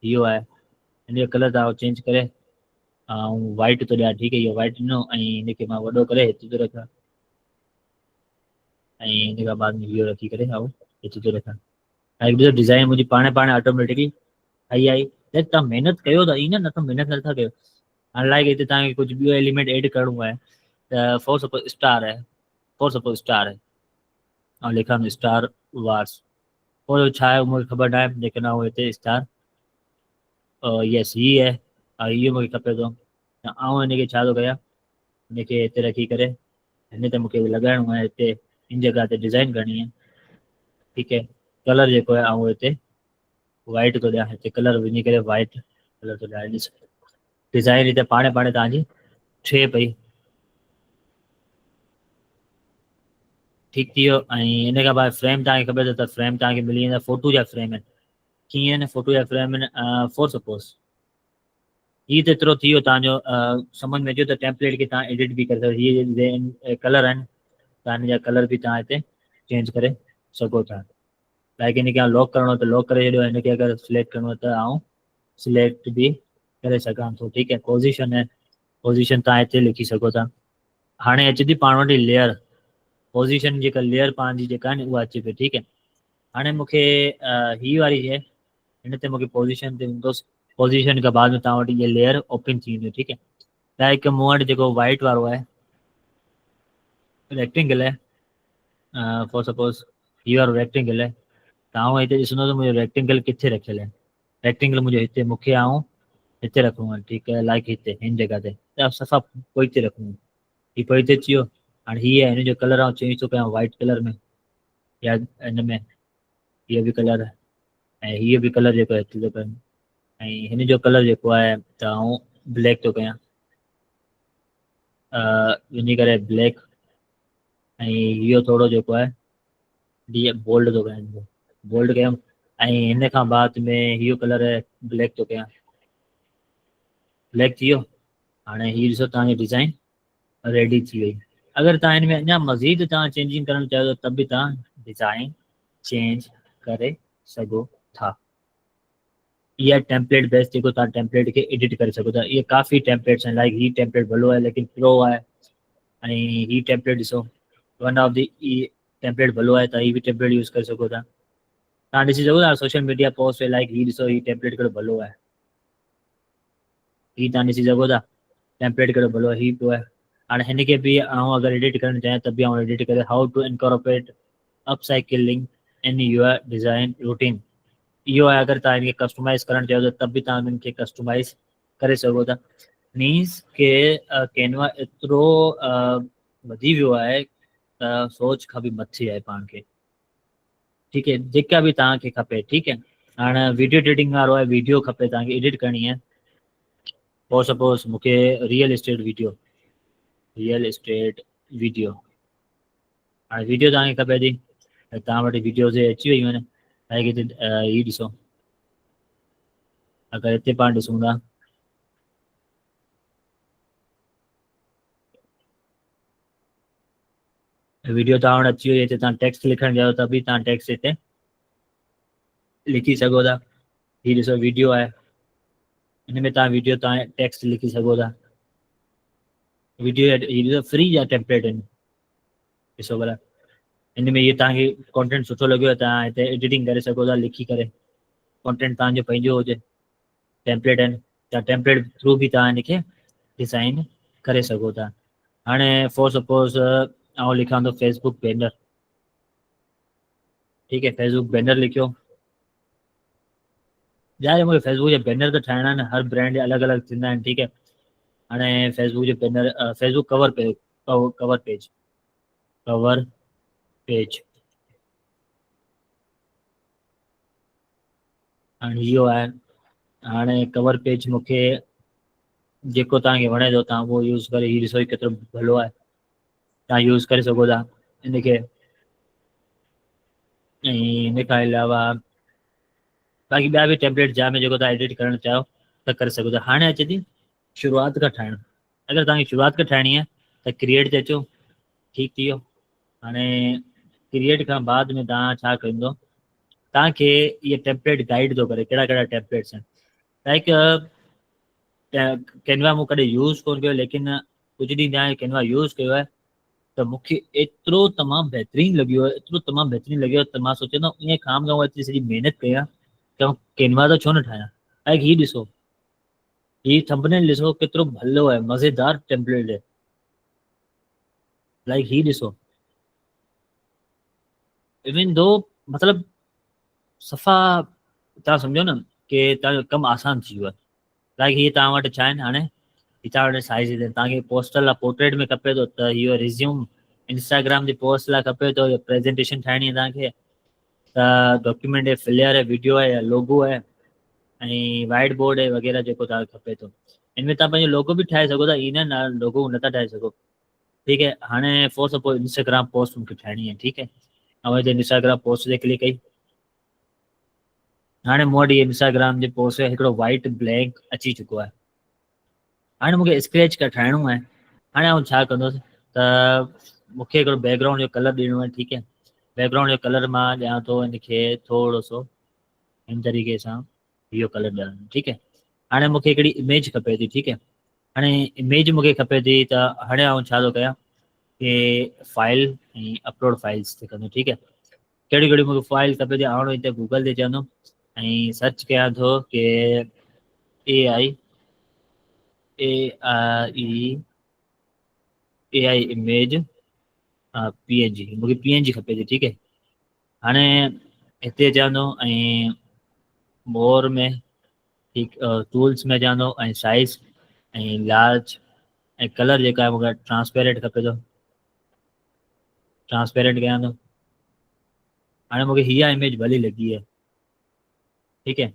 इहो आहे, हिन जो कलर तव्हां चेंज करे ऐं वाइट थो ॾियां। ठीक है, इहो वाइट ॾिनो ऐं हिनखे मां वॾो करे हिते थो रखां, ऐं हिन खां बाद में इहो रखी करे ऐं हिते थो रखां। ऐं ॾिसो डिज़ाइन मुंहिंजी पाण ऑटोमेटिकली आई आई। तव्हां महिनत कयो था, ईअं न त महिनत नथा कयो। हाणे लाइक हिते तव्हांखे कुझु ॿियो एलिमेंट ऐड करिणो आहे, त फॉर सपोज स्टार आहे, फॉर सपोज स्टार आहे, ऐं लिखां थो स्टार वार्स। पोइ छा आहे मूंखे ख़बर न आहे, लेकिन ऐं हिते स्टार यस ही आहे, इहो मूंखे खपे थो। ऐं हिनखे छा थो कयां, हिनखे हिते रखी करे हिन ते मूंखे लॻाइणो आहे, हिते इन जॻह ते डिज़ाइन करणी आहे। ठीक है, कलर जेको आहे ऐं हिते वाइट थो ॾियां, हिते कलर विझी करे वाइट कलर थो ॾियां। डिज़ाइन हिते पाणे तव्हांजी ठहे पई। ठीक थी वियो। ऐं हिन खां बाद फ्रेम तव्हांखे खपे त फ्रेम तव्हांखे मिली वेंदा, फ़ोटो जा फ्रेम आहिनि। कीअं आहिनि फ़ोटो जा फ्रेम आहिनि, फॉर सपोज हीअ त एतिरो थी वियो तव्हांजो, सम्झ में अचो त टेम्पलेट खे तव्हां एडिट बि करे सघो। हीअ कलर आहिनि, तव्हां हिन जा कलर बि तव्हां हिते चेंज करे सघो था। लाइक हिनखे लॉक करिणो त लॉक करे छॾियो, हिनखे अगरि सिलेक्ट करिणो त आउं सिलेक्ट बि करे सघां थो। ठीक है, पोजीशन आहे, पोजीशन तव्हां हिते लिखी सघो था। हाणे अचे थी पाण वटि लेयर, पोजीशन जेका लेयर पंहिंजी जेका आहे उहा अचे पई। ठीक है, हाणे मूंखे ही वारी शइ, हिन ते मूंखे पोजीशन ते हूंदुसि, पोजीशन खां बाद में तव्हां वटि इहा लेयर ओपन थी वेंदी। ठीक है, लाइक मूं वटि जेको वाइट वारो आहे रेक्टेंगल आहे, फॉर सपोज हीअ वारो रेक्टेंगल आहे, तव्हां हिते ॾिसंदो त मुंहिंजो रेक्टेंगल किथे रखियल आहे। रेक्टेंगल मुंहिंजो हिते मूंखे हिते रखिणो आहे। ठीक है, लाइक हिते हिन जॻह ते त सफ़ा पोइ हिते रखिणो आहे। हीअ पोइ हिते अची वियो। हाणे हीअ आहे, हिन जो कलर चेंज थो कयां वाइट कलर में, या हिन में हीअ बि कलर आहे, ऐं हीअ बि कलर जेको आहे हिते थो कयां, ऐं हिन जो कलर जेको आहे त आउं ब्लैक थो कयां, वञी करे ब्लैक, ऐं इहो थोरो जेको आहे हीअ बोल्ड थो कयां, बोल्ड कयमि। ऐं हिन खां बाद में इहो कलर ब्लैक थो कयां, ब्लैक थी वियो। हाणे हीअ ॾिसो तव्हांजी डिज़ाइन रेडी थी वई। अगरि तव्हां हिन में अञा मज़ीद तव्हां चेंजिंग करणु चाहियो त बि तव्हां डिज़ाइन चेंज करे सघो था। इहा टेम्पलेट बेस जेको तव्हां टेम्पलेट खे एडिट करे सघो था। इहे काफ़ी टेम्पलेट्स आहिनि, लाइक हीअ टेम्पलेट भलो आहे लेकिन प्रो आहे, ऐं हीअ टेम्पलेट ॾिसो वन ऑफ दी टेम्पलेट भलो आहे, त हीअ बि टेम्पलेट यूज़ करे सघो था। तव्हां ॾिसी सघो था सोशल मीडिया पोस्ट लाइक हीअ ॾिसो, हीअ टेम्पलेट कहिड़ो भलो आहे, हीअ तव्हां ॾिसी सघो था टेम्पलेट कहिड़ो भलो आहे, हीअ पियो आहे। हाणे हिन खे बि आउं अगरि एडिट करणु चाहियां त बि आउं एडिट करे हाउ two incorporate अपसाइकिलिंग in your design routine, इहो आहे। अगरि तव्हां हिनखे कस्टमाइज़ करणु चाहियो त बि तव्हां हिननि खे कस्टमाइज़ करे सघो था। मीन्स के कैनवा एतिरो वधी वियो आहे त सोच खां बि मथे आहे पाण खे, ठीकु है, जेका बि तव्हांखे खपे, ठीकु है। हाणे वीडियो एडिटिंग वारो आहे, वीडियो खपे तव्हांखे एडिट करणी आहे, फॉर सपोज मूंखे रियल एस्टेट वीडियो हाणे वीडियो तव्हांखे खपे थी, तव्हां वटि वीडियोज़ अची वियूं आहिनि। हीअ ॾिसो, अगरि हिते पाण ॾिसूं था वीडियो तव्हां वटि अची वई, हिते तव्हां टेक्स्ट लिखणु चाहियो त बि तव्हां टेक्स्ट हिते लिखी सघो था। हीअ ॾिसो वीडियो आहे, हिन में तव्हां टेक्स्ट लिखी सघो था। वीडियो हीअ फ्री जा टेम्पलेट आहिनि, ॾिसो भला। हिन में इहे तव्हांखे कॉन्टेंट सुठो लॻियो, तव्हां हिते एडिटिंग करे सघो था लिखी करे, कॉन्टेंट तव्हांजो पंहिंजो हुजे। टेम्पलेट आहिनि, त टेम्पलेट थ्रू बि तव्हां हिनखे डिज़ाइन करे सघो था। हाणे फॉर सपोज आउं लिखां थो फेसबुक बैनर, ठीकु है, फेसबुक बैनर लिखियो। यार मूंखे फेसबुक जा बैनर त ठाहिणा आहिनि, हर ब्रांड जा अलॻि अलॻि थींदा आहिनि, ठीकु है। हाणे फेसबुक जो बैनर, फेसबुक कवर पेज हाणे इहो आहे। हाणे कवर पेज मूंखे जेको तव्हांखे वणे थो तव्हां उहो यूज़ करे, हीअ ॾिसो केतिरो भलो आहे, तव्हां यूज़ करे सघो था हिनखे। ऐं हिन खां अलावा बाक़ी ॿिया बि टेम्पलेट जाम आहे, जेको तव्हां एडिट करणु चाहियो त करे सघो था। हाणे अचे थी शुरूआति खां ठाहिणु, अगरि तव्हांखे शुरूआति खां ठाहिणी आहे त क्रिएट ते अचो, ठीकु थी वियो। हाणे क्रिएट खां बाद में तव्हां छा कंदो, तव्हांखे इहे टेम्पलेट गाइड थो करे कहिड़ा कहिड़ा टेम्पलेट्स आहिनि। लाइक कैनवा मूं कॾहिं यूज़ कोन कयो, लेकिन कुझु ॾींहं तव्हांखे कैनवा यूज़ कयो आहे त मूंखे एतिरो तमामु बहितरीनु लॻियो आहे, एतिरो तमामु बहितरीनु लॻियो त मां सोचियो न ईअं खाम खां एतिरी सॼी महिनत कयां त कैनवा त छो न ठाहियां। लाइक हीअ ॾिसो, हीअ थंबनेल ॾिसो केतिरो भलो आहे, मज़ेदार टेम्पलेट आहे। लाइक हीअ ॾिसो, इवन दो मतिलबु सफ़ा तव्हां सम्झो न कि तव्हांजो कमु आसानु थी वियो आहे। लाइक हीअ तव्हां वटि छा आहिनि, हाणे हीअ तव्हां वटि साइज़ तव्हांखे पोस्टर लाइ पोर्ट्रेट में खपे थो त इहो रिज़्यूम इंस्टाग्राम जे पोस्ट लाइ खपे थो, प्रेज़ेंटेशन ठाहिणी आहे तव्हांखे त डॉक्यूमेंट आहे, फ्लेयर आहे, वीडियो आहे, या लोगो आहे, ऐं वाइट बोर्ड आहे वग़ैरह जेको तव्हांखे खपे थो। हिन में तव्हां पंहिंजो लोगो बि ठाहे सघो था, ईअं न लोगो नथा ठाहे सघो, ठीकु है। हाणे फॉर सपोज इंस्टाग्राम पोस्ट मूंखे ठाहिणी आहे, ठीकु है, ऐं हिते इंस्टाग्राम पोस्ट ते क्लिक कई, हाणे मूं वटि इंस्टाग्राम जे पोस्ट में हिकिड़ो वाइट ब्लैंक अची चुको आहे। हाणे मूंखे स्क्रैच का ठाहिणो आहे। हाणे आउं छा कंदुसि त मूंखे हिकिड़ो बैकग्राउंड जो कलर ॾियणो आहे, ठीकु है। बैकग्राउंड जो कलर मां ॾियां थो हिनखे थोरो सो हिन तरीक़े सां इहो कलर ॾियणो, ठीकु है। हाणे मूंखे हिकिड़ी इमेज खपे थी, ठीकु है। हाणे इमेज मूंखे खपे थी त हाणे आउं छा थो कयां कि फाइल ऐं अपलोड फाइल्स ते कंदो, ठीकु है। कहिड़ी कहिड़ी मूंखे फाइल खपे थी, हाणे हिते गूगल ते चवंदुमि ऐं सर्च कयां थो कि AI इमेज PNG, मूंखे PNG खपे थी, ठीकु है। हाणे हिते चवंदो ऐं मोर में, ठीकु, टूल्स में चवंदो ऐं साइज़ ऐं लार्ज ऐं कलर जेका आहे मूंखे ट्रांसपेरेंट खपे थो, ट्रांसपेरेंट कयां थो। हाणे मूंखे हीअ इमेज भली लॻी आहे, ठीकु है।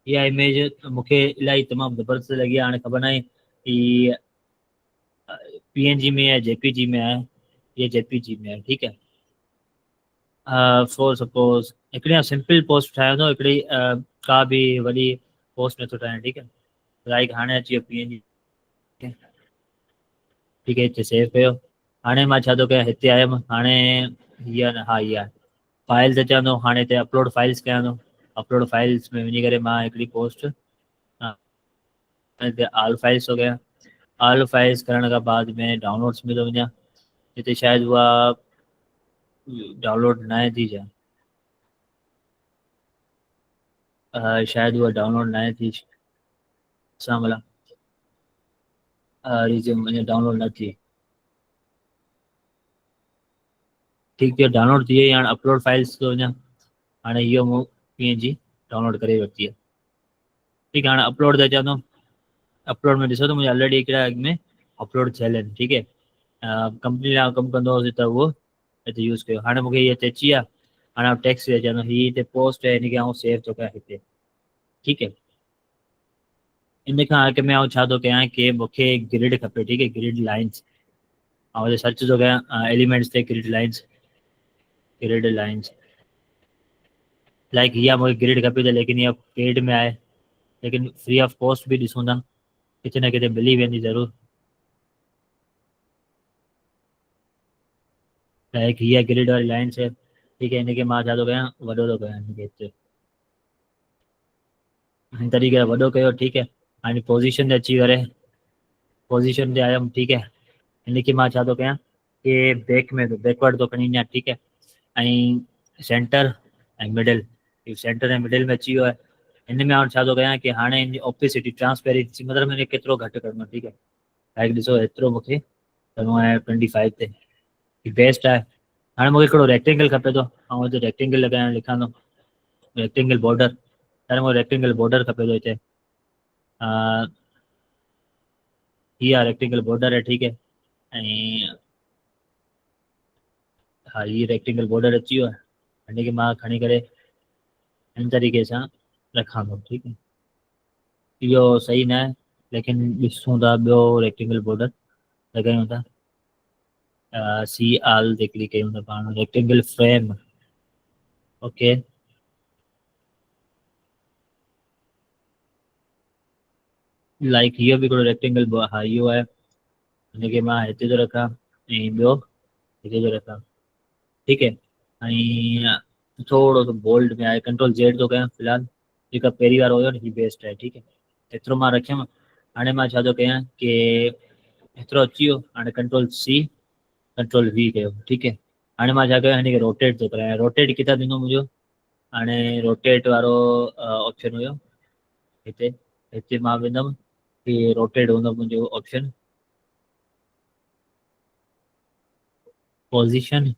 इहा इमेज मूंखे इलाही तमामु ज़बरदस्त लॻी आहे। हाणे ख़बर न आहे ही PNG में आहे, JPG में आहे, ये JPG में आहे, ठीकु है। फॉर सपोज हिकिड़ी सिंपल पोस्ट ठाहियां थो, हिकिड़ी का बि वॾी पोस्ट नथो ठाहियां, ठीकु है। लाइक हाणे अची वियो PNG, ठीकु है, हिते सेव कयो। हाणे मां छा थो कयां, हिते आयुमि, हाणे हीअ न, हा हीअ आहे फाइल ते चवंदो, हाणे हिते अपलोड फाइल्स कयां थो। अपलोड फाइल्स में वञी करे मां हिकिड़ी पोस्ट हिते आल फाइल्स हो गया, आल फाइल्स करण खां बाद में डाउनलोड्स में थो वञा, हिते शायदि उहा डाउनलोड न आहे थी जाए, शायदि उहा डाउनलोड न आहे थी सां भला। रिज्यूम अञा डाउनलोड न थी। ठीक है, डाउनलोड थी वई, हाणे अपलोड फाइल्स तो अञा हाणे इहो मूं कीअं जी डाउनलोड करे वरिती आहे। ठीकु आहे, हाणे अपलोड ते अचां थो। अपलोड में ॾिसो त मुंहिंजा ऑलरेडी हिकिड़ा अॻु में अपलोड थियल आहिनि। ठीकु है, कंपनी लाइ कमु कंदो हुउसि त उहो हिते यूज़ कयो। हाणे मूंखे हीअ हिते अची आहे, हाणे टेक्स्ट ते अचां थो, हीअ हिते पोस्ट आहे, हिनखे आउं सेव थो कयां हिते। ठीकु है, इन खां अॻु में आउं छा थो कयां कि मूंखे ग्रिड खपे। ठीकु है, ग्रिड लाइन्स, ऐं हिते सर्च थो कयां एलिमेंट्स ते grid lines, grid lines like हीअ मूंखे ग्रिड खपे त, लेकिन इहा पेड में आहे, लेकिन फ्री ऑफ कॉस्ट बि ॾिसूं था, किथे न किथे मिली वेंदी ज़रूरु। लाइक हीअ ग्रिड वारी लाइन्स है। ठीकु है, इनखे मां छा थो कयां, वॾो थो कयां हिनखे हिते, हिन तरीक़े सां वॾो कयो। ठीकु है, हाणे पोजीशन ते अची करे पोजीशन ते आयुमि। ठीकु है, हिनखे मां छा थो कयां कि बैक में बैकवर्ड थो खणी वञां। ठीकु है, ऐं सेंटर ऐं मिडिल, सेंटर ऐं मिडिल में अची वियो आहे। हिन में हाणे छा थो कयां कि हाणे हिन जी ऑपेसिटी ट्रांसपेरेंसी मतिलबु हिन केतिरो घटि करिणो आहे। ठीकु है, लाइक ॾिसो एतिरो मूंखे करिणो आहे 25 ते, बेस्ट आहे। हाणे मूंखे हिकिड़ो रेक्टेंगल खपे थो, ऐं हिते रेक्टेंगल लॻाइण लिखां थो, रेक्टेंगल बॉर्डर। हाणे मूंखे रेक्टेंगल बॉर्डर खपे थो हिते, हीअ रेक्टेंगल बॉर्डर है। ठीकु है, ऐं हा हीअ रेक्टेंगल बॉर्डर अची वियो आहे, हिनखे मां खणी करे हिन तरीक़े सां रखां थो। ठीकु है, इहो सही न आहे, लेकिन ॾिसूं था ॿियो रेक्टेंगल बॉर्डर लॻायूं था। सी आल ते क्लिक कयूं था पाण, रेक्टेंगल फ्रेम। ओके, लाइक हीअ बि हिकिड़ो रेक्टेंगल, हा इहो आहे, हिनखे मां हिते थो रखां ऐं ॿियो हिते थो रखां। ठीकु है, ऐं थोरो सो बोल्ड में आहे, कंट्रोल जेड थो कयां फ़िलहालु, जेका पहिरीं वारो हुयो न हीअ बेस्ट आहे। ठीकु है, एतिरो मां रखियमि। हाणे मां छा थो कयां कि एतिरो अची वियो, हाणे कंट्रोल सी कंट्रोल वी कयो। ठीकु है, हाणे मां छा कयो, हिनखे रोटेट थो करायां। रोटेट किथां थींदो मुंहिंजो, हाणे रोटेट वारो ऑप्शन हुयो हिते, हिते मां वेंदुमि कि रोटेट हूंदो मुंहिंजो ऑप्शन, पोजीशन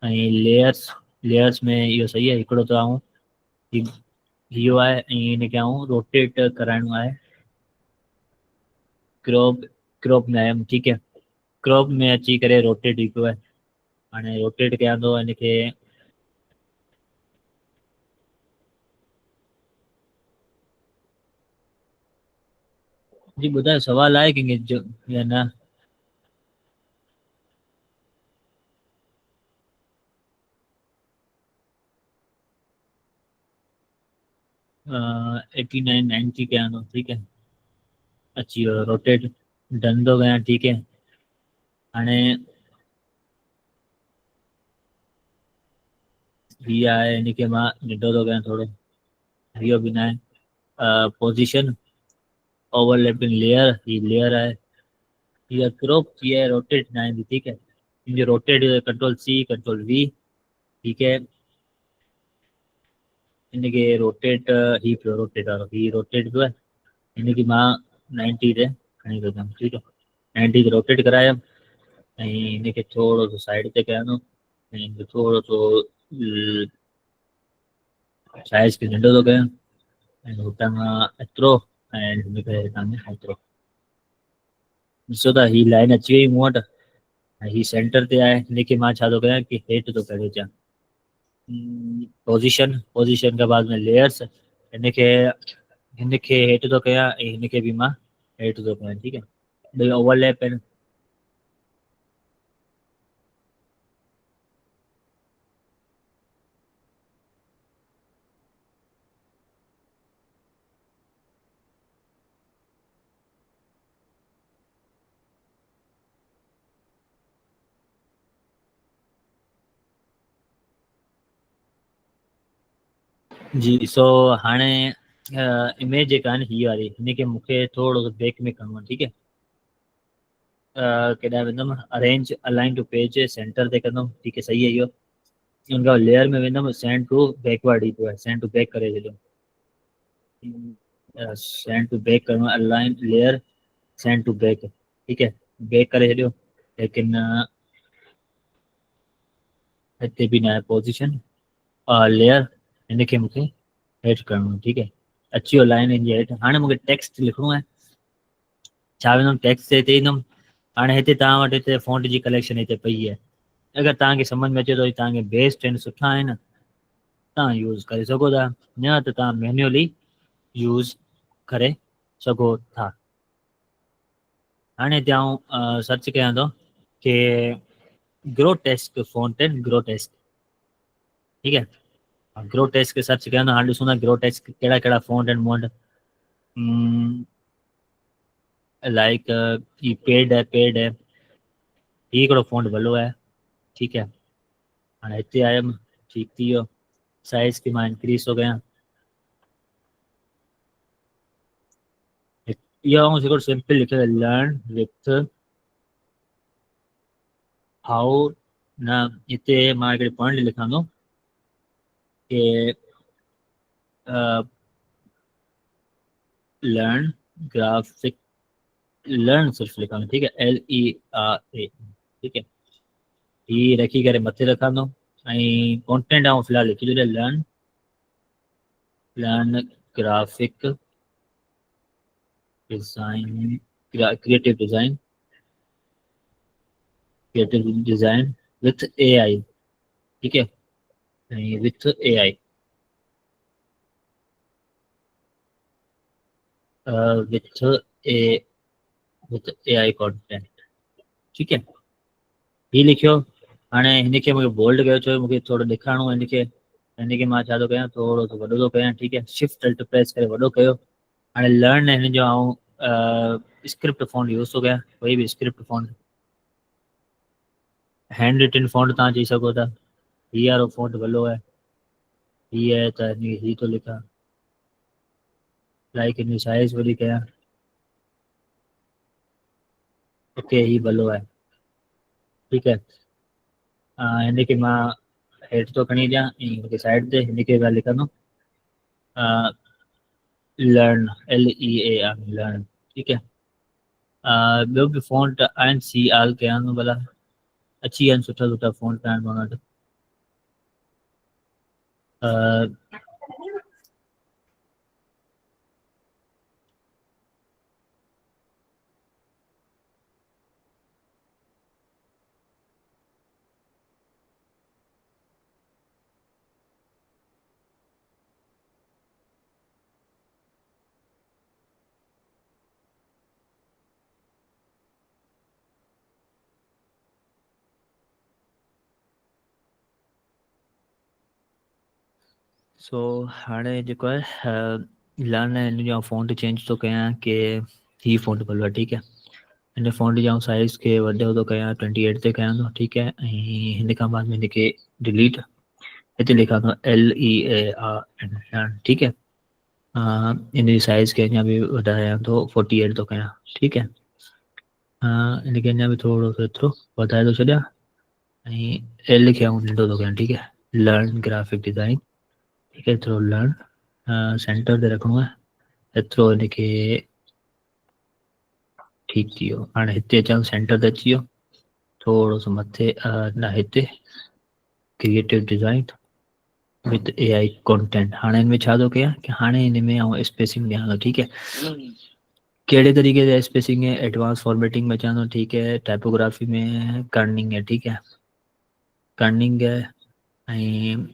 ऐं लेयर्स। लेयर्स में इहो सही आहे, हिकिड़ो त आऊं इहो आहे, ऐं हिनखे आऊं रोटेट कराइणो आहे। क्रॉप, क्रॉप में आयुमि। ठीकु है, क्रॉप में अची करे रोटेट हिकु आहे, हाणे रोटेट कयां थो हिनखे। जी ॿुधायो, सवाल आहे कंहिंखे जो या न? एटी नाइन 90 कयां थो। ठीकु है, अची वियो रोटेट, डन थो कयां। ठीकु है, हाणे हीअ आहे, हिनखे मां नंढो थो कयां थोरो, इहो बि न आहे। पोजीशन, ओवरलैपिंग लेयर, ही लेयर आहे, हीअ क्रॉप थी आहे, रोटेट न आहे। ठीकु है, मुंहिंजो rotate control C control V. ठीकु है, हिनखे रोटेट, ही पियो रोटेट वारो, ही रोटेट पियो आहे, हिनखे मां 90 ते खणी थो अचां। ठीकु है, 90 ते रोटेट करायमि, ऐं हिनखे थोरो सो साइड ते कयां थो, ऐं हिनखे थोरो सो साइज़ खे नंढो थो कयां, ऐं हुतां खां एतिरो, ऐं हिनखे हितां खां एतिरो। ॾिसो था हीअ लाइन अची वई मूं वटि, ऐं हीअ सेंटर ते आहे। हिनखे मां छा थो कयां कि हेठि थो करे अचां, पोजीशन, पोजीशन खां बाद में लेयर्स, हिनखे हिनखे हेठि थो कयां, ऐं हिनखे बि मां हेठि थो कयां। ठीकु है, ॿई ओवरलैप आहिनि। जी, सो हाणे इमेज जेका आहे न हीअ वारी, हिनखे मूंखे थोरो सो बैक में करिणो आहे। ठीकु है, केॾांहुं वेंदुमि, arrange align to page, center ते कंदुमि। ठीकु है, सही आहे इहो। उनखां लेयर में वेंदुमि, सेंड टू बैकवर्ड ई पियो आहे, सेंड टू बैक करे छॾियो, सेंड टू बैक करिणो आहे, align layer send to back. ठीक है, बैक करे छॾियो, लेकिन हिते बि न आहे पोजीशन लेयर, हिनखे मूंखे हेठि करिणो आहे। ठीक है, अची वियो लाइन हिन जे हेठि। हाणे मूंखे टेक्स्ट लिखिणो आहे, छा वेंदुमि टेक्स्ट ते हिते ईंदुमि। हाणे हिते तव्हां वटि हिते फ़ॉन्ट जी कलेक्शन हिते पई आहे, अगरि तव्हांखे सम्झ में अचे थो तव्हांखे बेस 10 सुठा आहिनि तव्हां यूज़ करे सघो था, न त तव्हां मैन्युअली यूज़ करे सघो था। हाणे हिते आउं सर्च कयां थो कि ग्रोटेस्क फ़ॉन्ट आहिनि, ग्रोटेस्क। ठीक है, ग्रोटेस्क खे सर्च कयां थो। हाणे ॾिसूं था ग्रोटेस्क कहिड़ा कहिड़ा फ़ॉन्ट आहिनि मूं वटि। लाइक ही पेड है, पेड है, ही हिकिड़ो फ़ॉन्ट भलो आहे। ठीक है, हाणे हिते आयुमि, ठीकु थी वियो, साइज़ खे मां इंक्रीज़ थो कयां। इहो ऐं हिकिड़ो सिंपल लिखियल आहे, लर्न विथ हाउ, न हिते मां हिकिड़ी पॉइंट लिखां थो कि लर्न ग्राफिक, लर्न सिर्फ लिखां थो। ठीक है, LERA। ठीक है, ही रखी करे मथे रखां थो ऐं कॉन्टेंट ऐं फ़िलहाल लिखी छॾियो learn, learn graphic design, creative design, creative design with AI। ठीक है, ऐं with AI, with A with AI content. ठीक है, ही लिखियो। हाणे हिनखे मूंखे बोल्ड कयो, छो मूंखे थोरो ॾेखारिणो आहे हिनखे मां छा थो कयां, थोरो सो वॾो थो कयां। ठीक है, शिफ्ट अल्ट प्रेस करे वॾो कयो। हाणे लर्न हिन जो आउं स्क्रिप्ट फ़ॉन्ट यूज़ थो कयां, कोई बि script font, hand written font तव्हां चई सघो था। ही वारो फ़ॉन्ट भलो आहे, ही आहे त ही थो लिखां, लाइक हिन जी साइज़ वॾी कयां। ओके, ही भलो आहे। ठीक है, हिनखे मां हेठि थो खणी ॾियां ऐं हिनखे साइड ते, हिनखे मां लिखंदुमि लर्न, LEAR, लर्न। ठीक है, ॿियो बि फ़ॉन्ट आहिनि, CR कयां थो भला, अची विया आहिनि सुठा सुठा फ़ॉन्ट आहिनि मां वटि। सो हाणे जेको आहे लर्न है, हिन जो फ़ॉन्ट चेंज थो कयां कि ही फ़ॉन्ट भलो आहे। ठीक है, हिन फ़ॉन्ट जो साइज़ खे वॾो थो कयां, 28 ते कयां थो। ठीक है, ऐं हिन खां बाद में हिनखे डिलीट, हिते लिखां थो LEAR लर्न। ठीक है, इन जी साइज़ खे अञा बि वधायां थो, 48 थो कयां। ठीक है, हिनखे अञा बि थोरो सो एतिरो वधाए थो छॾियां ऐं L खे आउं नंढो थो कयां। ठीक है, लर्न ग्राफिक डिज़ाइन। ठीक है, एतिरो लर्न सेंटर ते रखिणो आहे, एतिरो हिनखे, ठीकु थी वियो। हाणे हिते अचां, सेंटर ते अची वियो, थोरो सो मथे, न हिते creative design with AI content. हाणे हिन में छा थो कयां कि हाणे हिन में आउं स्पेसिंग ॾियां थो। ठीक है, कहिड़े तरीक़े से स्पेसिंग है, एडवांस फॉर्मेटिंग में अचां थो। ठीक है, टाइपोग्राफी में कर्निंग है। ठीक है, कर्निंग है ऐं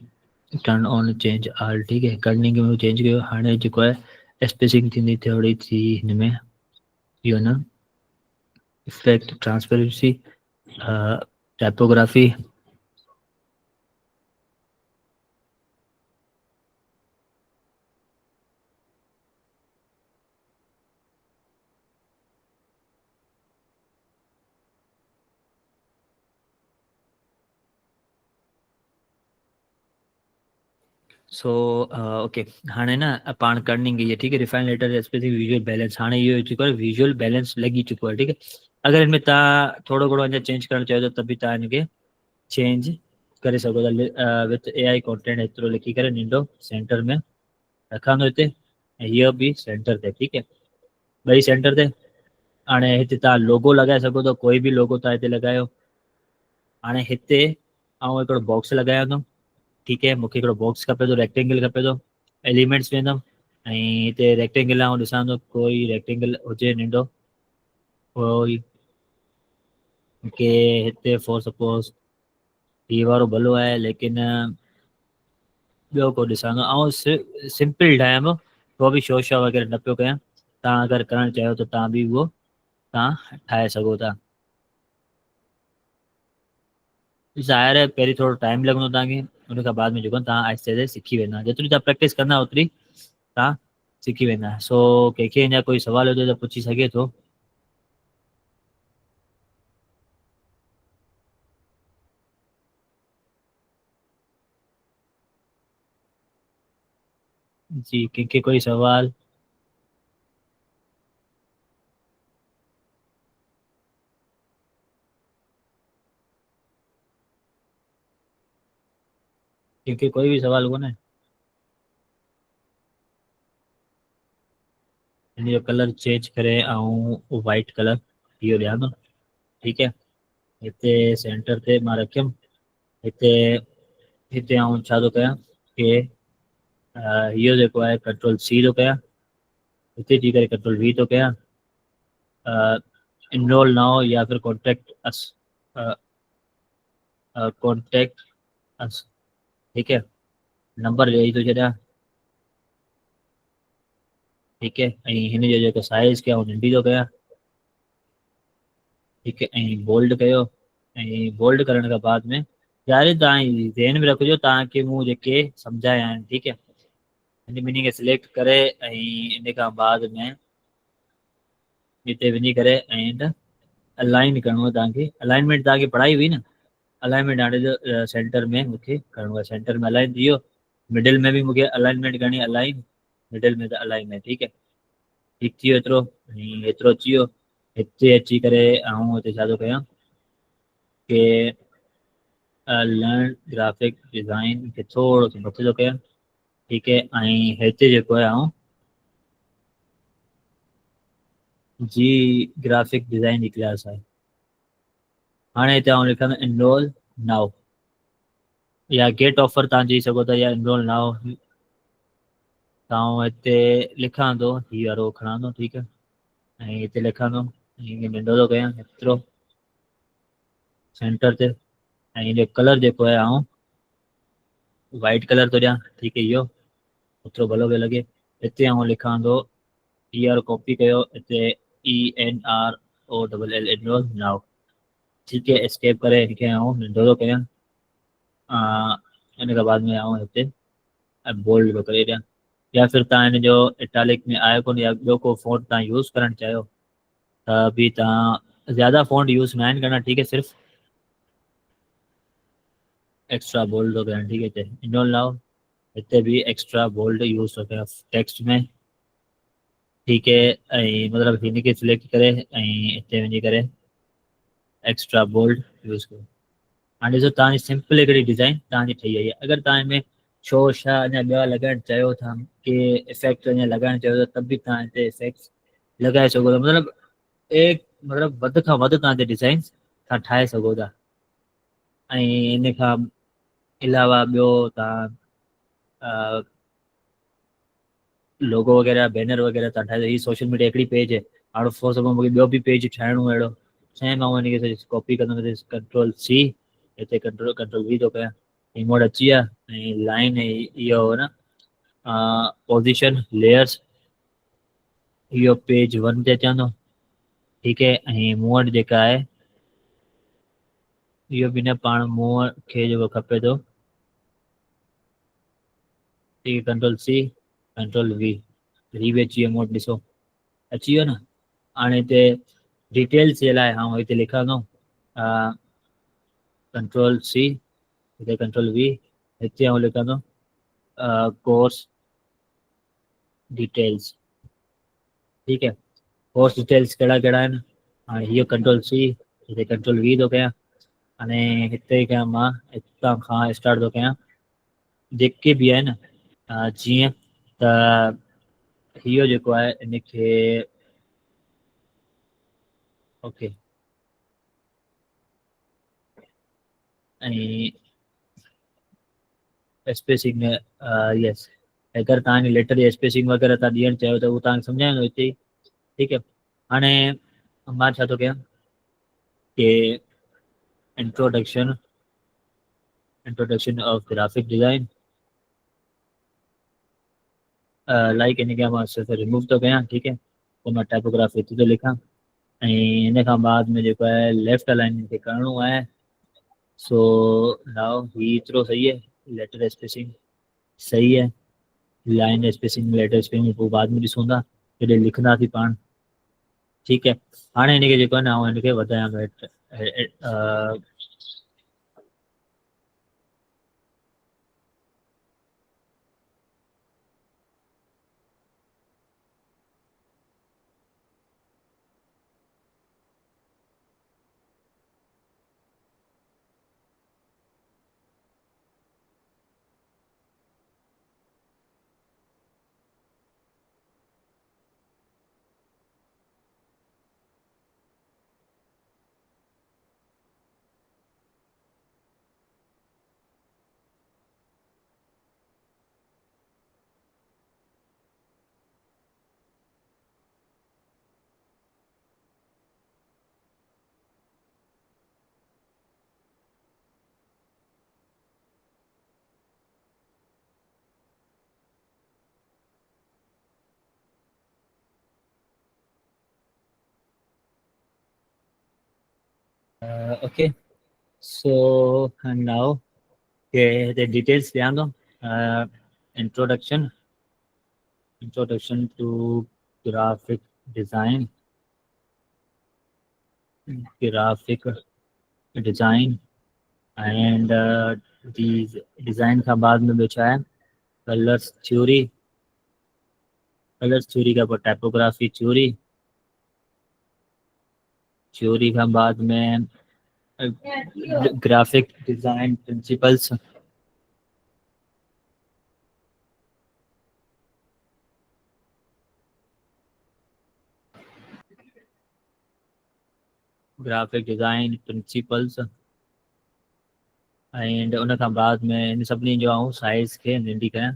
टर्न ऑन चेंज आल। ठीक है, कर्निंग में चेंज कयो। हाणे जेको आहे स्पेसिंग थींदी थोरी सी हिन में, इहो न effect, transparency, typography, so okay. हाणे न पाण कर्निंग इहे, ठीक है, refine letter specific visual balance, हाणे इहो जेको आहे विजुअल बैलेंस लॻी चुको आहे। ठीक है, अगरि हिन में तव्हां थोरो घणो अञा चेंज करणु चाहियो त बि तव्हां हिनखे चेंज करे सघो था। विथ AI कॉन्टेंट एतिरो लिखी करे नंढो सेंटर में रखां थो हिते, ऐं हीअ बि सेंटर ते। ठीक है, ॿई सेंटर ते। हाणे हिते तव्हां लोगो लॻाए सघो था, कोई बि लोगो तव्हां हिते लॻायो। हाणे हिते आउं हिकिड़ो बॉक्स लॻायां थो, ठीकु आहे, मूंखे हिकिड़ो बॉक्स खपे थो, रेक्टेंगल खपे थो। एलिमेंट्स वेंदुमि ऐं हिते रेक्टेंगल आउं ॾिसां थो कोई रेक्टेंगल हुजे नंढो, कोई के हिते फॉर सपोज हीअ वारो भलो आहे, लेकिन ॿियो को ॾिसां थो। ऐं सिंपल ठाहियां थो, को बि शो शो वग़ैरह न पियो कयां। तव्हां अगरि करणु चाहियो त तव्हां बि उहो तव्हां ठाहे सघो था। ज़ाहिर आहे पहिरीं थोरो टाइम लॻंदो तव्हांखे, उन खां बाद में जेको तव्हां आहिस्ते आहिस्ते सिखी वेंदा। जेतिरी तव्हां प्रैक्टिस कंदा ओतिरी तव्हां सिखी वेंदा। सो कंहिंखे अञा कोई सुवाल हुजे त पुछी सघे थो। जी, कंहिंखे कोई सवाल? कंहिंखे कोई बि सवाल कोन्हे? हिन जो कलर चेंज करे ऐं वाइट कलर इहो ॾियां थो, ठीकु आहे। हिते सेंटर ते मां रखियमि, हिते हिते आउं छा थो कयां कि इहो जेको आहे कंट्रोल सी थो कयां, हिते अची करे कंट्रोल वी थो कयां, इनरोल नाउ या फिर कॉन्टेक्ट अस, कॉन्टेक्ट अस, ठीकु है, नंबर ॾेई थो छॾियां, ठीकु है। ऐं हिन जो जेको साइज़ कया उहो नंढी थो कयां, ठीकु है, ऐं बोल्ड कयो। ऐं बोल्ड करण खां बाद में यार तव्हां ज़हन में रखिजो तव्हांखे मूं जेके सम्झाया आहिनि, ठीकु है। हिन ॿिन्ही खे सिलेक्ट करे ऐं इन खां बाद में हिते वञी करे एंड अलाइन करिणो आहे तव्हांखे। अलाइनमेंट तव्हांखे पढ़ाई हुई न, अलाइनमेंट हाणे जो सेंटर में मूंखे करिणो आहे, सेंटर में अलाइन थी वियो, मिडिल में बि मूंखे अलाइनमेंट करणी आहे, अलाइन मिडिल में त अलाइन है, ठीकु है। ठीकु थी वियो एतिरो, ऐं एतिरो अची वियो। हिते अची करे ऐं हिते छा थो कयां कि लर्न ग्राफिक डिज़ाइन खे थोरो सो मथे थो कयां, ठीकु है। ऐं हिते जेको आहे आउं जी ग्राफिक डिज़ाइन जी क्लास आहे। हाणे हिते आउं लिखंदो इनरोल नाउ या गेट ऑफर तव्हां चई सघो था, या इनरोल नाउ तव्हां हिते लिखां थो, हीअ वारो खणां थो, ठीकु है। ऐं हिते लिखां थो, हीअं नंढो थो कयां एतिरो सेंटर ते, ऐं हिन कलर जेको आहे आउं वाइट कलर थो ॾियां, ठीकु है, इहो ओतिरो भलो पियो लॻे। हिते आउं लिखां थो हीअ वारो कॉपी कयो, हिते ENROLL इनरोल नाउ, ठीकु है। एस्केप करे हिनखे आउं नंढो थो कयां, इन खां बाद में आउं हिते बोल्ड थो करे ॾियां। या फिर तव्हां हिन जो इटालिक में आहे कोन या ॿियो को फ़ॉन्ट तव्हां यूज़ करणु चाहियो त बि तव्हां, ज़्यादा फ़ॉन्ट यूज़ न आहिनि करना, ठीकु है, सिर्फ़ु एक्स्ट्रा बोल्ड थो कयां, ठीकु है। हिते इनरोल नाउ, हिते भी एक्स्ट्रा बोल्ड यूज़ थो कयां टेक्स्ट में, ठीकु है। ऐं मतिलबु हिन खे सिलेक्ट करे ऐं हिते वञी करे एक्स्ट्रा बोल्ड यूज़ कयो। हाणे ॾिसो तव्हांजी सिंपल हिकिड़ी डिज़ाइन तव्हांजी ठही वई आहे। अगरि तव्हां हिनमें शो छा अञा ॿिया लॻाइणु चाहियो था, कि इफेक्ट अञा लॻाइणु चाहियो था, तब बि तव्हां हिते इफेक्ट्स लॻाए सघो था। मतिलबु मतिलबु वधि खां वधि तव्हां हिते डिज़ाइन तव्हां ठाहे सघो था। ऐं इन खां अलावा ॿियो तव्हां लोगो वग़ैरह बैनर वग़ैरह तव्हां ठाहे, हीअ सोशल मीडिया हिकिड़ी पेज है। हाणे फॉर सपोज मूंखे ॿियो बि पेज ठाहिणो आहे अहिड़ो, सेम मां हिनखे कॉपी कंदुमि, कंट्रोल सी, हिते कंट्रोल वी थो कयां, रिमोट अची विया। ऐं लाइन इहो न पोजीशन लेयर्स, इहो पेज 1 ते अचां थो, ठीकु है। ऐं मूं वटि जेका आहे इहो बि न, पाण मूं खे जेको खपे थो, ठीक है, कंट्रोल सी कंट्रोल वी, भी अची वियो, मूं वटि ॾिसो अची वियो न। हाणे हिते डिटेल्स जे लाइ आउं हिते लिखां थो कंट्रोल सी, हिते कंट्रोल वी, हिते आउं लिखां थो कोर्स डिटेल्स, ठीकु है। कोर्स डिटेल्स कहिड़ा कहिड़ा आहिनि, हाणे हीअ कंट्रोल सी, हिते कंट्रोल वी थो कयां। हाणे हिते खां मां हितां खां स्टार्ट थो कयां, जेके बि आहिनि जीअं त इहो जेको आहे इनखे ओके ऐं स्पेसिंग यस अगरि तव्हांखे लेटर जी स्पेसिंग वग़ैरह तव्हां ॾियणु चाहियो त उहो तव्हांखे सम्झाईंदो हिते ई ठीकु आहे। हाणे मां छा थो कयां कि introduction of graphic design like in खे मां सिर्फ़ु रिमूव थो कयां ठीकु आहे। पोइ मां टाइपोग्राफी हिते थो लिखां ऐं इन खां बाद में जेको आहे लेफ्ट अलाइनमेंट खे करिणो आहे। सो नाउ ही एतिरो सही आहे, लेटर स्पेसिंग सही है, लाइन स्पेसिंग लेटर स्पेसिंग पोइ बाद में ॾिसूं था जॾहिं लिखंदासीं पाण ठीकु आहे। हाणे हिनखे जेको आहे न आउं हिनखे वधायां थो ओके। सो नाउ के हिते डिटेल्स ॾियां थो introduction to graphic design and design खां बाद में ॿियो छा आहे कलर्स थ्योरी खां पोइ टाइपोग्राफी थ्योरी खां बाद में ग्राफिक डिज़ाइन प्रिंसिपल्स एंड उन खां बाद में इन सभिनी जो आउं साइज़ खे नंढी कयां।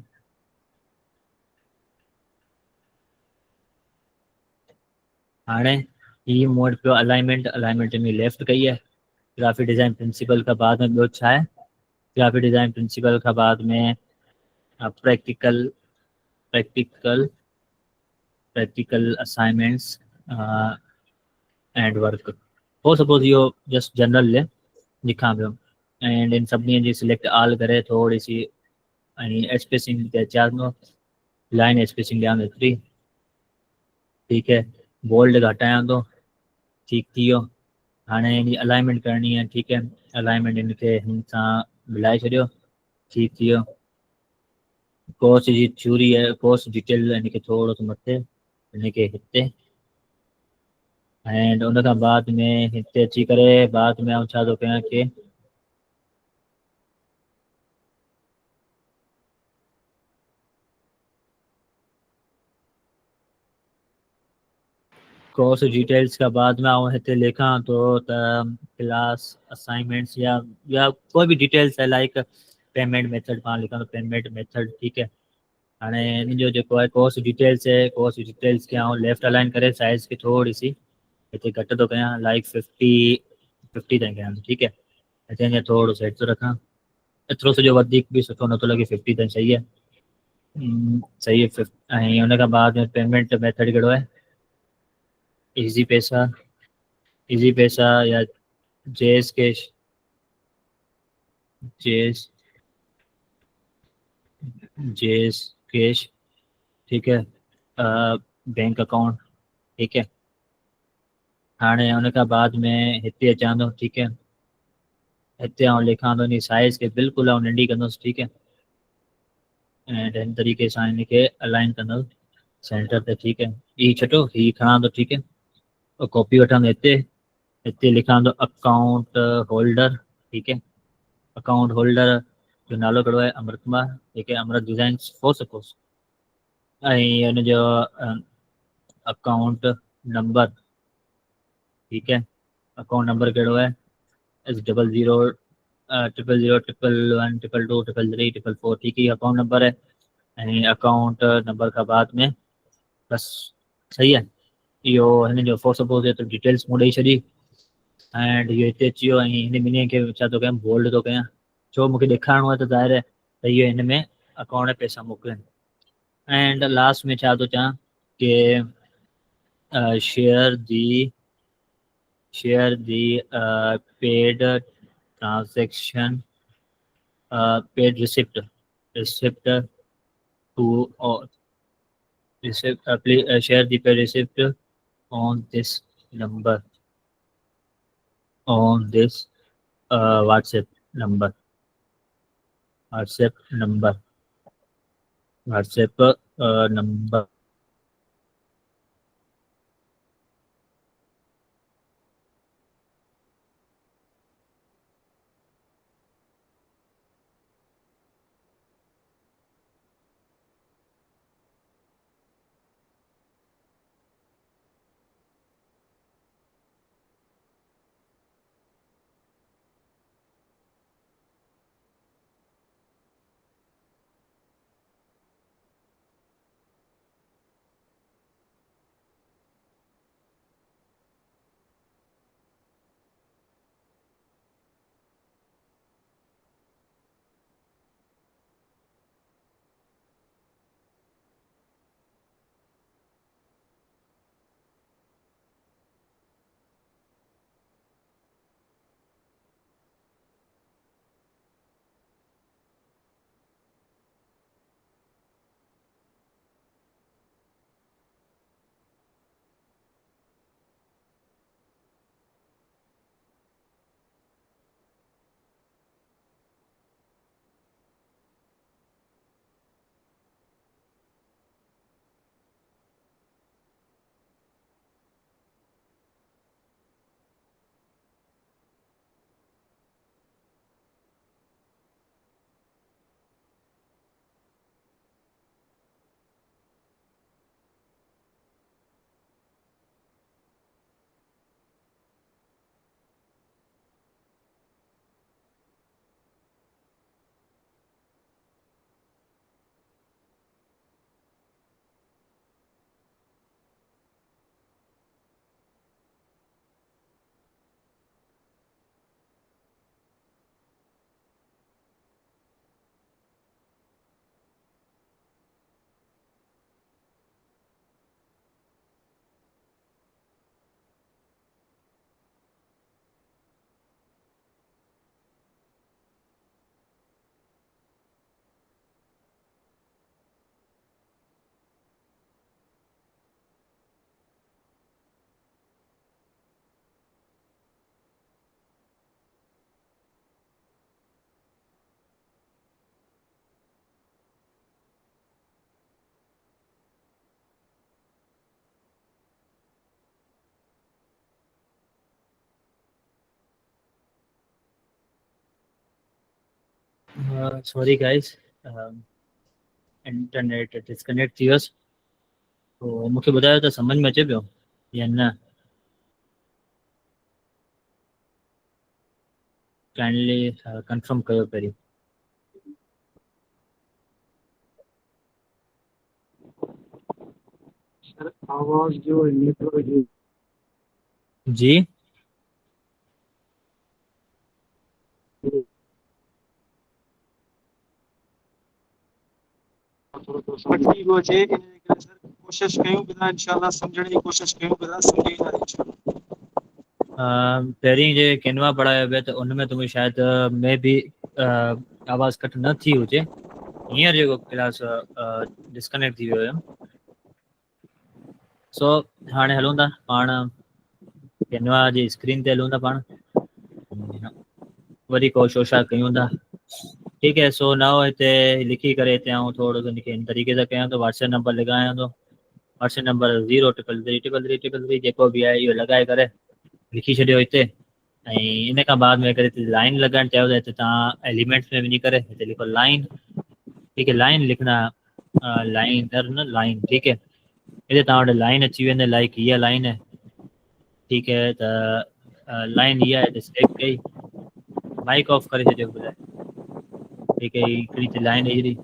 हाणे ही मूं वटि पियो अलाइनमेंट में लेफ्ट कई है। ग्राफिक डिज़ाइन प्रिंसिपल खां बाद में ॿियो छा आहे ग्राफिक डिज़ाइन प्रिंसिपल खां बाद में प्रैक्टिकल असाइनमेंट्स एंड वर्क। हो सपोज इहो जस्ट जनरल लिखां पियो एंड इन सभिनी जी सिलेक्ट आल करे थोड़ी सी ऐं स्पेसिंग ते अचां थो लाइन स्पेसिंग ॾियां थो एतिरी ठीकु है। बोल्ड घटायां थो ठीक थी वियो। हाणे हिन अलाइनमेंट करणी है ठीक है। अलाइनमेंट इनके हिन सां मिलाए छॾियो ठीक थी वियो। कोर्स जी थ्योरी है कोर्स डिटेल इनके थोड़ो सो मथे इनके हिते एंड उन खां बाद में हिते अची करे बाद में आउं छा थो कयां कि कोर्स डिटेल्स का बाद में आउं हिते लिखां तो क्लास असाइनमेंट्स या कोई भी डिटेल्स है लाइक पेमेंट मेथड पाण लिखां तो पेमेंट मेथड ठीक है। हाणे इन जो जेको आहे कोर्स डिटेल्स खे आउं लेफ्ट अलाइन करे साइज़ खे थोड़ी सी हिते घटि थो कयां लाइक 50 ताईं कयां ठीक है। हिते अञा थोड़ो सो हेठि थो रखां एतिरो सॼो वधीक बि सुठो नथो लॻे 50 ताईं सही है। सही है। ऐं हुन खां बाद में पेमेंट मेथड कहिड़ो आहे इजी पैसा या जेएस कैश ठीक है। बैंक अकाउंट ठीक है। हाणे हुन खां बाद में हिते अचां थो ठीक है। हिते आउं लिखां थो इन साइज़ खे बिल्कुलु आउं नंढी कंदुसि ठीक है एंड हिन तरीक़े सां इनखे अलाइन कंदुसि सेंटर ते ठीक है। ही छॾो ही खणां थो ठीक है। कॉपी वठां थो हिते लिखां थो अकाउंट होल्डर ठीक है। अकाउंट होल्डर जो नालो कहिड़ो आहे अमृत कुमार ठीक है। अमृत डिज़ाइन फॉर सपोज ऐं हुनजो अकाउंट नंबर ठीक है। अकाउंट नंबर कहिड़ो आहे S00 000 111 122 333 444, ठीक है, अकाउंट नंबर है ऐं अकाउंट नंबर खां बाद में बस सही आहे। इहो हिन जो फॉर सपोज त डिटेल्स मूं ॾेई छॾी एंड इहो हिते अची वियो ऐं हिन ॿिन्ही खे छा थो कयां बोल्ड थो कयां, छो मूंखे ॾेखारिणो आहे त ज़ाहिर आहे त इहो हिन में अकाउंट में पैसा मोकिलनि। एंड लास्ट में छा थो चवां कि share the paid transaction paid receipt to receipt please share the paid receipt on this number on this WhatsApp number number sorry guys, internet disconnect थी वियोसि, तो मूंखे ॿुधायो त सम्झ में अचे पियो या न? काइंडली कंफर्म कयो पहिरीं। सर आवाज़ जो नेटवर्क जी ठीक हो जे सर कोशिश कयूं पिया इंशाल्लाह समझण जी कोशिश कयूं पिया समझी था इंशाल्लाह। पहिरीं जे कैनवा पढ़ायो पिया त उन में तुम्हें शायदि में बि आवाज़ कट न थी हुजे, हींअर जेको क्लास डिस्कनेक्ट थी वियो हुयो। सो हाणे हलूं था पाण कैनवा जी स्क्रीन ते हलूं था पाण, वरी कोशिश कयूं था, ठीक है। सो नाउ हिते लिखी करे हिते आऊं थोरो सो हिन तरीक़े सां कयां थो, व्हाट्सएप नंबर लॻायां थो, व्हाट्सएप नंबर 0333333 जेको बि आहे इहो लॻाए करे लिखी छॾियो हिते। ऐं इन खां बाद में अगरि हिते लाइन लॻाइणु चाहियो त हिते तव्हां एलिमेंट्स में वञी करे हिते लिखो लाइन, ठीक है, लाइन लिखना लाइन न लाइन, ठीक है। हिते तव्हां वटि लाइन अची वेंदे, लाइक हीअ लाइन है, ठीकु है त लाइन इहा आहे त सिलेक्ट कई, माइक ऑफ करे छॾियो ॿुधाए, ठीकु है हिकिड़ी त लाइन ॾेई छॾी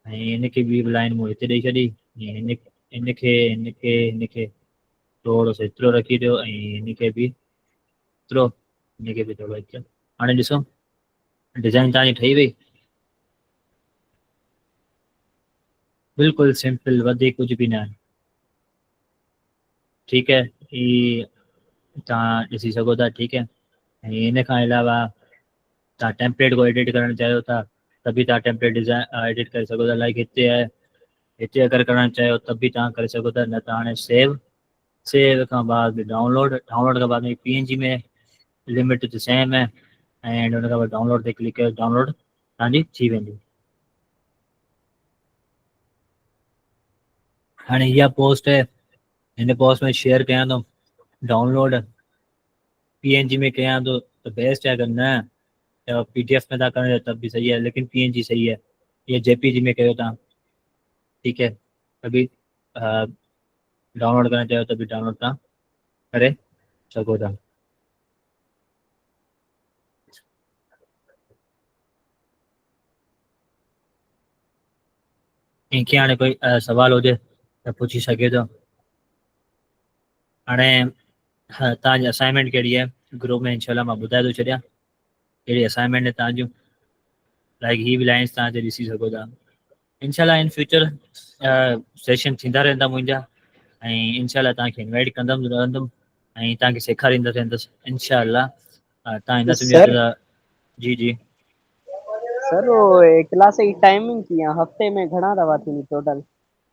ऐं हिनखे ॿी बि लाइन मूं हिते ॾेई छॾी, ऐं हिनखे थोरो सो एतिरो रखी ॾियो ऐं हिनखे बि एतिरो, हिनखे बि थोरो एतिरो। हाणे ॾिसो डिज़ाइन तव्हांजी ठही वई, बिल्कुलु सिंपल, वधीक कुझु बि न आहे। ठीकु है, ही तव्हां ॾिसी सघो था। ठीकु है, ऐं हिन खां अलावा तव्हां टेम्पलेट को एडिट करणु चाहियो था त बि तव्हां टेम्पलेट डिज़ाइन एडिट करे सघो था। लाइक हिते आहे, हिते अगरि करणु चाहियो त बि तव्हां करे सघो था, न त हाणे सेव खां बाद डाउनलोड खां बाद में PNG में लिमिट त सेम है एंड हुन खां पोइ डाउनलोड ते क्लिक कयो, डाउनलोड तव्हांजी थी वेंदी। हाणे इहा पोस्ट है, हिन पोस्ट में शेयर कयां थो, डाउनलोड PNG में कयां थो त बेस्ट है, अगरि न PDF में था करें तब भी सही है, लेकिन PNG सही है। ये JPG में कयो तव्हां, ठीक है, तभी डाउनलोड करना चाहिए तभी डाउनलोड तव्हां करे सघो था। इनके हाणे कोई सवाल हुजे त पुछी सघे थो। हाणे तव्हांजी असाइनमेंट कहिड़ी आहे ग्रुप में इंशाल्लाह मां ॿुधाए थो छॾियां कहिड़ी असाइनमेंट आहे तव्हांजूं। लाइक ही बि लाइन्स तव्हां हिते ॾिसी सघो था। इंशाल्लाह इन फ्यूचर सेशन थींदा रहंदा मुंहिंजा, ऐं इंशाल्लाह तव्हांखे इनवाइट कंदुमि रहंदुमि ऐं तव्हांखे सेखारींदो रहंदुसि इंशाल्लाह। तव्हां हिन सम्झो त जी जी सर वो क्लास की टाइमिंग की है, हफ्ते में घणा दफ़ा थींदी टोटल?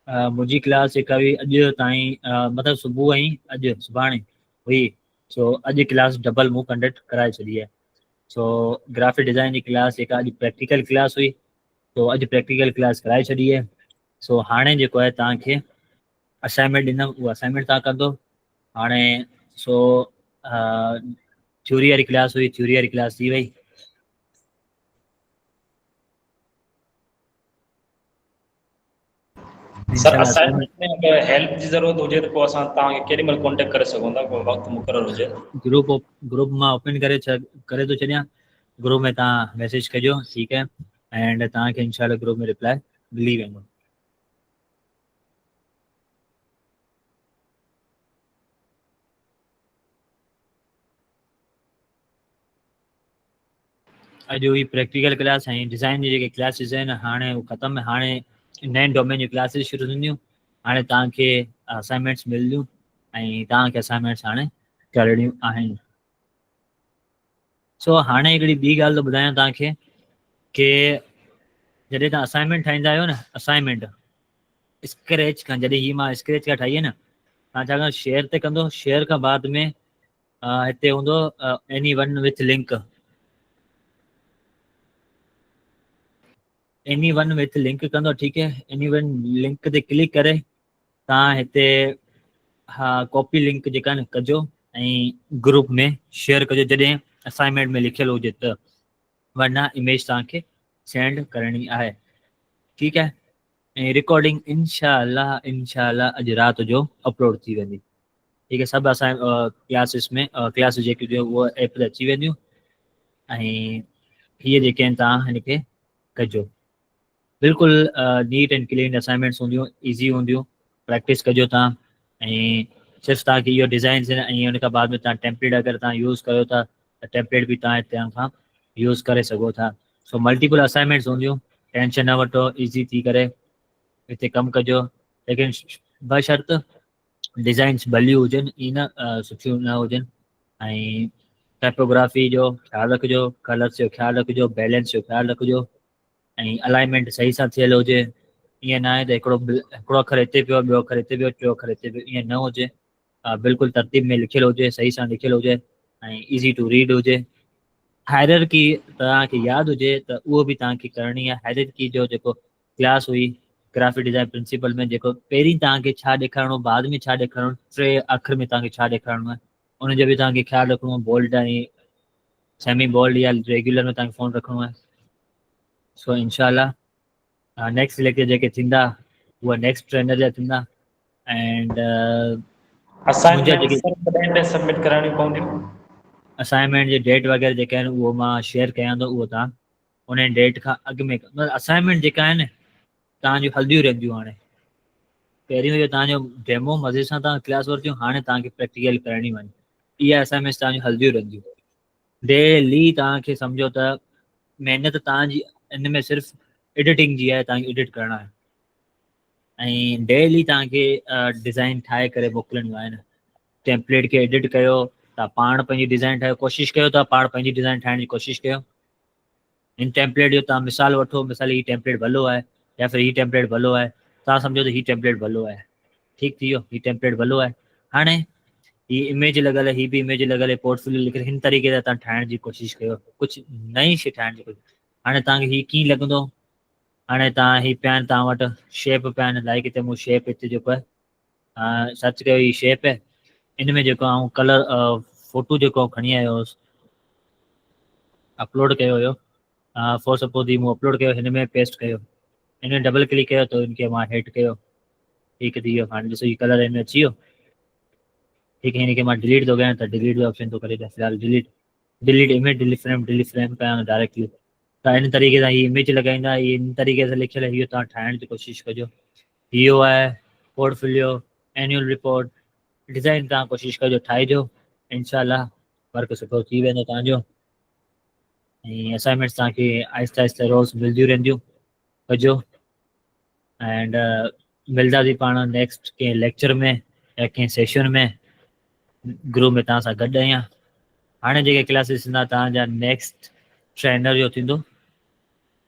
मुंहिंजी क्लास जेका हुई अॼु ताईं मतिलबु सुबुह ऐं अॼु सुभाणे हुई, सो अॼु क्लास डबल मूं कंडक्ट कराए छॾी आहे। सो ग्राफिक डिज़ाइन जी क्लास जेका अॼु प्रैक्टिकल क्लास हुई, तो अॼु प्रैक्टिकल क्लास कराए छॾी आहे। सो हाणे जेको आहे तव्हांखे असाइनमेंट ॾींदुमि, उहा असाइनमेंट तव्हां कंदो हाणे। सो थ्योरी वारी क्लास हुई, थ्योरी वारी क्लास थी वई। सर असाइनमेंट में अगर हेल्प जी ज़रूरत हुजे त पोइ असां तव्हांखे केॾी महिल कॉन्टेक्ट करे सघूं था, कोई वक़्तु मुक़ररु हुजे? ग्रुप मां ओपन करे थो छॾियां, ग्रुप में तव्हां मैसेज कजो, ठीकु है, एंड तव्हांखे इंशाल्लाह ग्रुप में रिप्लाई मिली वेंदो। अॼु हुई प्रैक्टिकल क्लास ऐं डिज़ाइन जी जेके क्लासिस आहिनि हाणे उहे ख़तमु। हाणे नए डोमेन जी क्लासिस शुरू थींदियूं। हाणे तव्हांखे असाइनमेंट्स मिलंदियूं ऐं तव्हांखे असाइनमेंट्स हाणे करणियूं आहिनि। सो हाणे हिकिड़ी ॿी ॻाल्हि थो ॿुधायां तव्हांखे कि जॾहिं तव्हां असाइनमेंट ठाहींदा आहियो न, असाइनमेंट स्क्रैच खां, जॾहिं ही मां स्क्रैच खां ठाही आहे न, तव्हां छा कयो शेयर ते कंदो, शेयर खां बाद में हिते हूंदो anyone with link, anyone with link कंदो, ठीकु है। anyone लिंक ते क्लिक करे तव्हां हिते हा कॉपी लिंक जेका न कजो ऐं ग्रुप में शेयर कजो जॾहिं असाइनमेंट में लिखियलु हुजे त, वरना इमेज तव्हांखे सेंड करणी आहे, ठीकु है। ऐं रिकॉर्डिंग इंशाल्लाह अॼु राति जो अपलोड थी वेंदी, ठीकु है। सभु असां क्लासिस में क्लासिस जेकी हुजे उहा ऐप ते अची वेंदियूं ऐं हीअ जेके आहिनि तव्हां हिनखे कजो। बिल्कुलु नीट एंड क्लीन असाइनमेंट्स हूंदियूं, ईज़ी हूंदियूं, प्रैक्टिस कजो तव्हां। ऐं सिर्फ़ु तव्हांखे इहो डिज़ाइन्स आहिनि ऐं हुन खां बाद में तव्हां टेम्पलेट अगरि तव्हां यूज़ कयो था त टेम्पलेट बि तव्हां हिते खां यूज़ करे सघो था। सो मल्टीपल असाइनमेंट्स हूंदियूं, टेंशन न वठो, ईज़ी थी करे हिते कमु कजो। लेकिन बशर्त डिज़ाइन्स भलियूं हुजनि, ई न सुठियूं न हुजनि। ऐं टाइपोग्राफी जो ख़्यालु रखिजो, कलर्स जो ख़्यालु रखिजो, बैलेंस जो ख़्यालु रखिजो ऐं अलाइनमेंट सही सां थियलु हुजे। ईअं न आहे त हिकिड़ो अखर हिते पियो, ॿियो अखर हिते पियो, टियों अखर हिते पियो, ईअं न हुजे। बिल्कुलु तरतीब में लिखियलु हुजे, सही सां लिखियलु हुजे ऐं ईज़ी टू रीड हुजे। हायरकी तव्हांखे यादि हुजे त उहो बि तव्हांखे करणी आहे। हायरकी जो जेको क्लास हुई ग्राफिक डिज़ाइन प्रिंसिपल में, जेको पहिरीं तव्हांखे छा ॾेखारिणो, बाद में छा ॾेखारिणो, 3 अखर में तव्हांखे छा ॾेखारिणो आहे, उनजो बि तव्हांखे ख़्यालु रखिणो आहे। बोल्ड ऐं सेमी बोल्ड या रेगुलर में तव्हांखे फ़ोन रखिणो आहे। सो इंशाल्लाह नेक्स्ट लेक्चर जेके थींदा उहा नेक्स्ट ट्रेनर जा थींदा एंड मुंहिंजा असाइनमेंट जेके सर कॾहिं ते सबमिट कराइणी पवंदियूं? असाइनमेंट जी डेट वग़ैरह जेके आहिनि उहो मां शेयर कयां थो, उहो तव्हां उन डेट खां अॻु में मतिलबु असाइनमेंट जेका आहिनि तव्हांजूं हलंदियूं रहंदियूं। हाणे पहिरियों इहो तव्हांजो डेमो मज़े सां तव्हां क्लास वरितियूं, हाणे तव्हांखे प्रैक्टिकल करणी वञे, इहा असाइनमेंट्स तव्हांजूं हलंदियूं रहंदियूं डेली। तव्हांखे सम्झो त महिनत तव्हांजी इन में सिर्फ़ु एडिटिंग जी आहे, तव्हांखे एडिट करणा आहे ऐं डेली तव्हांखे डिज़ाइन ठाहे करे मोकिलिणियूं आहिनि। टेम्पलेट खे एडिट कयो, तव्हां पाण पंहिंजी डिज़ाइन ठाहियो, कोशिशि कयो तव्हां पाण पंहिंजी डिज़ाइन ठाहिण जी कोशिशि कयो। हिन टेम्पलेट जो तव्हां मिसाल वठो, मिसाल हीउ टेम्पलेट भलो आहे या फिर हीउ टेम्पलेट भलो आहे, तव्हां सम्झो त हीउ टेम्पलेट भलो आहे, ठीकु थी वियो, हीउ टेम्पलेट भलो आहे। हाणे हीअ इमेज लॻल आहे, हीअ बि इमेज लॻल आहे, पोर्टफोलियो लिखियल, हिन तरीक़े सां तव्हां ठाहिण जी कोशिशि कयो, कुझु नई शइ ठाहिण जी कोशिशि। हाणे तव्हांखे हीअ कीअं लॻंदो, हाणे तव्हां हीअ पिया आहिनि तव्हां वटि शेप पिया आहिनि, लाइक हिते मूं शेप हिते जेको आहे सर्च कयो, हीअ शेप आहे, इन में जेको आऊं कलर फोटो जेको खणी आयो हुउसि, अपलोड कयो हुयो, फॉर सपोज ही मूं अपलोड कयो, हिन में पेस्ट कयो, हिन में डबल क्लिक कयो त इनखे मां हेठि कयो, ठीकु थी वियो। हाणे ॾिसो हीउ कलर हिन में अची वियो, ठीकु है। हिनखे मां डिलीट थो कयां त डिलीट जो ऑप्शन थो करे ॾियां, फ़िलहाल डिलीट इमेज, डिलीट फ्रेम कयां डायरेक्टली। त इन तरीक़े सां हीअ इमेज लॻाईंदा, हीअ इन तरीक़े सां लिखियल आहे, इहो तव्हां ठाहिण जी कोशिशि कजो। इहो आहे पोर्टफोलियो, एनुअल रिपोर्ट, डिज़ाइन तव्हां कोशिशि कजो ठाहिजो, इंशाल्लाह वर्क सुठो थी वेंदो तव्हांजो। ऐं असाइनमेंट्स तव्हांखे आहिस्ते आहिस्ते रोज़ मिलंदियूं रहंदियूं, कजो। एंड मिलंदासीं पाण नेक्स्ट कंहिं लेक्चर में या कंहिं सेशन में, ग्रुप में तव्हां सां गॾु आहियां। हाणे जेके क्लासिस थींदा तव्हांजा नेक्स्ट ट्रेनर जो थींदो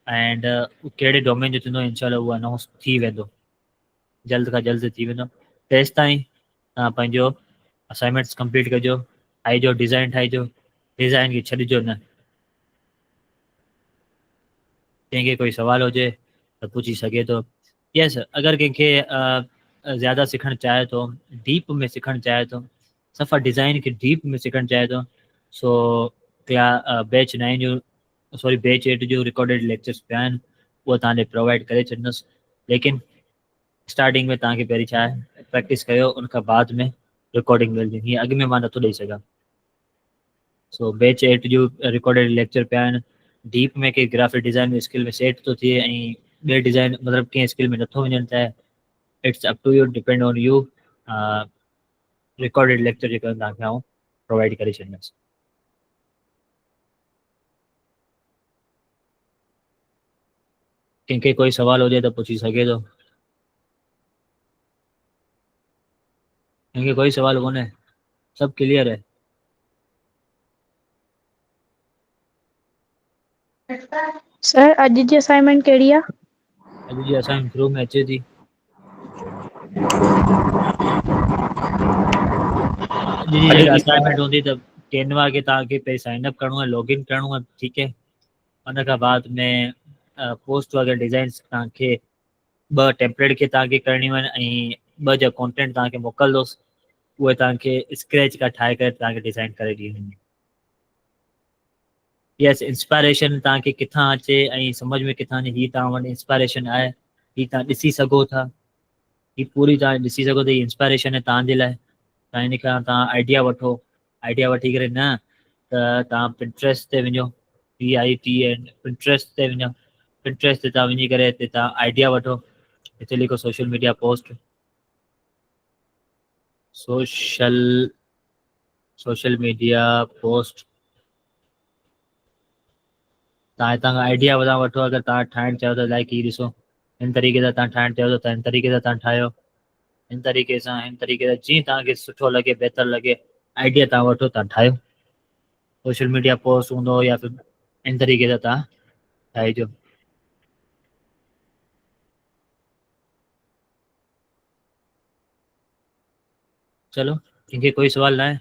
एंड कहिड़े डोमेन जो थींदो, इंशाल्लाह उहो अनाउंस थी वेंदो, जल्द खां जल्द थी वेंदो। तेसि ताईं तव्हां पंहिंजो असाइनमेंट्स कंप्लीट कजो, ठाहिजो, डिज़ाइन ठाहिजो, डिज़ाइन खे छॾिजो न। कंहिंखे कोई सुवाल हुजे त पुछी सघे थो। यस, अगरि कंहिंखे ज़्यादा सिखणु चाहे थो, डीप में सिखणु चाहे थो, सफ़ा डिज़ाइन खे डीप में सिखणु चाहे थो, सो बैच 9 जो सॉरी बैच 8 जो रिकॉर्डेड लेक्चर्स पिया आहिनि, उहो तव्हांखे प्रोवाइड करे छॾींदुसि। लेकिन स्टार्टिंग में तव्हांखे पहिरीं छा आहे, प्रैक्टिस कयो, उनखां बाद में रिकॉर्डिंग मिलंदी, हीअं अॻु में मां नथो ॾेई सघां। सो बैच 8 जो रिकॉर्डेड लेक्चर पिया आहिनि। डीप में के ग्राफिक डिज़ाइन में स्किल में सेट थो थिए ऐं ॿिए डिज़ाइन मतिलबु कंहिं स्किल में नथो वञणु चाहे, it's up to you, depend on you. Recorded lecture जेको तव्हांखे आउं प्रोवाइड करे छॾींदुसि। कंहिंखे कोई सुवाल हुजे त पुछी सघे थो, कंहिंखे कोई सुवाल कोन्हे, सभु क्लियर है। सर अॼु जी असाइनमेंट कहिड़ी आहे? अॼु जी असाइनमेंट ग्रुप में अचे थी। अॼु जी जेका असाइनमेंट हूंदी त कैनवा खे तव्हांखे पहिरीं साइन अप करिणो आहे, लॉगिन करिणो आहे, ठीकु है। उन खां बाद में पोस्ट वग़ैरह डिज़ाइन्स तव्हांखे 2 टेम्पलेट खे तव्हांखे करणियूं आहिनि ऐं 2 जा कॉन्टेंट तव्हांखे मोकिलंदुसि, उहे तव्हांखे स्क्रैच खां ठाहे करे तव्हांखे डिज़ाइन करे ॾींदी। यस, इंस्पायरेशन तव्हांखे किथां अचे ऐं सम्झ में किथां अचे, हीअ तव्हां वटि इंस्पायरेशन आहे, हीअ तव्हां ॾिसी सघो था, हीअ पूरी तव्हां ॾिसी सघो था, हीअ इंस्पायरेशन आहे तव्हांजे लाइ। तव्हां इन खां तव्हां आइडिया वठो, आइडिया वठी करे न त तव्हां पिंट्रेस्ट ते वञो, PINTREST पिंट्रेस्ट ते वञो, पिंट्रेस्ट ते तव्हां वञी करे हिते तव्हां आइडिया वठो, हिते लिखो social media post, social media post. तव्हां हितां खां आइडिया वठो, अगरि तव्हां ठाहिणु चाहियो त लाइक हीअ ॾिसो, हिन तरीक़े सां तव्हां ठाहिणु चाहियो त हिन तरीक़े सां तव्हां ठाहियो, हिन तरीक़े सां जीअं तव्हांखे सुठो लॻे, बहितर लॻे, आइडिया तव्हां वठो, तव्हां ठाहियो। सोशल मीडिया पोस्ट हूंदो या फिर इन तरीक़े सां तव्हां ठाहिजो। चलो, कंहिंखे कोई सुवाल न आहे?